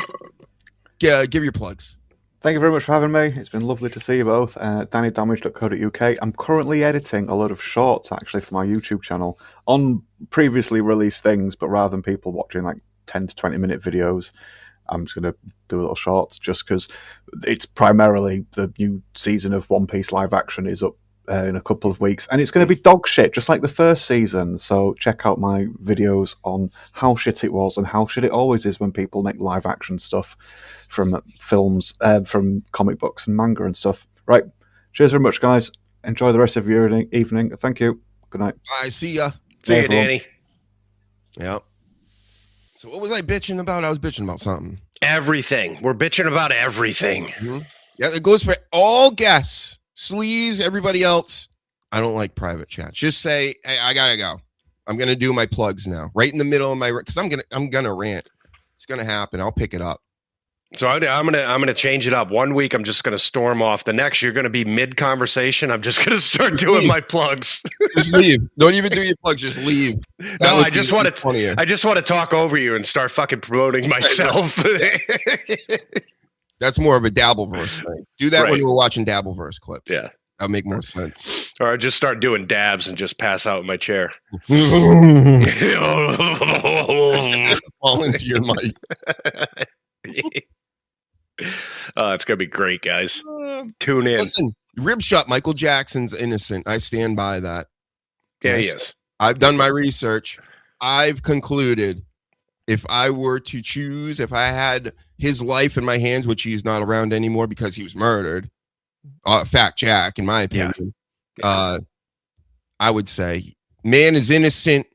Give your plugs. Thank you very much for having me. It's been lovely to see you both. DannyDamage.co.uk. I'm currently editing a lot of shorts, actually, for my YouTube channel on previously released things, but rather than people watching like 10 to 20-minute videos, I'm just going to do a little shorts just because it's primarily the new season of One Piece live action is up in a couple of weeks, and it's going to be dog shit, just like the first season. So check out my videos on how shit it was and how shit it always is when people make live action stuff from films, from comic books and manga and stuff. Right. Cheers very much, guys. Enjoy the rest of your evening. Thank you. Good night. Bye. See ya. See you, Danny. Yep. So what was I bitching about? I was bitching about something. Everything. We're bitching about everything. Mm-hmm. Yeah, it goes for all guests. Sleaze, everybody else. I don't like private chats. Just say, hey, I gotta go. I'm gonna do my plugs now, right in the middle of my, because I'm gonna rant. It's gonna happen. I'll pick it up. So I'm gonna change it up. One week I'm just gonna storm off. The next you're gonna be mid conversation. I'm just gonna start doing my plugs. Just leave. Don't even do your plugs. Just leave. No, I just want to talk over you and start fucking promoting myself. That's more of a Dabbleverse thing. Do that when we're watching Dabbleverse clips. Yeah. That'll make more sense. Or I just start doing dabs and just pass out in my chair. Fall into your mic. It's gonna be great, guys. Tune in. Listen, rib shot. Michael Jackson's innocent. I stand by that. Yeah, he is. I've done my research. I've concluded if I were to choose, if I had his life in my hands, which he's not around anymore because he was murdered, Fat Jack, in my opinion, I would say, man is innocent.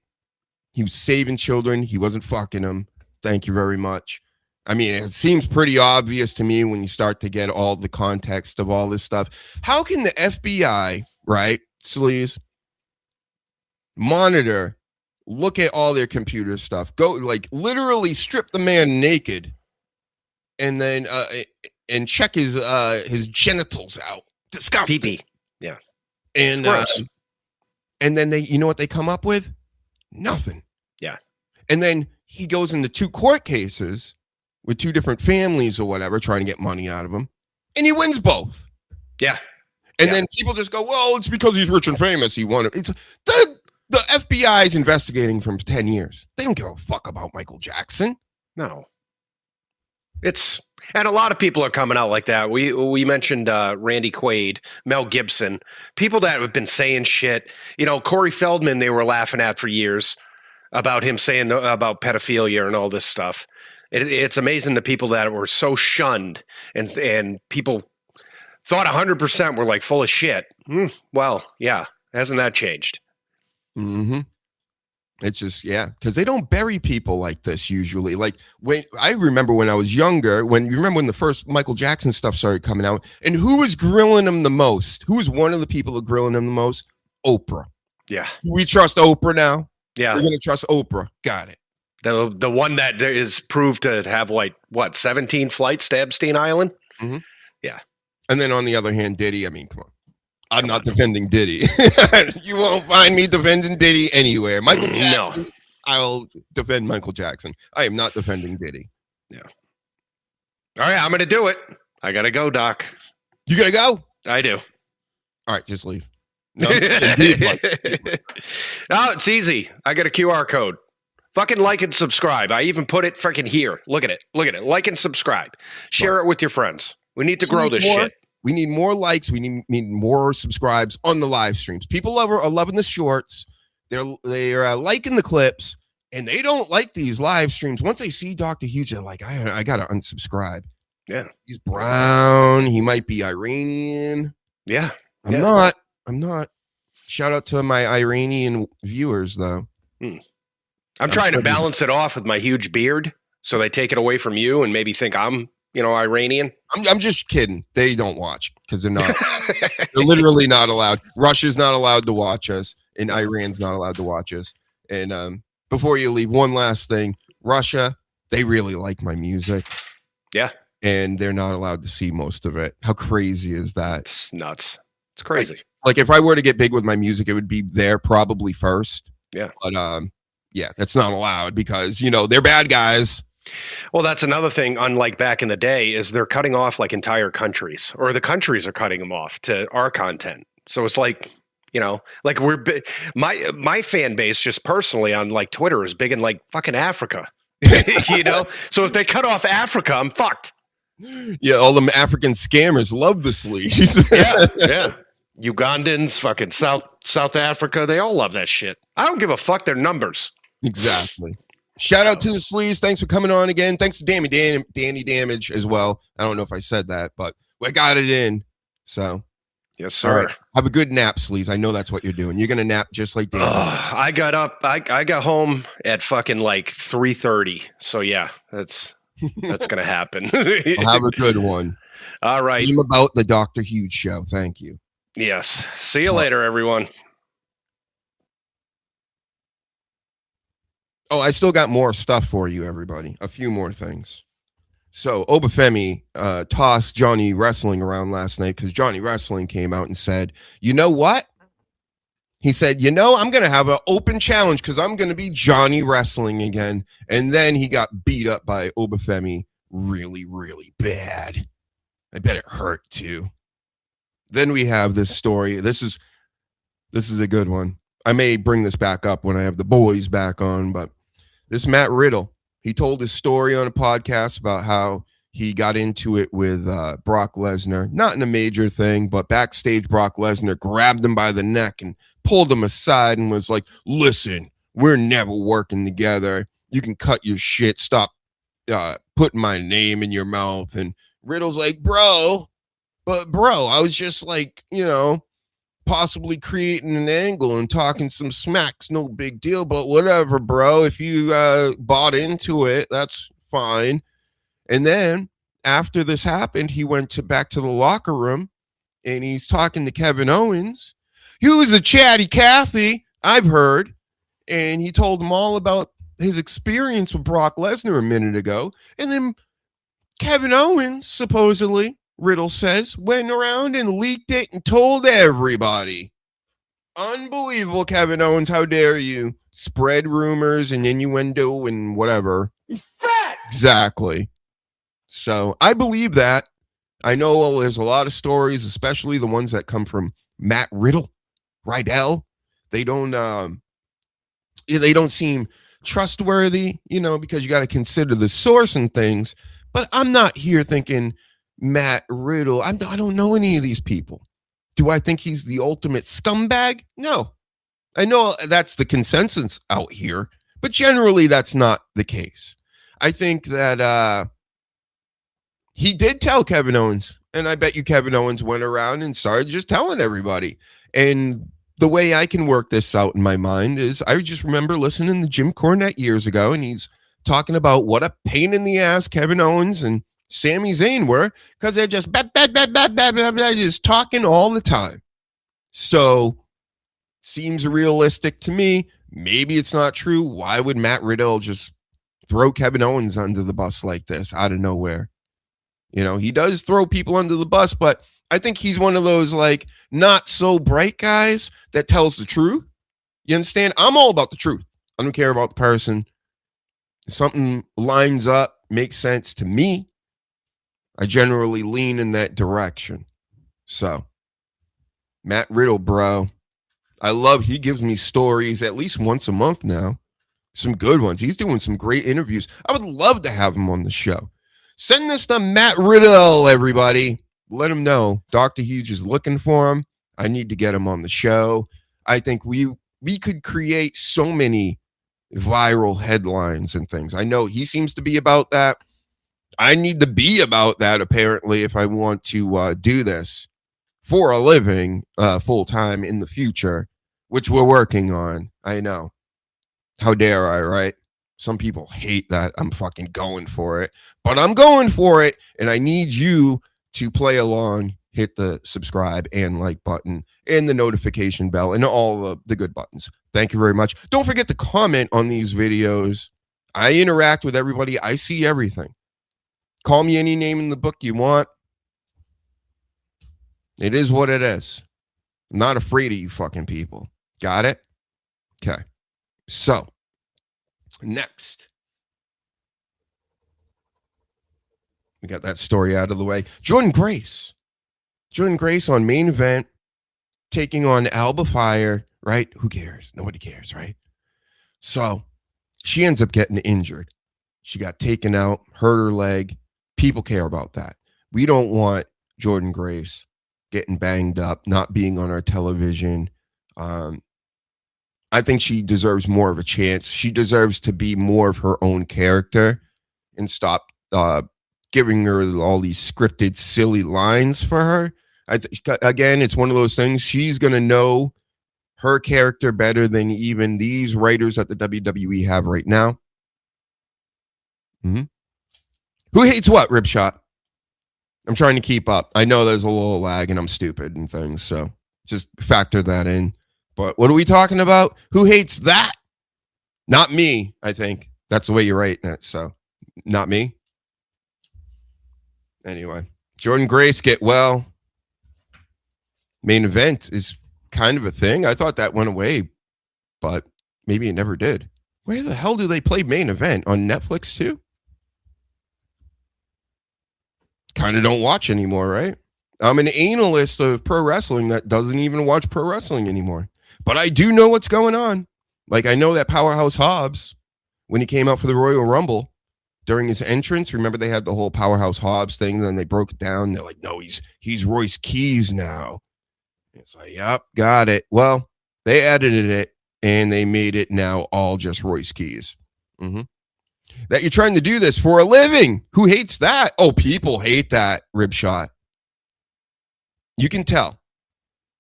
He was saving children. He wasn't fucking them. Thank you very much. I mean, it seems pretty obvious to me when you start to get all the context of all this stuff. How can the FBI, right, Sleaze, monitor, look at all their computer stuff, go like literally strip the man naked, and then and check his genitals out? Disgusting. Pee-pee. Yeah. And then they, you know what they come up with? Nothing. Yeah. And then he goes into 2 court cases with 2 different families or whatever, trying to get money out of them, and he wins both. Yeah. And then people just go, well, it's because he's rich and famous. He won it. It's the FBI is investigating for 10 years. They don't give a fuck about Michael Jackson. No. And a lot of people are coming out like that. We mentioned Randy Quaid, Mel Gibson, people that have been saying shit. You know, Corey Feldman, they were laughing at for years about him saying about pedophilia and all this stuff. It's amazing the people that were so shunned and people thought 100% were like full of shit. Well, yeah, hasn't that changed? Mm-hmm. It's just, yeah, because they don't bury people like this usually. Like, when I remember when I was younger, when the first Michael Jackson stuff started coming out, and who was grilling him the most? Who was one of the people that grilling him the most? Oprah. Yeah. We trust Oprah now. Yeah. We're going to trust Oprah. Got it. The one that is proved to have 17 flights to Epstein Island? Mm-hmm. Yeah. And then on the other hand, Diddy, I mean, come on. I'm not defending Diddy. You won't find me defending Diddy anywhere. Michael Jackson, no. I'll defend Michael Jackson. I am not defending Diddy. Yeah. All right, I'm going to do it. I got to go, Doc. You got to go? I do. All right, just leave. No, it's easy. I got a QR code. Fucking like and subscribe. I even put it freaking here. Look at it. Look at it. Like and subscribe. Share it with your friends. We need to grow this shit. We need more likes. We need more subscribes on the live streams. People are loving the shorts. They're liking the clips, and they don't like these live streams. Once they see Dr. Huge, they're like, I got to unsubscribe. Yeah. He's brown. He might be Iranian. Yeah. I'm not. Shout out to my Iranian viewers, though. I'm trying to balance it off with my huge beard, so they take it away from you and maybe think I'm, Iranian. I'm just kidding. They don't watch because they're not. They're literally not allowed. Russia's not allowed to watch us, and Iran's not allowed to watch us. And before you leave, one last thing. Russia, they really like my music. Yeah. And they're not allowed to see most of it. How crazy is that? It's nuts. It's crazy. Like if I were to get big with my music, it would be there probably first. Yeah. But yeah, that's not allowed because, they're bad guys. Well, that's another thing, unlike back in the day, is they're cutting off like entire countries, or the countries are cutting them off to our content. So it's like, like my fan base just personally on like Twitter is big in like fucking Africa, So if they cut off Africa, I'm fucked. Yeah, all them African scammers love the Sleaze. Yeah. Ugandans, fucking South Africa, they all love that shit. I don't give a fuck their numbers. Exactly. Shout out to the Sleaze. Thanks for coming on again. Thanks to Danny Damage as well. I don't know if I said that, but we got it in. So, yes, sir. Right. Have a good nap, Sleaze. I know that's what you're doing. You're gonna nap just like Danny. I got up. I got home at fucking like 3:30. So yeah, that's gonna happen. Have a good one. All right. Dream about the Dr. Huge show. Thank you. Yes. See you later, everyone. Oh, I still got more stuff for you, everybody. A few more things. So, Obafemi tossed Johnny Wrestling around last night because Johnny Wrestling came out and said, you know what? He said, I'm going to have an open challenge because I'm going to be Johnny Wrestling again. And then he got beat up by Obafemi really, really bad. I bet it hurt, too. Then we have this story. This is a good one. I may bring this back up when I have the boys back on, but this Matt Riddle, he told his story on a podcast about how he got into it with Brock Lesnar, not in a major thing, but backstage Brock Lesnar grabbed him by the neck and pulled him aside and was like, listen, we're never working together. You can cut your shit. Stop putting my name in your mouth. And Riddle's like, bro, I was just like, possibly creating an angle and talking some smacks. No big deal, but whatever, bro. If you bought into it, that's fine. And then after this happened, he went back to the locker room and he's talking to Kevin Owens. He was a chatty Cathy, I've heard. And he told him all about his experience with Brock Lesnar a minute ago. And then Kevin Owens, supposedly, Riddle says, went around and leaked it and told everybody. Unbelievable, Kevin Owens. How dare you spread rumors and innuendo and whatever. He's fat! Exactly. So I believe that. I know there's a lot of stories, especially the ones that come from Matt Riddle, Rydell. They don't seem trustworthy, because you got to consider the source and things. But I'm not here thinking Matt Riddle. I don't know any of these people. Do I think he's the ultimate scumbag? No. I know that's the consensus out here, but generally that's not the case. I think that he did tell Kevin Owens, and I bet you Kevin Owens went around and started just telling everybody. And the way I can work this out in my mind is I just remember listening to Jim Cornette years ago, and he's talking about what a pain in the ass Kevin Owens and Sami Zayn were, because they're just just talking all the time. So seems realistic to me. Maybe it's not true. Why would Matt Riddle just throw Kevin Owens under the bus like this out of nowhere? He does throw people under the bus, but I think he's one of those like not so bright guys that tells the truth. You understand? I'm all about the truth. I don't care about the person. If something lines up, makes sense to me, I generally lean in that direction. So, Matt Riddle, bro. He gives me stories at least once a month now. Some good ones. He's doing some great interviews. I would love to have him on the show. Send this to Matt Riddle, everybody. Let him know Dr. Huge is looking for him. I need to get him on the show. I think we could create so many viral headlines and things. I know he seems to be about that. I need to be about that, apparently, if I want to do this for a living full time in the future, which we're working on. I know. How dare I, right? Some people hate that I'm fucking going for it, but I'm going for it, and I need you to play along, hit the subscribe and like button and the notification bell and all the good buttons. Thank you very much. Don't forget to comment on these videos. I interact with everybody. I see everything. Call me any name in the book you want. It is what it is. I'm not afraid of you fucking people. Got it? Okay. So, next. We got that story out of the way. Jordan Grace on Main Event taking on Alba Fire, right? Who cares? Nobody cares, right? So she ends up getting injured. She got taken out, hurt her leg. People care about that. We don't want Jordan Grace getting banged up, not being on our television. I think she deserves more of a chance. She deserves to be more of her own character and stop giving her all these scripted, silly lines for her. Again, it's one of those things. She's going to know her character better than even these writers at the WWE have right now. Mm-hmm. Who hates what, Ripshot? I'm trying to keep up. I know there's a little lag and I'm stupid and things, so just factor that in. But what are we talking about? Who hates that? Not me, I think. That's the way you're writing it, so not me. Anyway, Jordan Grace, get well. Main Event is kind of a thing. I thought that went away, but maybe it never did. Where the hell do they play Main Event? On Netflix too? Kind of don't watch anymore, right? I'm an analyst of pro wrestling that doesn't even watch pro wrestling anymore. But I do know what's going on. Like, I know that Powerhouse Hobbs, when he came out for the Royal Rumble, during his entrance. Remember they had the whole Powerhouse Hobbs thing, then they broke it down. They're like, no, he's Royce Keys now. It's like, yep, got it. Well, they edited it and they made it now all just Royce Keys. That you're trying to do this for a living. Who hates that? Oh, people hate that, rib shot. You can tell.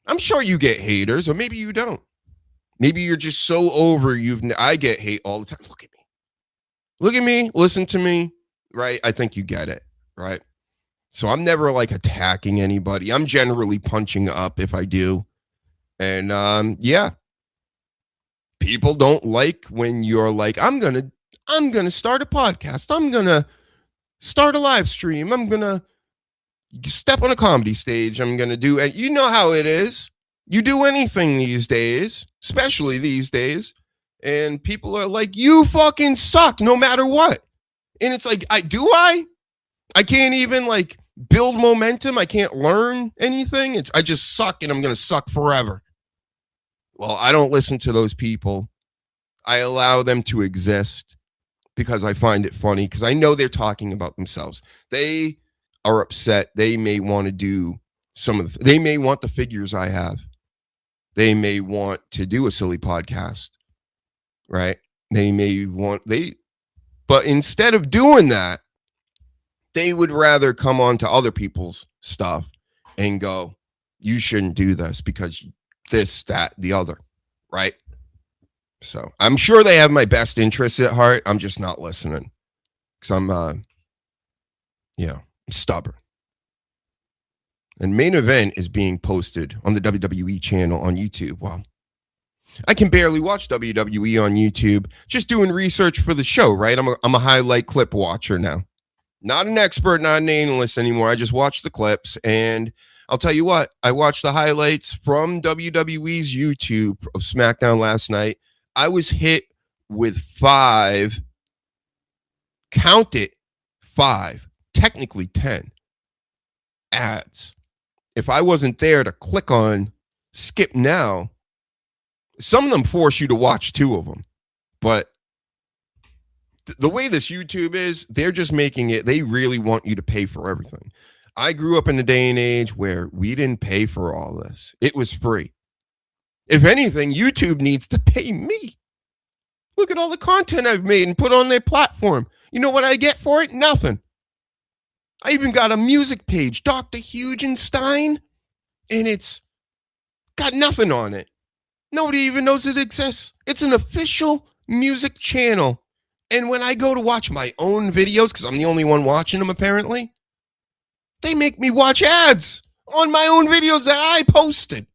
I'm sure you get haters, or maybe you don't. Maybe you're just so over. I get hate all the time. Look at me. Look at me. Listen to me. Right? I think you get it. Right? So I'm never like attacking anybody. I'm generally punching up if I do. And yeah. People don't like when you're like, I'm gonna start a podcast. I'm gonna start a live stream. I'm gonna step on a comedy stage. I'm gonna do it. You know how it is. You do anything these days, especially these days, and people are like, you fucking suck no matter what. And it's like, I can't even like build momentum. I can't learn anything. I just suck and I'm gonna suck forever. Well, I don't listen to those people. I allow them to exist because I find it funny, because I know they're talking about themselves. They are upset. They may want to do they may want the figures I have. They may want to do a silly podcast, right? But instead of doing that, they would rather come on to other people's stuff and go, you shouldn't do this because this, that, the other, right? So I'm sure they have my best interests at heart. I'm just not listening because I'm stubborn. And Main Event is being posted on the WWE channel on YouTube. Well, I can barely watch WWE on YouTube. Just doing research for the show, right? I'm a highlight clip watcher now. Not an expert, not an analyst anymore. I just watch the clips, and I'll tell you what. I watched the highlights from WWE's YouTube of SmackDown last night. I was hit with 5, count it, 5, technically 10 ads. If I wasn't there to click on skip now, some of them force you to watch 2 of them. But the way this YouTube is, they're just making it, they really want you to pay for everything. I grew up in a day and age where we didn't pay for all this. It was free. If anything, YouTube needs to pay me. Look at all the content I've made and put on their platform. You know what I get for it? Nothing. I even got a music page, Dr. Hugenstein, and it's got nothing on it. Nobody even knows it exists. It's an official music channel. And when I go to watch my own videos, because I'm the only one watching them apparently, they make me watch ads on my own videos that I posted.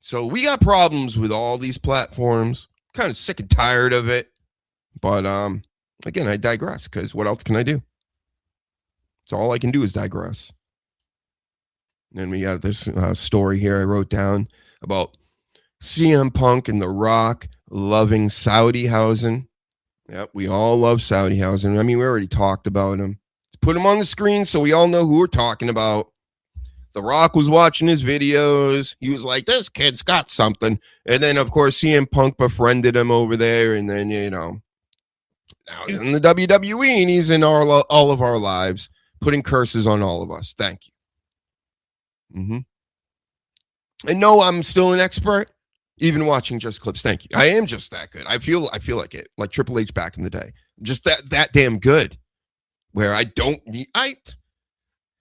So we got problems with all these platforms. Kind of sick and tired of it. But again, I digress, because what else can I do? So all I can do is digress. And then we got this story here I wrote down about CM Punk and The Rock loving Saudi housing. Yep, we all love Saudi housing. I mean, we already talked about him. Let's put him on the screen so we all know who we're talking about. The Rock was watching his videos. He was like, this kid's got something. And then, of course, CM Punk befriended him over there. And then, now he's in the WWE and he's in all of our lives, putting curses on all of us. Thank you. And no, I'm still an expert, even watching just clips. Thank you. I am just that good. I feel like it, like Triple H back in the day. I'm just that damn good, where I don't need.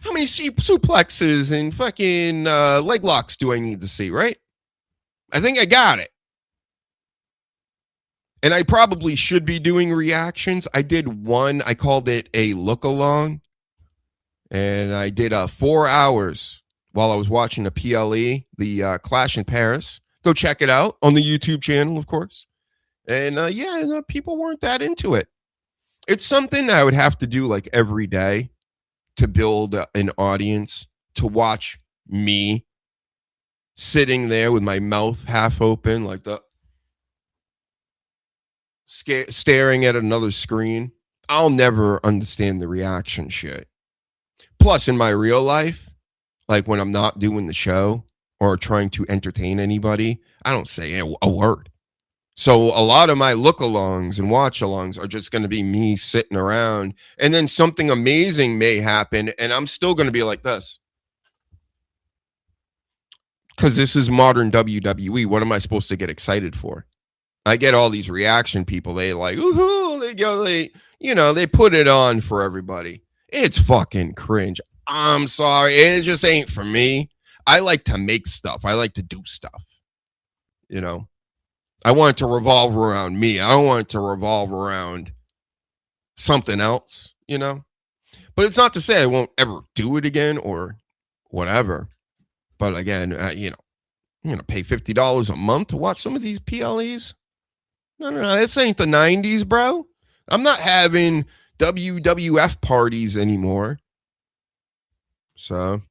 How many suplexes and fucking leg locks do I need to see? Right? I think I got it. And I probably should be doing reactions. I did one. I called it a look along, and I did 4 hours while I was watching the PLE, the Clash in Paris. Go check it out on the YouTube channel, of course. And people weren't that into it. It's something that I would have to do like every day to build an audience, to watch me sitting there with my mouth half open, like staring at another screen. I'll never understand the reaction shit. Plus, in my real life, like when I'm not doing the show or trying to entertain anybody, I don't say a word. So a lot of my look-alongs and watch-alongs are just going to be me sitting around, and then something amazing may happen, and I'm still going to be like this. Because this is modern WWE. What am I supposed to get excited for? I get all these reaction people. They like, ooh, they put it on for everybody. It's fucking cringe. I'm sorry. It just ain't for me. I like to make stuff. I like to do stuff. I want it to revolve around me. I don't want it to revolve around something else, But it's not to say I won't ever do it again or whatever. But again, I'm going to pay $50 a month to watch some of these PLEs. No, this ain't the 90s, bro. I'm not having WWF parties anymore. So,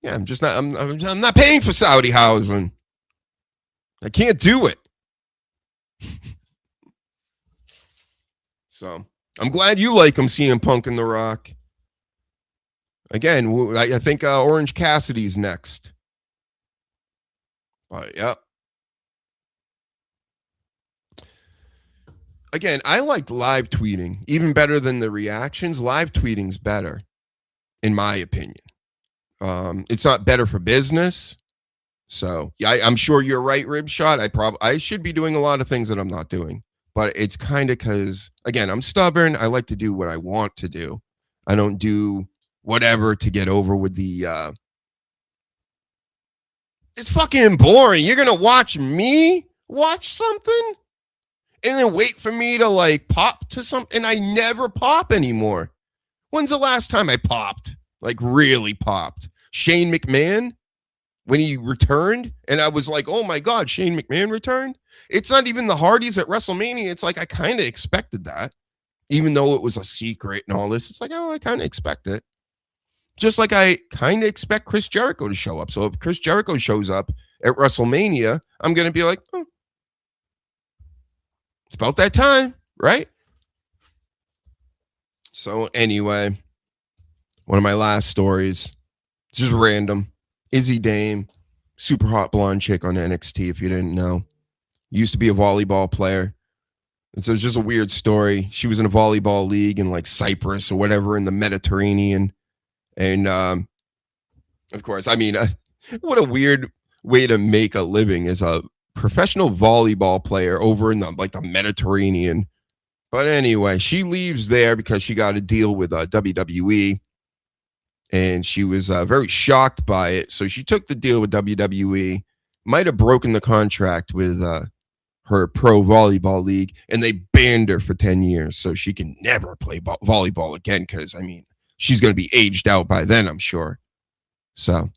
yeah, I'm just not. I'm not paying for Saudi housing. I can't do it. So, I'm glad you like him, CM Punk and The Rock. Again, I think Orange Cassidy's next. But, yep. Again, I liked live tweeting even better than the reactions. Live tweeting's better, in my opinion. It's not better for business. So, yeah, I'm sure you're right, Ribshot. I should be doing a lot of things that I'm not doing. But it's kind of because, again, I'm stubborn. I like to do what I want to do. I don't do whatever to get over with the it's fucking boring. You're gonna watch me watch something and then wait for me to like pop to something, and I never pop anymore. When's the last time I popped? Like really popped? Shane McMahon when he returned, and I was like, oh my god, Shane McMahon returned. It's not even the Hardys at WrestleMania. It's like I kind of expected that, even though it was a secret and all this. It's like, oh, I kind of expect it. Just like I kind of expect Chris Jericho to show up. So if Chris Jericho shows up at WrestleMania, I'm going to be like, oh, it's about that time, right? So anyway, one of my last stories, just random. Izzy Dame, super hot blonde chick on NXT, if you didn't know. Used to be a volleyball player. And so it's just a weird story. She was in a volleyball league in like Cyprus or whatever in the Mediterranean. And, of course, I mean, what a weird way to make a living as a professional volleyball player over in the Mediterranean. But anyway, she leaves there because she got a deal with WWE, and she was very shocked by it. So she took the deal with WWE, might have broken the contract with her pro volleyball league, and they banned her for 10 years. So she can never play volleyball again because, I mean, she's going to be aged out by then, I'm sure. So,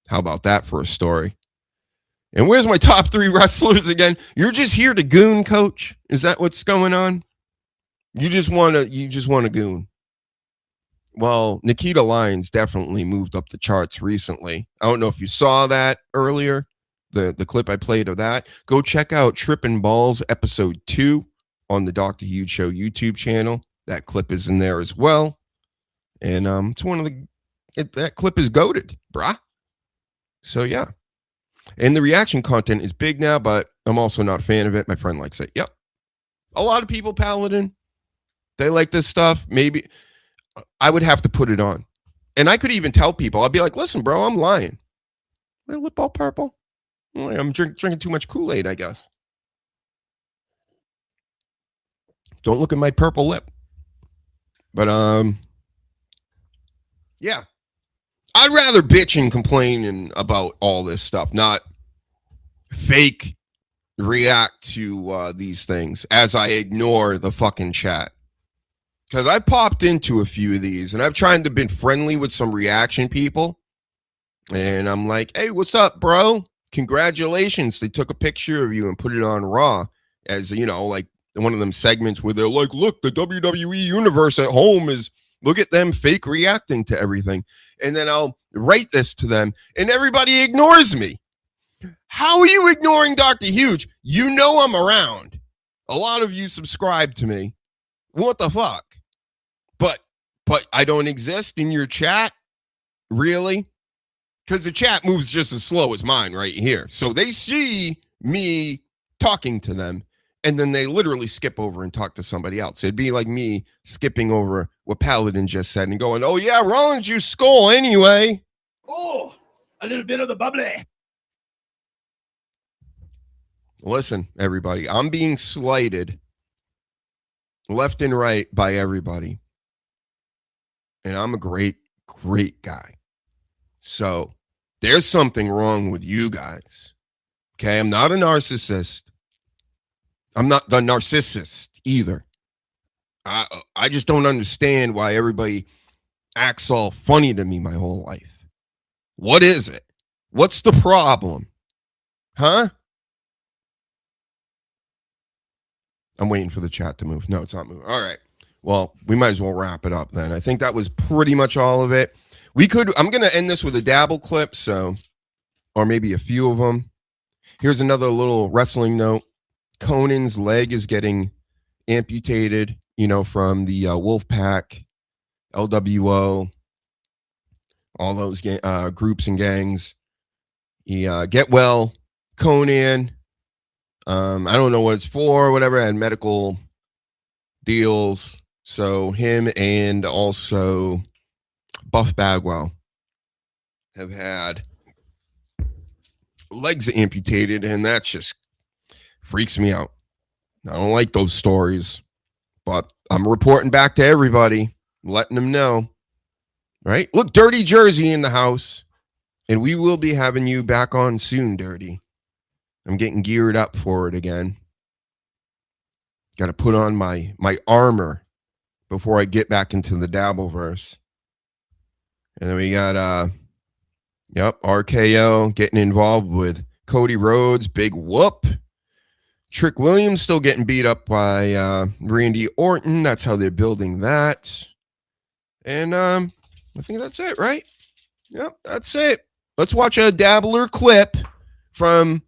how about that for a story? And where's my top 3 wrestlers again? You're just here to goon, coach? Is that what's going on? You just want to goon. Well, Nikita Lyons definitely moved up the charts recently. I don't know if you saw that earlier, the clip I played of that. Go check out Trippin' Balls episode 2 on the Dr. Huge Show YouTube channel. That clip is in there as well. And it's one of that clip is goated, brah. So yeah. And the reaction content is big now, but I'm also not a fan of it. My friend likes it. Yep. A lot of people, Paladin, they like this stuff. Maybe I would have to put it on. And I could even tell people, I'd be like, listen, bro, I'm lying. My lip all purple. I'm drinking too much Kool-Aid, I guess. Don't look at my purple lip. But, yeah. I'd rather bitch and complain about all this stuff, not fake react to these things as I ignore the fucking chat. Because I popped into a few of these, and I've tried to be friendly with some reaction people. And I'm like, hey, what's up, bro? Congratulations. They took a picture of you and put it on Raw as, like one of them segments where they're like, look, the WWE universe at home is, look at them fake reacting to everything. And then I'll write this to them, and everybody ignores me. How are you ignoring Dr. Huge? You know I'm around. A lot of you subscribe to me. What the fuck? But I don't exist in your chat? Really? Because the chat moves just as slow as mine right here. So they see me talking to them, and then they literally skip over and talk to somebody else. It'd be like me skipping over what Paladin just said and going, oh, yeah, Rollins, you skull anyway. Oh, a little bit of the bubbly. Listen, everybody, I'm being slighted left and right by everybody. And I'm a great, great guy. So there's something wrong with you guys. Okay, I'm not a narcissist. I'm not the narcissist either. I just don't understand why everybody acts all funny to me my whole life. What is it? What's the problem? Huh? I'm waiting for the chat to move. No, it's not moving. All right. Well, we might as well wrap it up then. I think that was pretty much all of it. I'm going to end this with a dabble clip, or maybe a few of them. Here's another little wrestling note. Conan's leg is getting amputated, from the Wolfpack, LWO, all those groups and gangs. Get well, Conan. I don't know what it's for, whatever, had medical deals. So him and also Buff Bagwell have had legs amputated, and that just freaks me out. I don't like those stories, but I'm reporting back to everybody, letting them know, right? Look, Dirty Jersey in the house, and we will be having you back on soon, Dirty. I'm getting geared up for it again. Got to put on my armor before I get back into the Dabbleverse. And then we got RKO getting involved with Cody Rhodes, big whoop. Trick Williams still getting beat up by Randy Orton. That's how they're building that. And I think that's it, right? Yep, that's it. Let's watch a Dabbler clip from,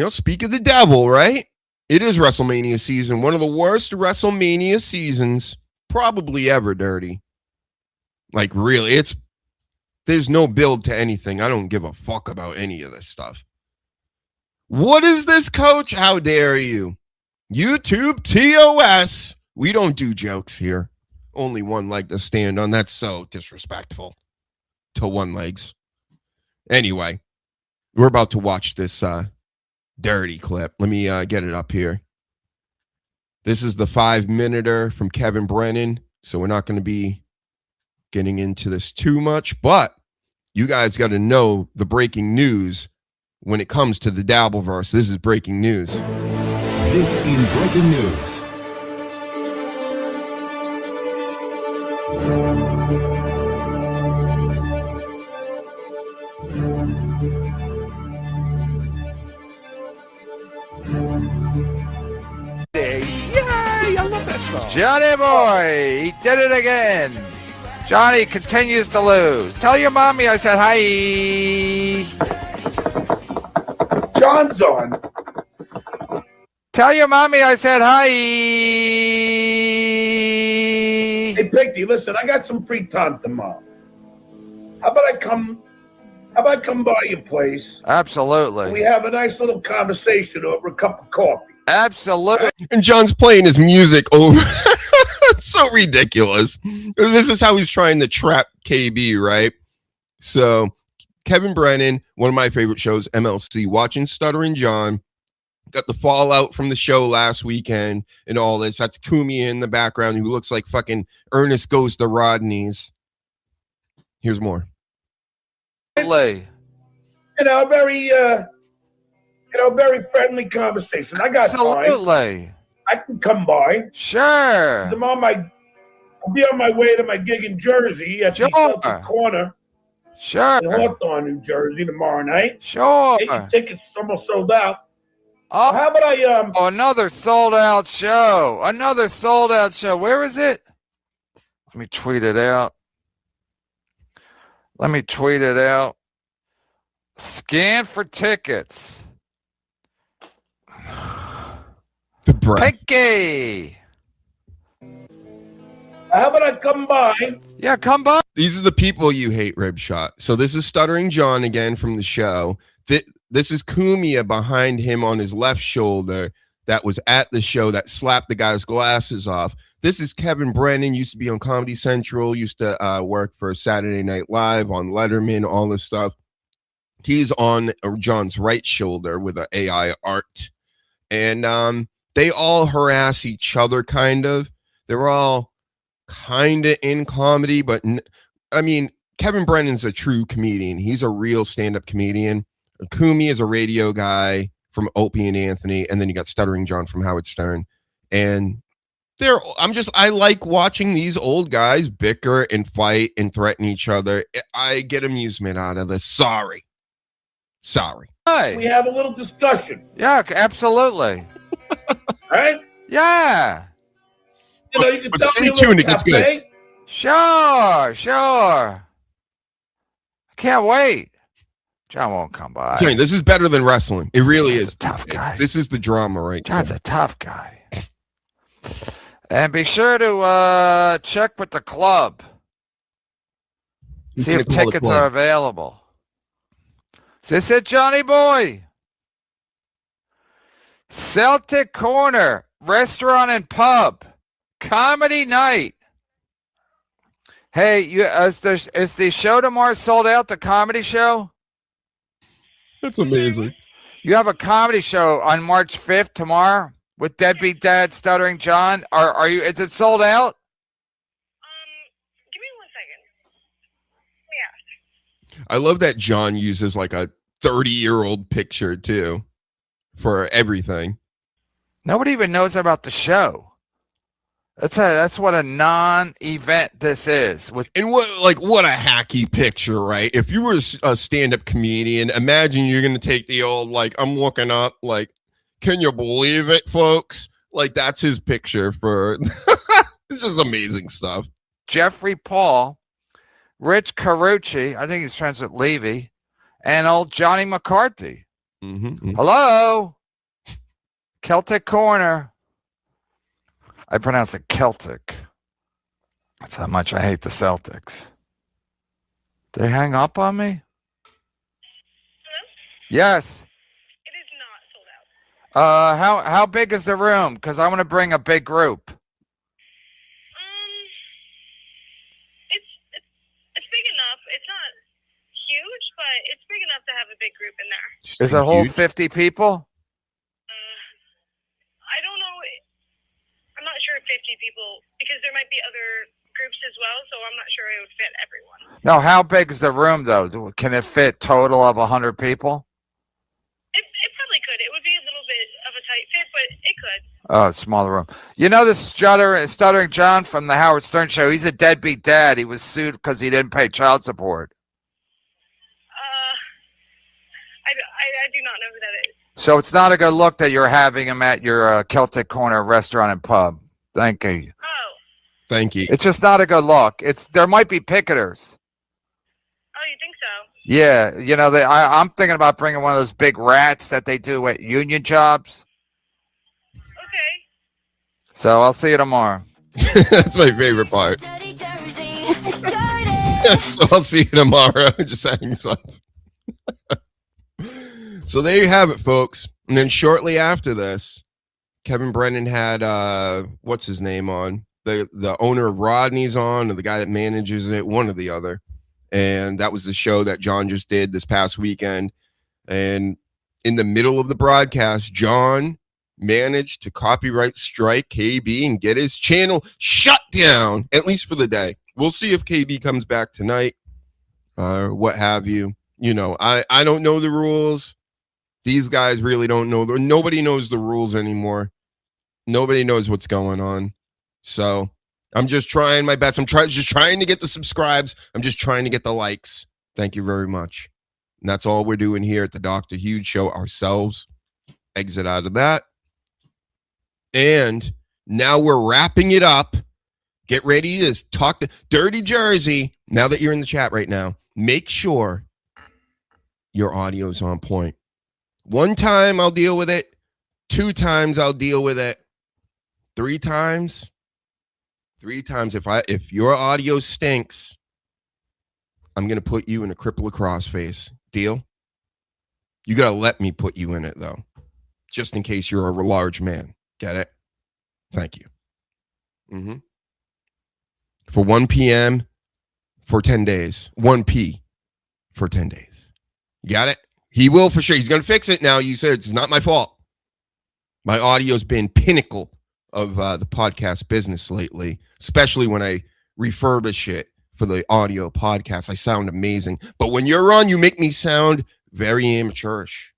Speak of the Devil, right? It is WrestleMania season. One of the worst WrestleMania seasons probably ever, Dirty. Like, really, there's no build to anything. I don't give a fuck about any of this stuff. What is this, coach? How dare you? YouTube TOS. We don't do jokes here. Only one leg to stand on. That's so disrespectful to one legs. Anyway, we're about to watch this dirty clip. Let me get it up here. This is the 5-minuter from Kevin Brennan. So we're not going to be getting into this too much, but you guys got to know the breaking news when it comes to the Dabbleverse. This is breaking news. This is breaking news. Yay! I love that song. Johnny boy, he did it again. Johnny continues to lose. Tell your mommy I said hi. John's on. Tell your mommy I said hi. Hey, Piggy, listen, I got some free time tomorrow. How about I come by your place? Absolutely. We have a nice little conversation over a cup of coffee. Absolutely. And John's playing his music over. It's so ridiculous. This is how he's trying to trap KB, right? So Kevin Brennan, one of my favorite shows, MLC, watching Stuttering John. Got the fallout from the show last weekend and all this. That's Kumi in the background who looks like fucking Ernest Goes to Rodney's. Here's more. Very friendly conversation. I got absolutely. time. I can come by. Sure. I'll be on my way to my gig in Jersey at the Celtic Corner. Sure. In Hawthorne, New Jersey, tomorrow night. Sure. Tickets almost sold out. Oh, how about I another sold out show. Another sold out show. Where is it? Let me tweet it out. Scan for tickets. The breath. Pinky. How about I come by? Yeah, come by. These are the people you hate, Ribshot. So this is Stuttering John again from the show. This is Cumia behind him on his left shoulder that was at the show that slapped the guy's glasses off. This is Kevin Brennan, used to be on Comedy Central, used to work for Saturday Night Live, on Letterman, all this stuff. He's on John's right shoulder with an AI art. And they all harass each other, kind of. They're all kind of in comedy, but I mean, Kevin Brennan's a true comedian. He's a real stand-up comedian. Kumi is a radio guy from Opie and Anthony, and then you got Stuttering John from Howard Stern. And I like watching these old guys bicker and fight and threaten each other. I get amusement out of this. Sorry. We have a little discussion. Yeah, absolutely. Right? Yeah. You know, you can But tell stay me a little tuned, it gets good. cafe. Sure. I can't wait. John won't come by. I'm saying, this is better than wrestling. It really is. A tough guy. This is the drama, right? John's a tough guy. And be sure to check with the club. See if tickets are available. Is this it, Johnny boy? Celtic Corner, restaurant and pub, comedy night. Hey, is the show tomorrow sold out, the comedy show? That's amazing. You have a comedy show on March 5th tomorrow with Deadbeat Dad, Stuttering John. Is it sold out? Give me 1 second. Yeah. I love that John uses like a 30-year-old picture too for everything. Nobody even knows about the show. That's what a non-event this is. What a hacky picture, right? If you were a stand-up comedian, imagine you're gonna take the old I'm looking up, can you believe it, folks? That's his picture for this is amazing stuff. Jeffrey Paul, Rich Carucci, I think he's friends with Levy, and old Johnny McCarthy. Mm-hmm. Hello, Celtic Corner. I pronounce it Celtic. That's how much I hate the Celtics. They hang up on me? Hello? Yes. It is not sold out. How big is the room? Because I want to bring a big group. It's big enough. It's not huge, but it's big enough to have a big group in there. Is it hold 50 people? I don't know. I'm not sure if 50 people, because there might be other groups as well, so I'm not sure it would fit everyone. No, how big is the room, though? Can it fit total of 100 people? It probably could. It would be a little bit of a tight fit, but it could. Oh, smaller room. You know this Stuttering John from the Howard Stern Show? He's a deadbeat dad. He was sued because he didn't pay child support. I do not know who that is. So it's not a good look that you're having him at your Celtic Corner restaurant and pub. Thank you. Oh. Thank you. It's just not a good look. There might be picketers. Oh, you think so? Yeah, I'm thinking about bringing one of those big rats that they do at union jobs. Okay. So I'll see you tomorrow. That's my favorite part. So I'll see you tomorrow. Just hangs up. So there you have it, folks. And then shortly after this, Kevin Brennan had what's his name on? The owner of Rodney's on, or the guy that manages it, one or the other. And that was the show that John just did this past weekend. And in the middle of the broadcast, John managed to copyright strike KB and get his channel shut down, at least for the day. We'll see if KB comes back tonight or what have you. I don't know the rules. These guys really don't know. Nobody knows the rules anymore. Nobody knows what's going on. So I'm just trying my best. I'm just trying to get the subscribes. I'm just trying to get the likes. Thank you very much. And that's all we're doing here at the Dr. Huge Show ourselves. Exit out of that. And now we're wrapping it up. Get ready to talk to Dirty Jersey. Now that you're in the chat right now, make sure your audio is on point. 1 time, I'll deal with it. 2 times, I'll deal with it. 3 times. If your audio stinks, I'm going to put you in a cripple across face. Deal? You got to let me put you in it, though, just in case you're a large man. Get it? Thank you. Mm-hmm. For 1 p.m. for 10 days. 1p for 10 days. You got it? He will for sure. He's going to fix it now. You said it's not my fault. My audio's been pinnacle of the podcast business lately, especially when I refurbish it for the audio podcast. I sound amazing. But when you're on, you make me sound very amateurish.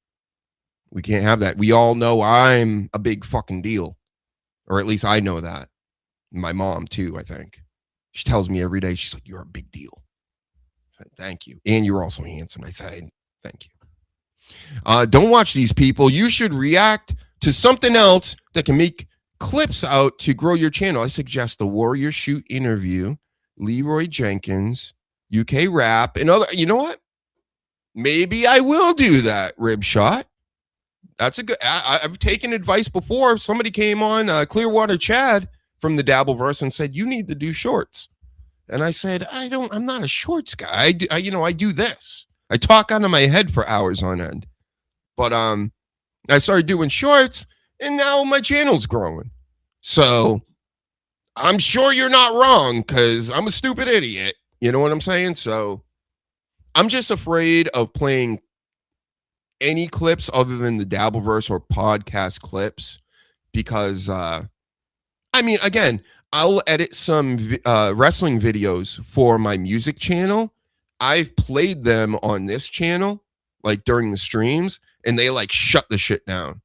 We can't have that. We all know I'm a big fucking deal. Or at least I know that. My mom, too, I think. She tells me every day, she's like, you're a big deal. I said, thank you. And you're also handsome. I said, thank you. Don't watch these people. You should react to something else that can make clips out to grow your channel. I suggest the Warrior Shoot interview, Leroy Jenkins, UK rap, and other. You know what? Maybe I will do that, Rib Shot. That's a good. I've taken advice before. Somebody came on Clearwater Chad from the Dabbleverse and said, you need to do shorts. And I said, I'm not a shorts guy. I do this. I talk out of my head for hours on end. But I started doing shorts, and now my channel's growing. So I'm sure you're not wrong, because I'm a stupid idiot. You know what I'm saying? So I'm just afraid of playing any clips other than the Dabbleverse or podcast clips, because again, I'll edit some wrestling videos for my music channel. I've played them on this channel, like during the streams, and they like shut the shit down.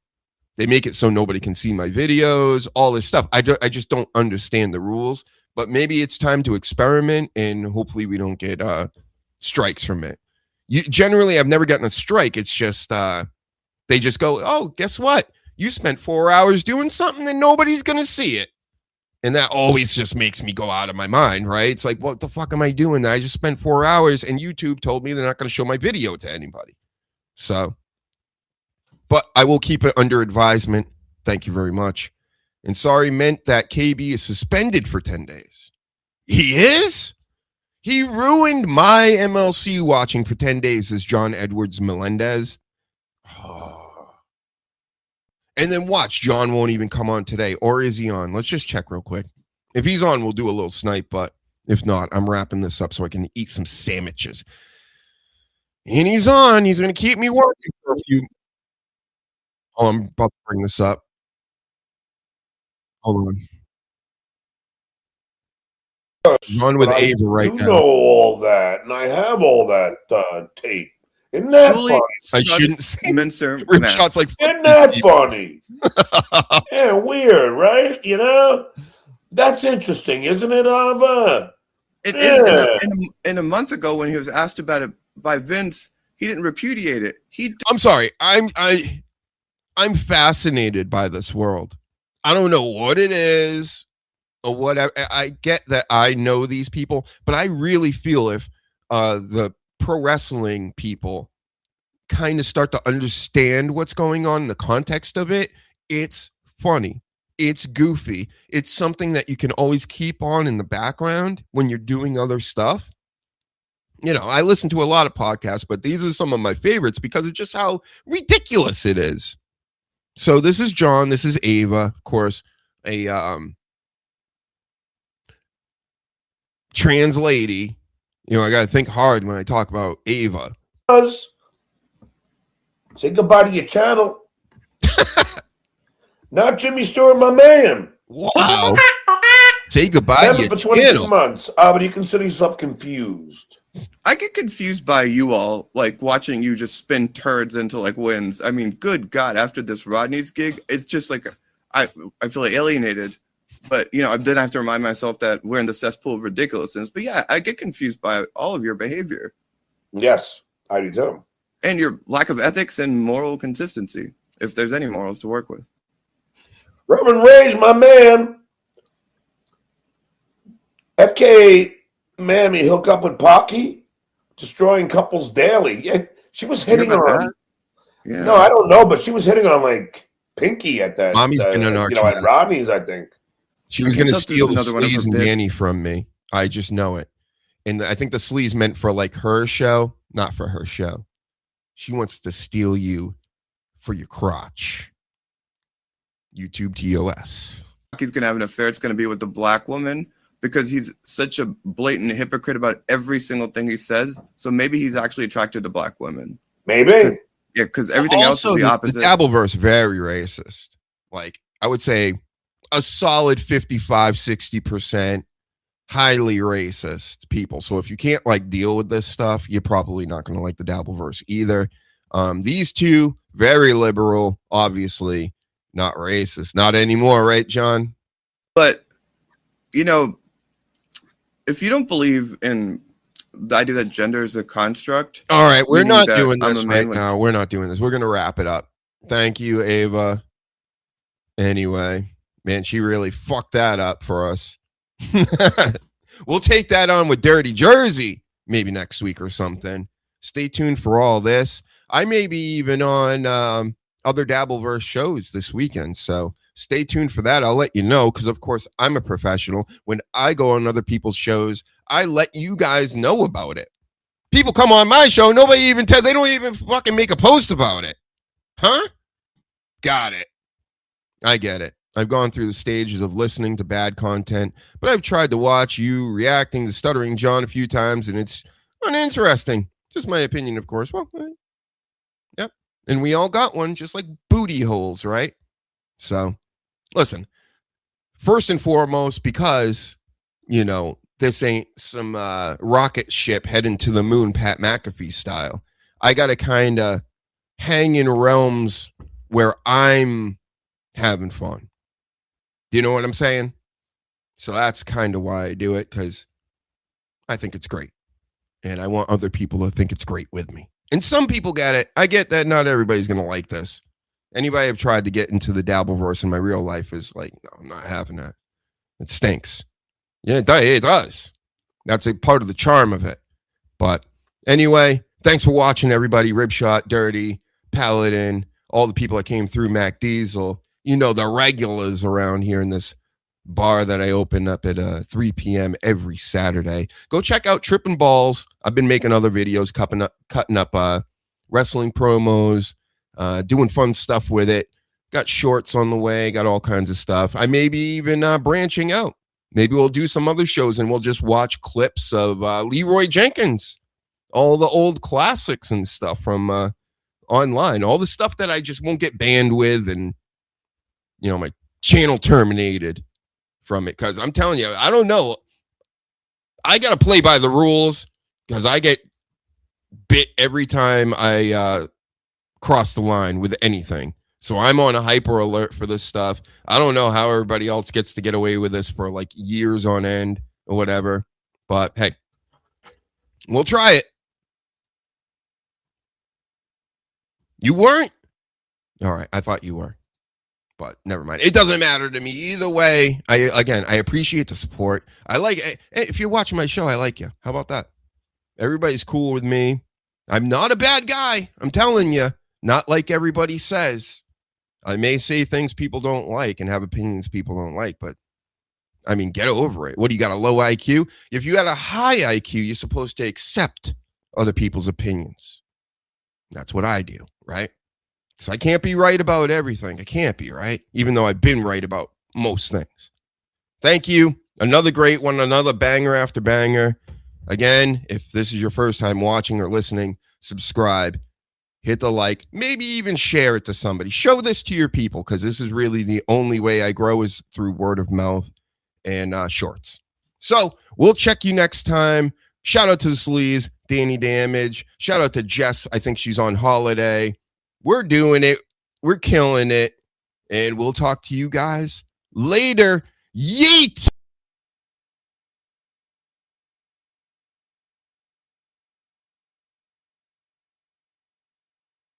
They make it so nobody can see my videos, all this stuff. I just don't understand the rules, but maybe it's time to experiment, and hopefully we don't get strikes from it. Generally, I've never gotten a strike. It's just they just go, oh, guess what? You spent 4 hours doing something and nobody's going to see it. And that always just makes me go out of my mind, right? It's like, what the fuck am I doing? I just spent 4 hours and YouTube told me they're not going to show my video to anybody. So, but I will keep it under advisement. Thank you very much. And sorry meant that KB is suspended for 10 days. He is? He ruined my MLC watching for 10 days as John Edwards Melendez. And then watch, John won't even come on today. Or is he on? Let's just check real quick. If he's on, we'll do a little snipe. But if not, I'm wrapping this up so I can eat some sandwiches. And he's on. He's going to keep me working for a few. Oh, I'm about to bring this up. Hold on. On with Ava right now. You know all that, and I have all that tape. Isn't that funny? I shouldn't say Mincer. Shots like, isn't that funny? Yeah, weird, right? You know, that's interesting, isn't it, Ava? In a month ago, when he was asked about it by Vince, he didn't repudiate it. I'm sorry. I'm fascinated by this world. I don't know what it is or whatever. I get that I know these people, but I really feel if the pro wrestling people kind of start to understand what's going on in the context of it, it's funny. It's goofy. It's something that you can always keep on in the background when you're doing other stuff. You know, I listen to a lot of podcasts, but these are some of my favorites because it's just how ridiculous it is. So this is John. This is Ava, of course, a trans lady. You know, I got to think hard when I talk about Ava. Say goodbye to your channel. Not Jimmy Stewart, my man. Wow. Say goodbye to your for 22 channel. months. But you consider yourself confused. I get confused by you all, like watching you just spin turds into like wins. I mean, good God, after this Rodney's gig, it's just like I feel like alienated. But, you know, then I have to remind myself that we're in the cesspool of ridiculousness. But yeah, I get confused by all of your behavior. Yes, I do too. And your lack of ethics and moral consistency, if there's any morals to work with. Reverend Rage, my man. FK Mammy hook up with Pocky, destroying couples daily. Yeah, she was hitting on. Yeah. No, I don't know, but she was hitting on like Pinky at that. Mommy's been on our at Rodney's, I think. She was going to steal the Sleaze and Danny from me. I just know it. And I think the Sleaze meant for like her show, not for her show. She wants to steal you for your crotch. YouTube TOS. He's going to have an affair. It's going to be with the black woman because he's such a blatant hypocrite about every single thing he says. So maybe he's actually attracted to black women. Maybe. Because everything else is the opposite. The Dabbleverse, very racist. Like, I would say a solid 55-60% highly racist people. So if you can't like deal with this stuff, you're probably not going to like the Dabbleverse either. These two, very liberal, obviously not racist. Not anymore, right, John? But, you know, if you don't believe in the idea that gender is a construct. All right, we're not doing this right now. We're not doing this. We're going to wrap it up. Thank you, Ava. Anyway, man, she really fucked that up for us. We'll take that on with Dirty Jersey maybe next week or something. Stay tuned for all this. I may be even on other Dabbleverse shows this weekend, so stay tuned for that. I'll let you know because, of course, I'm a professional. When I go on other people's shows, I let you guys know about it. People come on my show, nobody even they don't even fucking make a post about it. Huh? Got it. I get it. I've gone through the stages of listening to bad content, but I've tried to watch you reacting to Stuttering John a few times, and it's uninteresting. Just my opinion, of course. Well, yep. And we all got one, just like booty holes, right? So, listen, first and foremost, because, you know, this ain't some rocket ship heading to the moon, Pat McAfee style. I got to kind of hang in realms where I'm having fun. Do you know what I'm saying? So that's kind of why I do it, because I think it's great. And I want other people to think it's great with me. And some people get it. I get that not everybody's going to like this. Anybody I've tried to get into the Dabbleverse in my real life is like, no, I'm not having that. It stinks. Yeah, it does. That's a part of the charm of it. But anyway, thanks for watching, everybody. Ribshot, Dirty, Paladin, all the people that came through, Mac Diesel. You know, the regulars around here in this bar that I open up at 3 p.m. every Saturday. Go check out Trippin' Balls. I've been making other videos, cutting up wrestling promos, doing fun stuff with it. Got shorts on the way, got all kinds of stuff. I may be even branching out. Maybe we'll do some other shows and we'll just watch clips of Leroy Jenkins, all the old classics and stuff from online, all the stuff that I just won't get banned with, and you know, my channel terminated from it, because I'm telling you, I don't know. I got to play by the rules because I get bit every time I cross the line with anything. So I'm on a hyper alert for this stuff. I don't know how everybody else gets to get away with this for like years on end or whatever. But hey, we'll try it. You weren't? All right. I thought you were. But never mind. It doesn't matter to me either way. I appreciate the support. I like, hey, if you're watching my show, I like you. How about that? Everybody's cool with me. I'm not a bad guy. I'm telling you, not like everybody says. I may say things people don't like and have opinions people don't like, but I mean, get over it. What do you got, a low IQ? If you got a high IQ, you're supposed to accept other people's opinions. That's what I do, right? So I can't be right about everything. I can't be, right? Even though I've been right about most things. Thank you. Another great one, another banger after banger. Again, if this is your first time watching or listening, subscribe, hit the like, maybe even share it to somebody. Show this to your people, because this is really the only way I grow is through word of mouth and shorts. So we'll check you next time. Shout out to Sleaze, Danny Damage. Shout out to Jess. I think she's on holiday. We're doing it. We're killing it. And we'll talk to you guys later. Yeet!